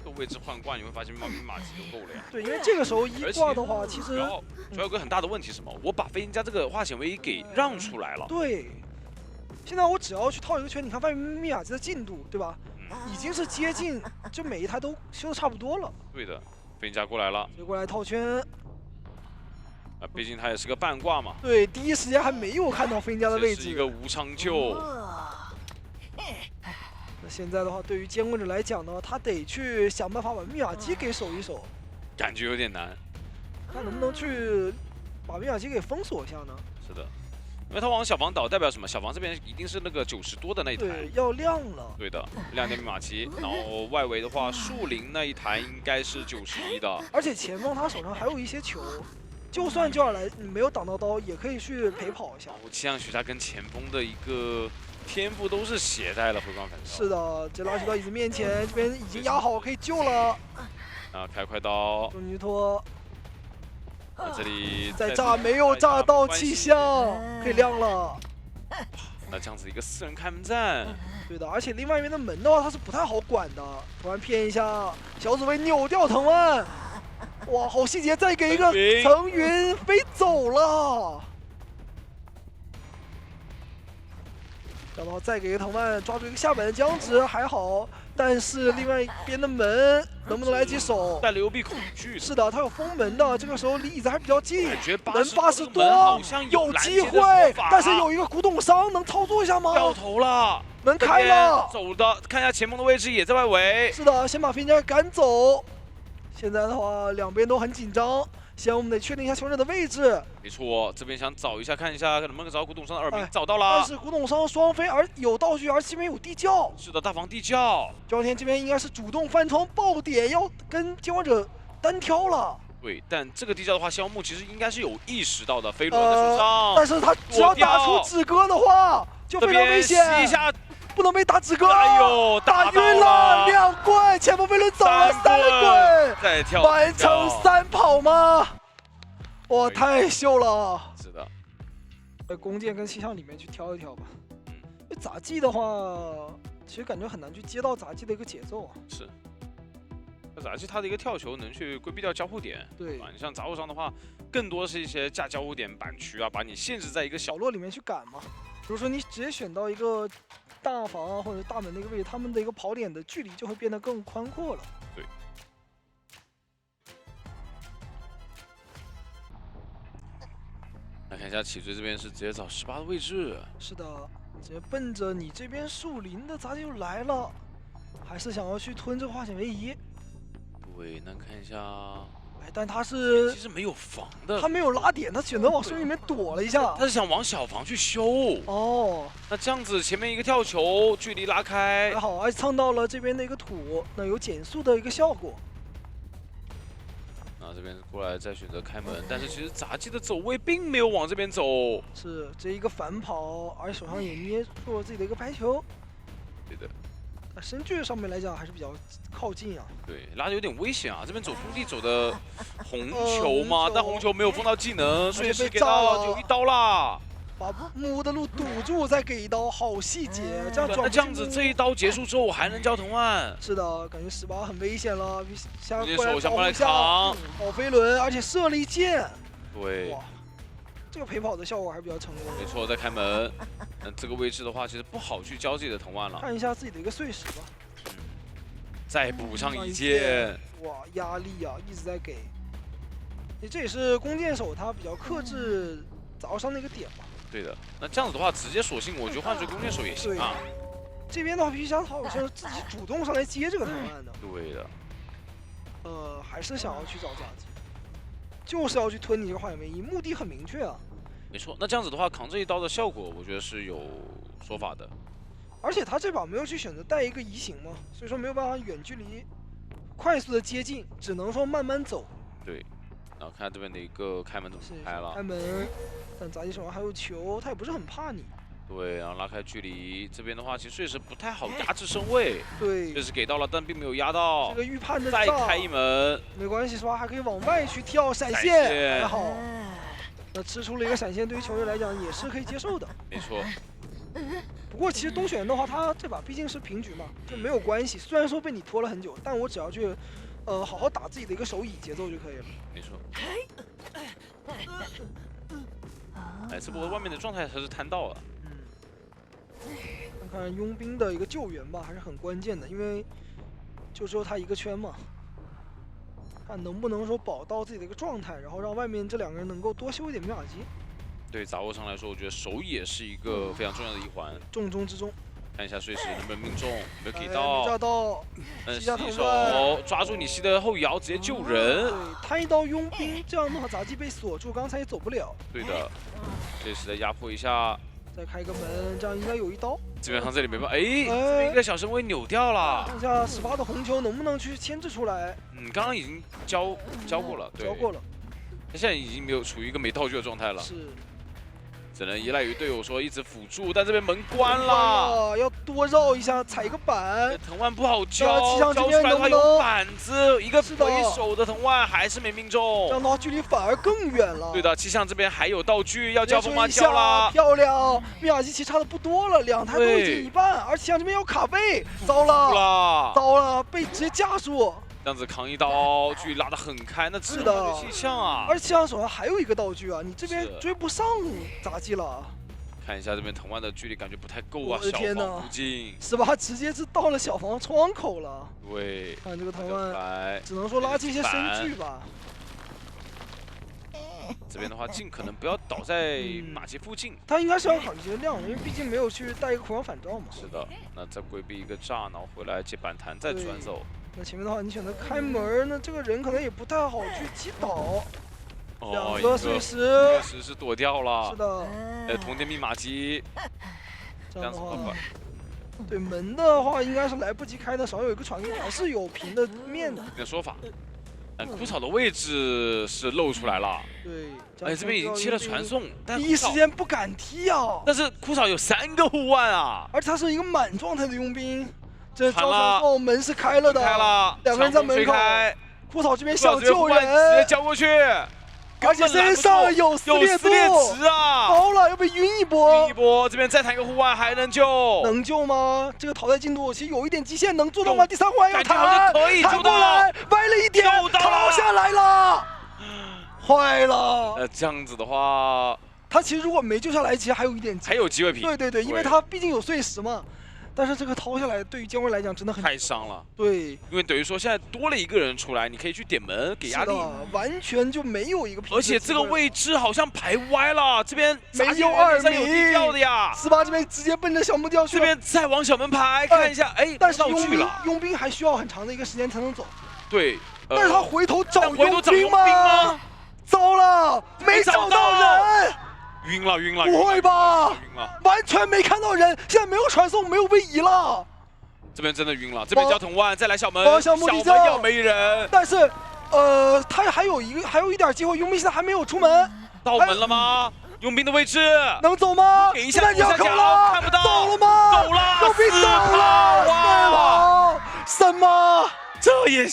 这个位置换挂，你会发现密码机就够了呀。对，因为这个时候一挂的话，其实主要有个很大的问题是什么？我把飞行家这个化险为夷给让出来了。对，现在我只要去套一个圈，你看外面密码机的进度，对吧？已经是接近，就每一台都修的差不多了。对的，飞行家过来了，就过来套圈。毕竟他也是个半挂嘛。对，第一时间还没有看到飞行家的位置。是一个无伤救。那现在的话，对于监管者来讲呢，他得去想办法把密码机给守一守。感觉有点难。他能不能去把密码机给封锁一下呢？是的。因为他往小房倒代表什么？小房这边一定是那个90多的那一台，对，要亮了。对的，亮点密码机。然后外围的话，树林那一台应该是91的。而且前锋他手上还有一些球，就算叫尔来你没有挡到刀，也可以去陪跑一下。气象学家跟前锋的一个天赋都是携带了回光返照。是的，这拉扯到椅子面前，这边已经压好，可以救了。啊，开快刀，中尼托那这里再炸没有炸到气象，可以亮了。那这样子一个4人开门战，对的，而且另外一边的门的话，它是不太好管的。突然骗一下，小紫薇扭掉藤蔓，哇，好细节！再给一个层云飞走了。然后再给一个藤蔓，抓住一个下板的僵直还好，但是另外一边的门能不能来及守？带了幽闭恐惧。是的，他有封门的，这个时候离椅子还比较近，感觉门80多，好像有机会，但但是有一个古董商能操作一下吗？掉头了，门开了，走的，看一下前锋的位置也在外围。是的，先把飞剑赶走。现在的话，两边都很紧张。先我们得确定一下求生者的位置。没错，这边想找一下，看一下能不能找古董商的耳鸣，哎找到了。但是古董商双飞，而有道具，而这边有地窖。是的，大房地窖。焦天这边应该是主动翻窗爆点，要跟监管者单挑了。对，但这个地窖的话，萧木其实应该是有意识到的，飞轮在手上。但是他只要打出止戈的话，就非常危险。吸一下，不能被打止戈。哎呦，打晕了2棍，前锋飞轮走了3棍，再跳完成3跑吗？哇，太秀了！是的，在弓箭跟气象里面去挑一挑吧。因为杂技的话，其实感觉很难去接到杂技的一个节奏啊。是。那杂技它的一个跳球能去规避掉交互点，对吧？你像杂物上的话，更多是一些架交互点板区啊，把你限制在一个角落里面去赶嘛。比如说你直接选到一个大房啊或者大门的一个位置，他们的一个跑点的距离就会变得更宽阔了。对。来看一下起追这边是直接找18的位置。是的，直接奔着你这边树林的杂技就来了，还是想要去吞这个化险为夷。对，那看一下，哎，但他是其实没有防的，他没有拉点，他选择往树林里面躲了一下。他是想往小房去修。哦，那这样子前面一个跳球，距离拉开，还好，而且蹭到了这边的一个土，那有减速的一个效果。那这边过来再选择开门，但是其实杂技的走位并没有往这边走。是这一个反跑，而手上也捏住了自己的一个排球。对的。身距上面来讲还是比较靠近啊。对，拉的有点危险啊！这边走空地走的红球嘛，但红球没有封到技能，顺势给到有一刀啦。把木屋的路堵住，再给一刀，好细节。这样转。那这样子这一刀结束之后，我还能交藤蔓？是的，感觉18很危险了，下过来扛，跑飞轮，而且射了一箭。对。哇，这个陪跑的效果还是比较成功。没错，再开门。那这个位置的话，其实不好去交自己的藤蔓了。看一下自己的一个碎石吧。再补上一箭。哇，压力啊，一直在给。这也是弓箭手他比较克制杂物商的一个点吧。对的，那这样子的话，直接索性我觉得换成弓箭手也行啊。这边的话，皮箱他好像是自己主动上来接这个藤蔓的。对的。还是想要去找杂技，就是要去吞你这个化险为夷，目的很明确啊。没错，那这样子的话，扛这一刀的效果，我觉得是有说法的。而且他这把没有去选择带一个移形嘛，所以说没有办法远距离快速的接近，只能说慢慢走。对，然后看这边的一个开门怎么开了。开门，但杂技手上还有球，他也不是很怕你。对，然后拉开距离，这边的话其实确实不太好压制身位。对，确实给到了，但并没有压到。这个预判的再开一门，没关系是吧？还可以往外去跳闪现，还好。那吃出了一个闪现，对于球队来讲也是可以接受的。没错。不过其实东选的话，他这把毕竟是平局嘛，就没有关系。虽然说被你拖了很久，但我只要去，好好打自己的一个手椅节奏就可以了。没错。哎，这波外面的状态还是摊到了。看看佣兵的一个救援吧，还是很关键的，因为就只有他一个圈嘛。看能不能说保到自己的一个状态，然后让外面这2个人能够多修一点密码机。对杂物上来说，我觉得手也是一个非常重要的一环，重中之重。看一下碎石能不能命中，没有给到。没炸到。吸手抓住你吸的后摇，直接救人。对，他一刀佣兵，这样的话杂技被锁住，刚才也走不了。对的，这时再压迫一下。再开个门，这样应该有一刀。基本上这里没办法，这边一个小身位扭掉了。看一下18的红球能不能去牵制出来。刚刚已经交过了，对，交过了。他现在已经没有处于一个没道具的状态了。是。只能依赖于队友说一直辅助，但这边门关了，要多绕一下，踩一个板。藤万不好气交，象这边交出来的话能不能有板子，一个是的回手的藤万还是没命这样中。的话距离反而更远了。对的，气象这边还有道具要交锋吗？一下交了。漂亮！密尔基奇差的不多了，2台都已经一半，而气象这边要卡位，糟了，糟了，被直接架住。这样子扛一刀，距离拉得很开，那只能对气象啊。而气象手上还有一个道具啊，你这边是追不上咋地了？看一下这边藤万的距离感觉不太够啊，我的天小房附近是吧？直接是到了小房窗口了。对，看这个藤万，来，只能说拉近一些身距吧。这边的话尽可能不要倒在马街附近。他应该是要考虑这个量的，因为毕竟没有去带一个苦养反照嘛。是的，那再规避一个炸，然后回来接板弹再转走。那前面的话，你选择开门，那这个人可能也不太好去击倒。2个碎石，确实是躲掉了。是的。通电密码机。这样的话，对门的话应该是来不及开的，少有一个传送还是有平的面的。你的说法。枯草的位置是露出来了。对。哎，这边已经切了传送，但第一时间不敢踢啊。但是枯草有3个护腕啊，而且他是一个满状态的佣兵。这交传送门是开了的，开了，2个人在门口。枯草这边想救人，直接交过去。而且身上有撕裂值啊！糟了，要被晕一波。晕一波，这边再弹个护腕还能救？能救吗？这个淘汰进度其实有一点极限，能做到吗？第3护腕要弹，可以弹过来，歪了一点，掏下来了，坏了。这样子的话，他其实如果没救下来，其实还有一点，还有机会平。对，因为他毕竟有碎石嘛。但是这个掏下来对于姜维来讲真的很太伤了。对，因为等于说现在多了一个人出来，你可以去点门给压力，完全就没有一个平。而且这个位置好像排歪了，这边没有2米，有地掉的呀。18这边直接奔着小木雕去了，这边再往小门排看一下，哎，但是佣兵还需要很长的一个时间才能走。对，但是他回头找佣兵吗？糟了，没找到人。晕了，不会吧？晕了，完全没看到人，现在没有传送，没有位移了。这边真的晕了，这边交藤万，再来小门，小门要没人。但是，他还有一点机会，佣兵现在还没有出门。到门了吗？佣兵的位置能走吗？给一下右下角，看不到。走了吗？走了，佣兵走了，哇！什么？这也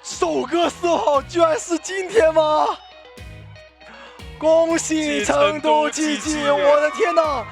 首个4号居然是今天吗？恭喜成都GG！我的天哪！